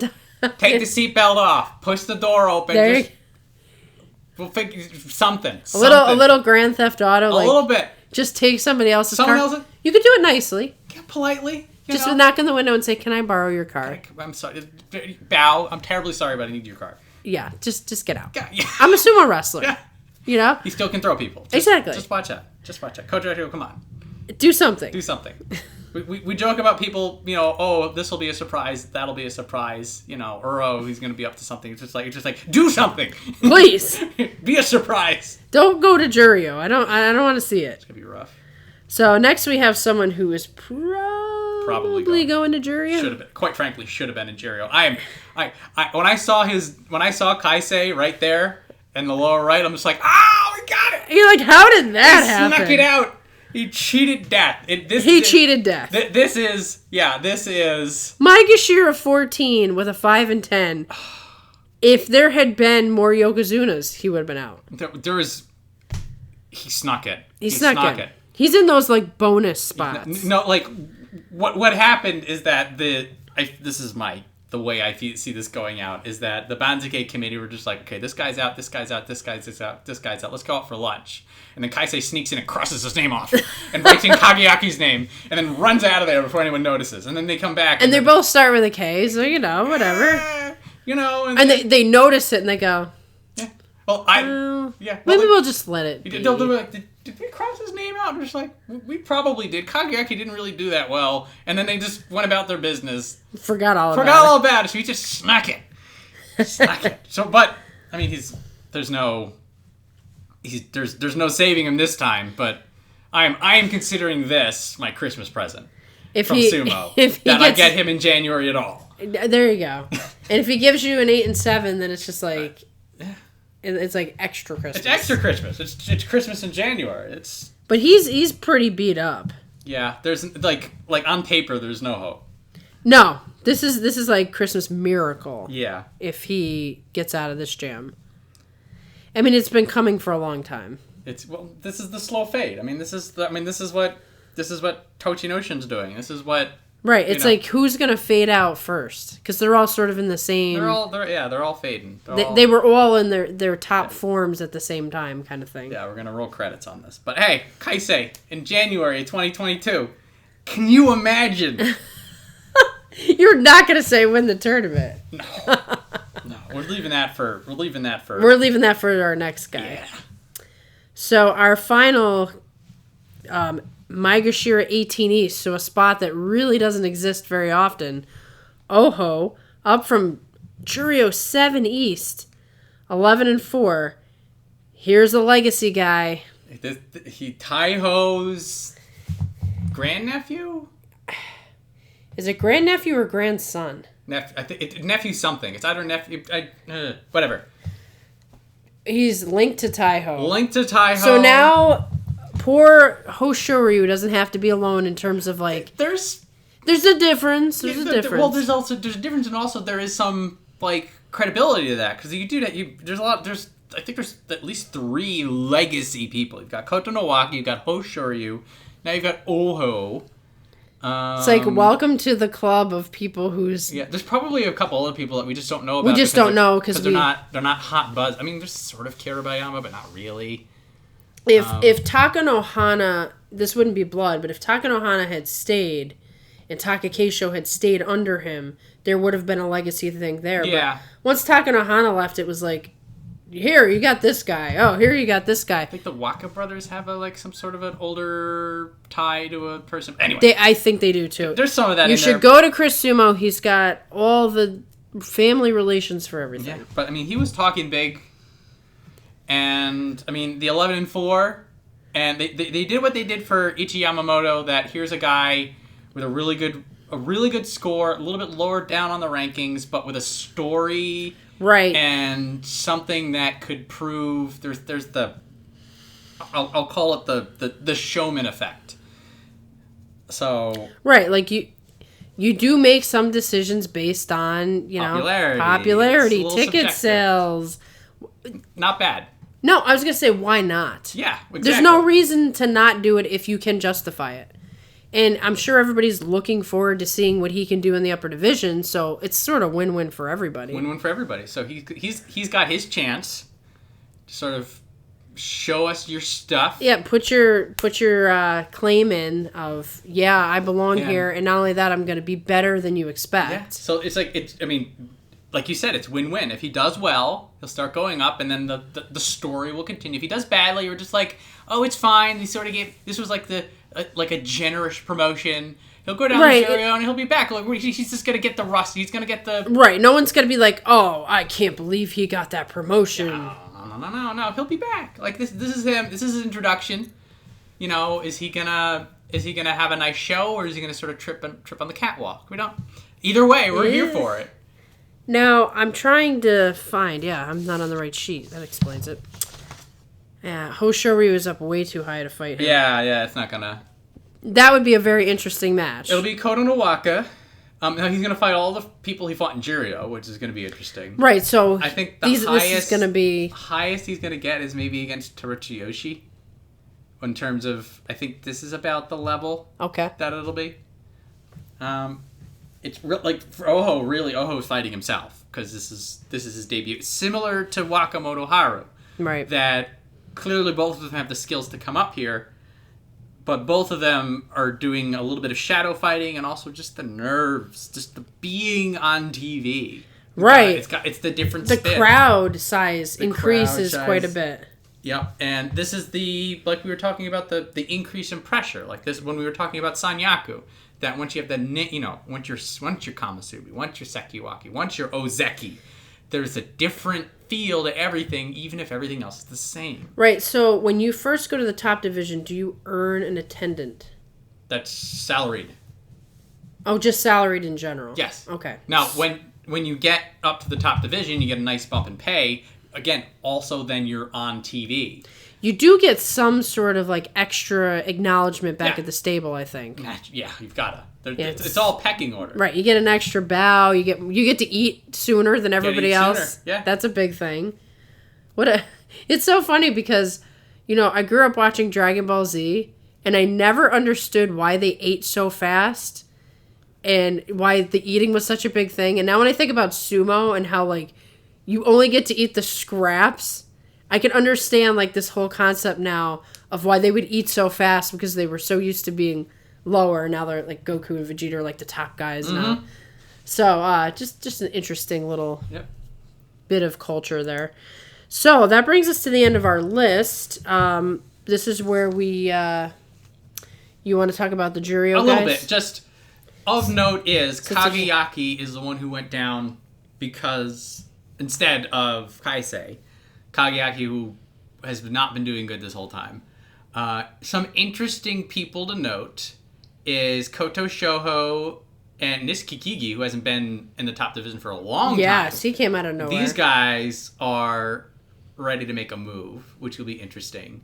Take the seatbelt off. Push the door open. We'll figure something. A little Grand Theft Auto. A little bit. Just take somebody else's car. You could do it nicely. Yeah, politely. Just knock on the window and say, "Can I borrow your car?" I'm sorry. Bow. I'm terribly sorry, but I need your car. Yeah, just get out. Yeah. I'm a sumo wrestler. Yeah. He still can throw people. Exactly. Just watch out. Kojo, come on. Do something. We joke about people, this will be a surprise, that'll be a surprise, Uro, he's going to be up to something. It's just like, do something. Please. Be a surprise. Don't go to Juryo. I don't want to see it. It's going to be rough. So next we have someone who is probably going to Juryo. Quite frankly, should have been in Juryo. When I saw Kaisei right there in the lower right, I'm just like, we got it. You're like, how did that happen? Snuck it out. He cheated death. Cheated death. This is Maegashira 14 with a 5 and 10. If there had been more Yokozunas, he would have been out. He snuck it. He snuck it. He's in those bonus spots. No, what happened is that this is the way I see this going out is that the Banzuke committee were just like, okay, this guy's out, this guy's out, this guy's out, this guy's out. Let's go out for lunch. And then Kaisei sneaks in and crosses his name off and writes in Kageyaki's name and then runs out of there before anyone notices. And then they come back. And they both start with a K, so, whatever. And they notice it and they go, yeah. Well, maybe we'll just let it be. They'll do it. did we cross his name out? And we're just like, we probably did. Kageyaki didn't really do that well, and then they just went about their business. Forgot all about it. So he just snuck it. So, but I mean, there's no saving him this time. But I am considering this my Christmas present from Sumo. I get him in January at all. There you go. And if he gives you an 8 and 7, then it's just like it's like extra Christmas. It's extra Christmas. It's Christmas in January. But he's pretty beat up. Yeah, there's like on paper, there's no hope. No, this is like Christmas miracle. Yeah. If he gets out of this jam. I mean, it's been coming for a long time. This is the slow fade. I mean, this is what Tochinoshin's doing. This is what. Right. It's like who's gonna fade out first? Because they're all sort of in the same. They're all fading. They were all in their top forms at the same time, kind of thing. Yeah, we're gonna roll credits on this. But hey, Kaisei in January 2022. Can you imagine? You're not gonna say win the tournament. No, we're leaving that for our next guy. Yeah. So our final Maegashira 18 East, so a spot that really doesn't exist very often. Oho, up from Juryo 7 East, 11 and 4. Here's a legacy guy. Taiho's grandnephew? Is it grandnephew or grandson? I think nephew something. It's either nephew. Whatever. He's linked to Taiho. So now, poor Hoshoryu doesn't have to be alone in terms of like. There's a difference. There's a difference. Well, there's a difference, and also there is some like credibility to that because you do that. I think there's at least 3 legacy people. You've got Kotonowaki, you've got Hoshoryu, now you've got Oho. It's like, welcome to the club of people who's... Yeah, there's probably a couple other people that we just don't know about. We just don't know because they're not hot buzz. I mean, there's sort of Kiribayama, but not really. If Takanohana... This wouldn't be blood, but if Takanohana had stayed and Takakeisho had stayed under him, there would have been a legacy thing there. Yeah. But once Takanohana left, it was like, here, you got this guy. Oh, here you got this guy. I think the Waka brothers have some sort of an older tie to a person. Anyway. I think they do, too. There's some of that You should go to Chris Sumo. He's got all the family relations for everything. Yeah, but, I mean, he was talking big. And, I mean, the 11 and 4. And they did what they did for Ichi Yamamoto, that here's a guy with a really good score, a little bit lower down on the rankings, but with a story... Right. And something that could prove there's the I'll call it the showman effect. So right, like you do make some decisions based on, popularity, ticket subjective. Sales. Not bad. No, I was going to say why not? Yeah, exactly. There's no reason to not do it if you can justify it. And I'm sure everybody's looking forward to seeing what he can do in the upper division, so it's sort of win-win for everybody. Win-win for everybody. So he's got his chance to sort of show us your stuff. Yeah, put your claim in of, I belong here, and not only that, I'm going to be better than you expect. Yeah. So it's like, like you said, it's win-win. If he does well, he'll start going up, and then the story will continue. If he does badly, you're just like, oh, it's fine. He sort of this was like a generous promotion. He'll go down to Juryo and he'll be back. Like, he's just going to get the rust. He's going to get the... Right. No one's going to be like, oh, I can't believe he got that promotion. No. He'll be back. Like, this is him. This is his introduction. Is he going to have a nice show, or is he going to sort of trip on the catwalk? We don't... Either way, we're here for it. Now, I'm trying to find... Yeah, I'm not on the right sheet. That explains it. Yeah, Hoshoryu is up way too high to fight him. Yeah, it's not gonna... That would be a very interesting match. It'll be Kotonowaka. Now he's gonna fight all the people he fought in Juryo, which is gonna be interesting. Right, so I think this is gonna be... highest he's gonna get is maybe against Terutsuyoshi. In terms of... I think this is about the level that it'll be. It's like, for Oho, really, Oho's fighting himself, because this is his debut. Similar to Wakamoto Haru. Right. That... Clearly, both of them have the skills to come up here, but both of them are doing a little bit of shadow fighting and also just the nerves, just the being on TV. Right. It's the different The spin. crowd size increases quite a bit. Yep, and this is like we were talking about the increase in pressure. Like this when we were talking about Sanyaku, that once you have once you're Kamasubi, once you're Sekiwaki, once you're Ozeki, there's a different feel to everything, even if everything else is the same. Right. So when you first go to the top division, do you earn an attendant? That's salaried. Oh, just salaried in general. Yes. Okay. Now, when you get up to the top division, you get a nice bump in pay. Again, also then you're on TV. You do get some sort of like extra acknowledgement back at the stable, I think. Yeah, you've gotta. It's all pecking order. Right, you get an extra bow. You get to eat sooner than everybody else. Sooner. Yeah, that's a big thing. It's so funny because, I grew up watching Dragon Ball Z, and I never understood why they ate so fast, and why the eating was such a big thing. And now when I think about sumo and how like you only get to eat the scraps, I can understand like this whole concept now of why they would eat so fast, because they were so used to being lower. Now they're like Goku and Vegeta are like the top guys now. So just an interesting little bit of culture there. So that brings us to the end of our list. This is where we you want to talk about the Juryo guys? A little bit. Just of note is Kageyaki is the one who went down because instead of Kaisei, Kageyaki, who has not been doing good this whole time. Some interesting people to note is Koto Shoho and Nishikigi, who hasn't been in the top division for a long time. Yes, he came out of nowhere. These guys are ready to make a move, which will be interesting.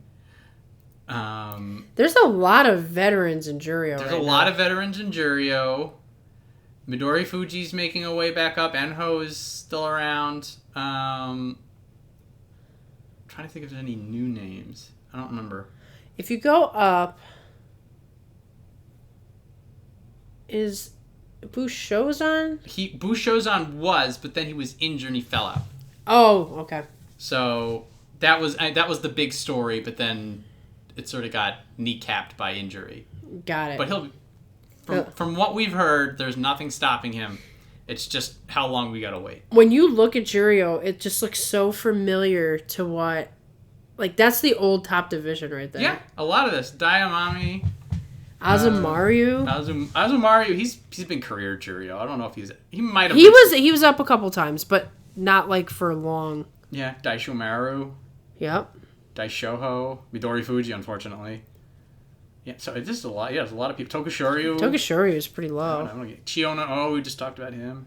There's a lot of veterans in Juryo. There's a lot of veterans in Juryo. Midori Fuji's making a way back up. Enho is still around. Trying to think if there's any new names. I don't remember. If you go up, is Bushozan? Bushozan was, but then he was injured and he fell out. Oh, okay. So that was the big story, but then it sort of got kneecapped by injury. Got it. But from what we've heard, there's nothing stopping him. It's just how long we gotta wait. When you look at Juryo, it just looks so familiar to what... Like, that's the old top division right there. Yeah, a lot of this. Daieisho. Azumaru. Azumaru, he's been career Juryo. I don't know if he might have... He was up a couple times, but not, like, for long. Yeah, Daishomaru. Yep. Daishoho. Midori Fuji, unfortunately. Yeah, so it's just a lot. Yeah, there's a lot of people. Tokushoryu. Tokushoryu is pretty low. Chiyono, we just talked about him.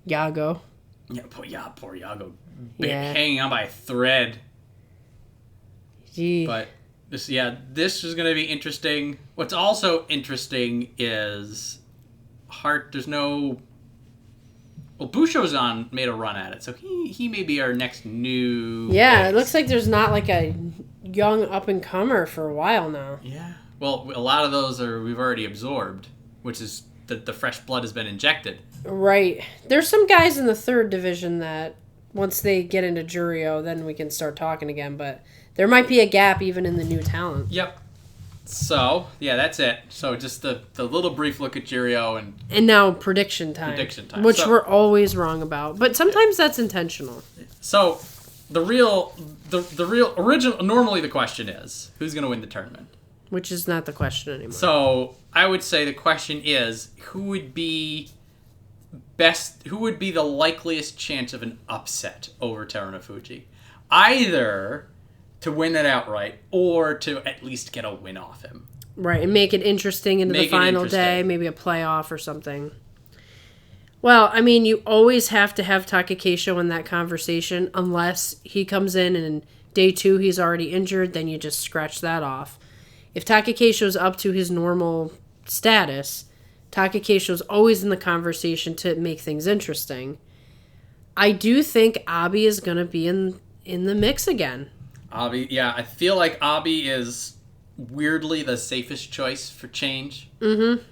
Yago. Yeah, poor Yago. Hanging on by a thread. Gee. But this is going to be interesting. What's also interesting is there's no... Well, Bushozan made a run at it, so he may be our next new... Yeah, it looks like there's not like a young up-and-comer for a while now. Yeah. Well, a lot of those we've already absorbed, which is the fresh blood has been injected. Right. There's some guys in the third division that once they get into Juryo, then we can start talking again, but there might be a gap even in the new talent. Yep. So, yeah, that's it. So just the little brief look at Juryo and now prediction time. Which we're always wrong about. But sometimes that's intentional. So the real original, normally the question is, who's going to win the tournament? Which is not the question anymore. So I would say the question is, who would be the likeliest chance of an upset over Terunofuji? Either to win it outright, or to at least get a win off him. Right, and make it interesting into the final day, maybe a playoff or something. Well, I mean, you always have to have Takakeisho in that conversation, unless he comes in and day 2 he's already injured, then you just scratch that off. If Takakeisho's up to his normal status, Takakeisho's always in the conversation to make things interesting. I do think Abi is going to be in the mix again. Abi, yeah, I feel like Abi is weirdly the safest choice for change. Mm-hmm.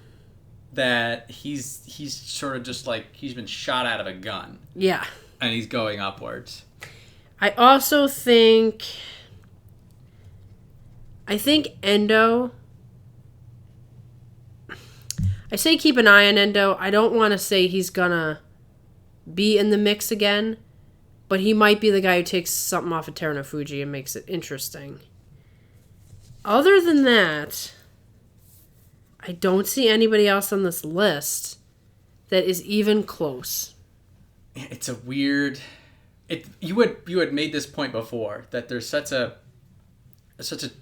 That he's sort of just like he's been shot out of a gun. Yeah. And he's going upwards. I also think Endo. I say keep an eye on Endo. I don't want to say he's gonna be in the mix again. But he might be the guy who takes something off of Terunofuji and makes it interesting. Other than that, I don't see anybody else on this list that is even close. It's a weird... You had made this point before, that there's such a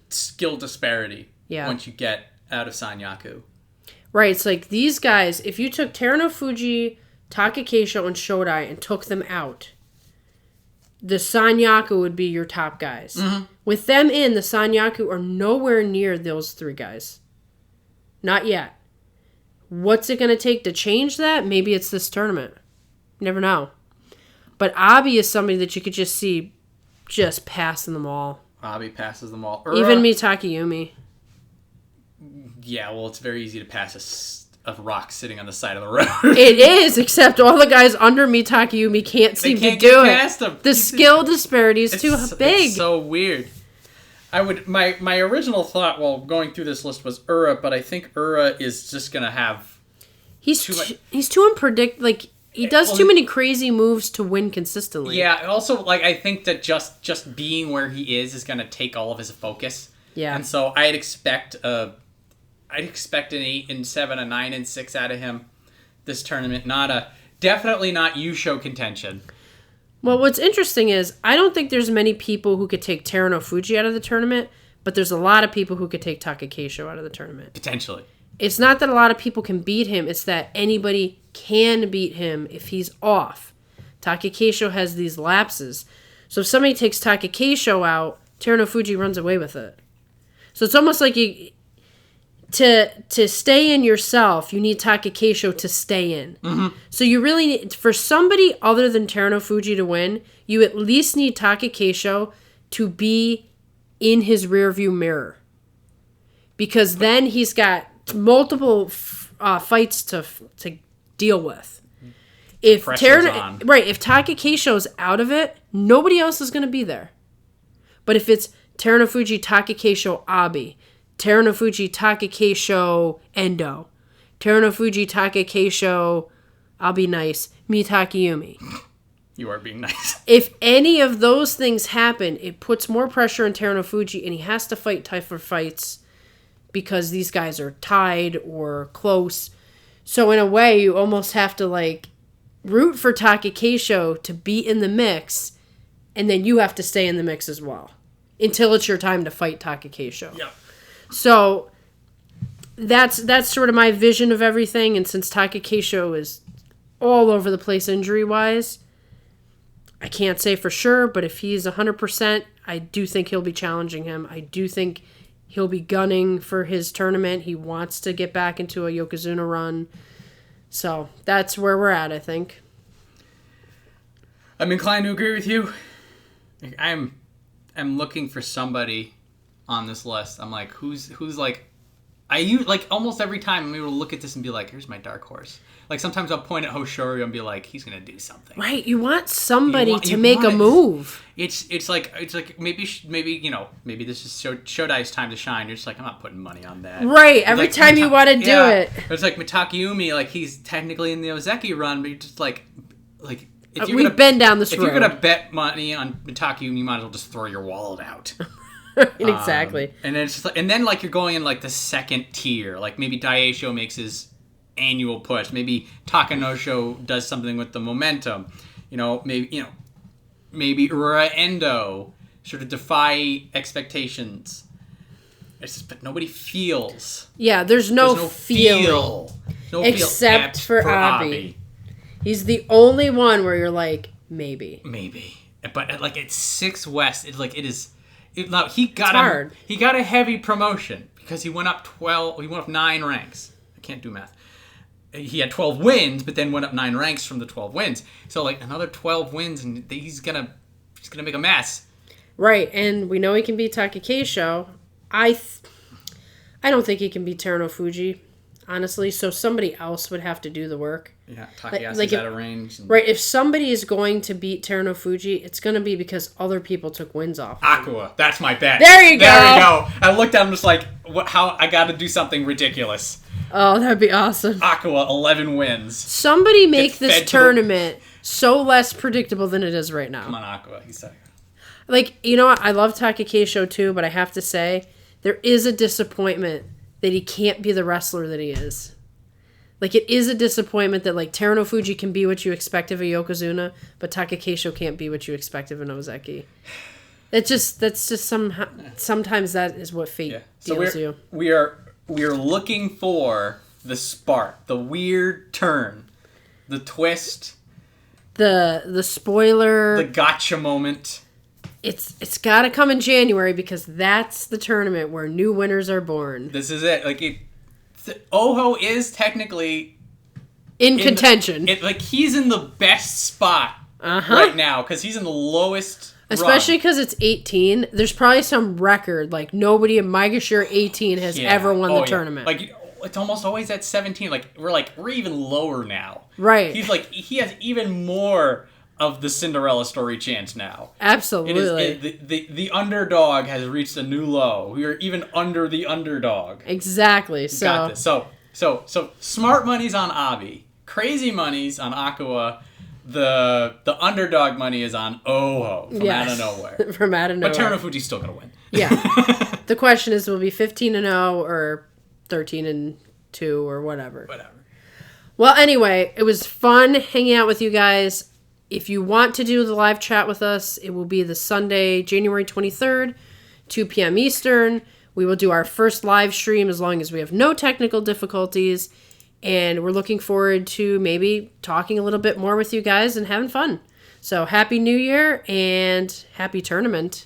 skill disparity once you get out of Sanyaku. Right, it's like these guys, if you took Terunofuji, Takakeisho, and Shodai and took them out, the Sanyaku would be your top guys. Mm-hmm. With them in, the Sanyaku are nowhere near those three guys. Not yet. What's it going to take to change that? Maybe it's this tournament. Never know. But Abi is somebody that you could just see just passing them all. Abi passes them all. Even Mitakeumi. Yeah, well, it's very easy to pass a rock sitting on the side of the road. It is, except all the guys under Mitakeumi can't seem to do it. Him. The skill disparity is too big. It's so weird. My original thought while going through this list was Ura, but I think Ura is just gonna have. He's too unpredictable. Like he does too many crazy moves to win consistently. Yeah. Also, like I think that just being where he is gonna take all of his focus. Yeah. And so I'd expect an 8 and 7, a 9 and 6 out of him this tournament. Definitely not Yusho contention. Well, what's interesting is I don't think there's many people who could take Terunofuji out of the tournament, but there's a lot of people who could take Takakeisho out of the tournament. Potentially. It's not that a lot of people can beat him, it's that anybody can beat him if he's off. Takakeisho has these lapses. So if somebody takes Takakeisho out, Terunofuji runs away with it. So it's almost like to stay in yourself, you need Takakeisho to stay in. Mm-hmm. So you really need, for somebody other than Terunofuji to win, you at least need Takakeisho to be in his rearview mirror. Because then he's got multiple fights to deal with. If Takakeisho's out of it, nobody else is going to be there. But if it's Terunofuji, Takakeisho, Abi, Terunofuji, Takakeisho, Endo, Terunofuji, Takakeisho, I'll be nice, Mitakeumi. You are being nice. If any of those things happen, it puts more pressure on Terunofuji, and he has to fight tougher fights because these guys are tied or close. So in a way, you almost have to root for Takakeisho to be in the mix, and then you have to stay in the mix as well until it's your time to fight Takakeisho. Yeah. So that's sort of my vision of everything, and since Takakeisho is all over the place injury-wise, I can't say for sure, but if he's 100%, I do think he'll be challenging him. I do think he'll be gunning for his tournament. He wants to get back into a Yokozuna run. So that's where we're at, I think. I'm inclined to agree with you. I'm looking for somebody on this list. I'm like, who's almost every time I'm able to look at this and be like, here's my dark horse. Like sometimes I'll point at Hoshoryu and be like, he's gonna do something. Right, you want somebody to make a move. It's like maybe this is Shodai's time to shine. You're just like, I'm not putting money on that. Right, every time you want to do it. It's like Mitakeumi, like he's technically in the Ozeki run, but you're just like if you're we've been down this road. If you're gonna bet money on Mitakeumi, you might as well just throw your wallet out. Exactly. And then it's just you're going in the second tier. Like maybe Daieisho makes his annual push. Maybe Takanosho does something with the momentum. Maybe Ura Endo sort of defy expectations. It's just, but nobody feels. Yeah, there's no feel. No except for Abi. He's the only one where you're like, maybe. But it's 6 West. He got a heavy promotion because he went up 9 ranks. I can't do math. He had 12 wins, but then went up 9 ranks from the 12 wins. So another 12 wins, and he's gonna make a mess. Right, and we know he can beat Takakeisho. I don't think he can beat Terunofuji, honestly. So somebody else would have to do the work. Yeah, Takayasu's out of range. Right, if somebody is going to beat Terunofuji, it's going to be because other people took wins off. Akua, that's my bet. There you go. I looked at him just how I got to do something ridiculous. Oh, that'd be awesome. Akua, 11 wins. Somebody make this tournament so less predictable than it is right now. Come on, Akua. He's like, Like, you know what? I love Takakeisho too, but I have to say, there is a disappointment that he can't be the wrestler that he is. Like, it is a disappointment that, like, Terunofuji can be what you expect of a Yokozuna, but Takakeisho can't be what you expect of an Ozeki. That's just sometimes that is what fate deals you. We are looking for the spark, the weird turn, the twist, the spoiler, the gotcha moment. It's got to come in January because that's the tournament where new winners are born. This is it. Like Oho is technically in contention. Like he's in the best spot right now because he's in the lowest. Especially because it's 18. There's probably some record. Like, nobody in Myogiryu 18 has ever won the tournament. Like, it's almost always at 17. We're even lower now. Right. He has even more of the Cinderella story chance now. Absolutely. The underdog has reached a new low. We are even under the underdog. Exactly. Got this. So smart money's on Abi. Crazy money's on Akua. The underdog money is on Oho from out of nowhere. From out of nowhere. But Terunofuji's still going to win. Yeah. The question is, will it be 15-0 or 13-2 or whatever? Whatever. Well, anyway, it was fun hanging out with you guys. If you want to do the live chat with us, it will be the Sunday, January 23rd, 2 p.m. Eastern. We will do our first live stream as long as we have no technical difficulties. And we're looking forward to maybe talking a little bit more with you guys and having fun. So Happy New Year and happy tournament.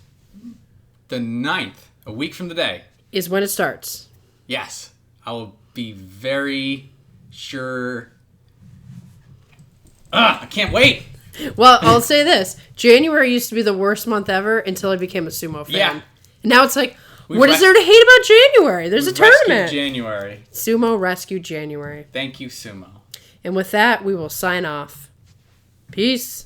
The 9th, a week from today, is when it starts. Yes. I will be very sure. I can't wait. Well, I'll say this. January used to be the worst month ever until I became a sumo fan. Yeah. And now it's like, what is there to hate about January? There's a tournament. January. Sumo rescued January. Thank you, Sumo. And with that, we will sign off. Peace.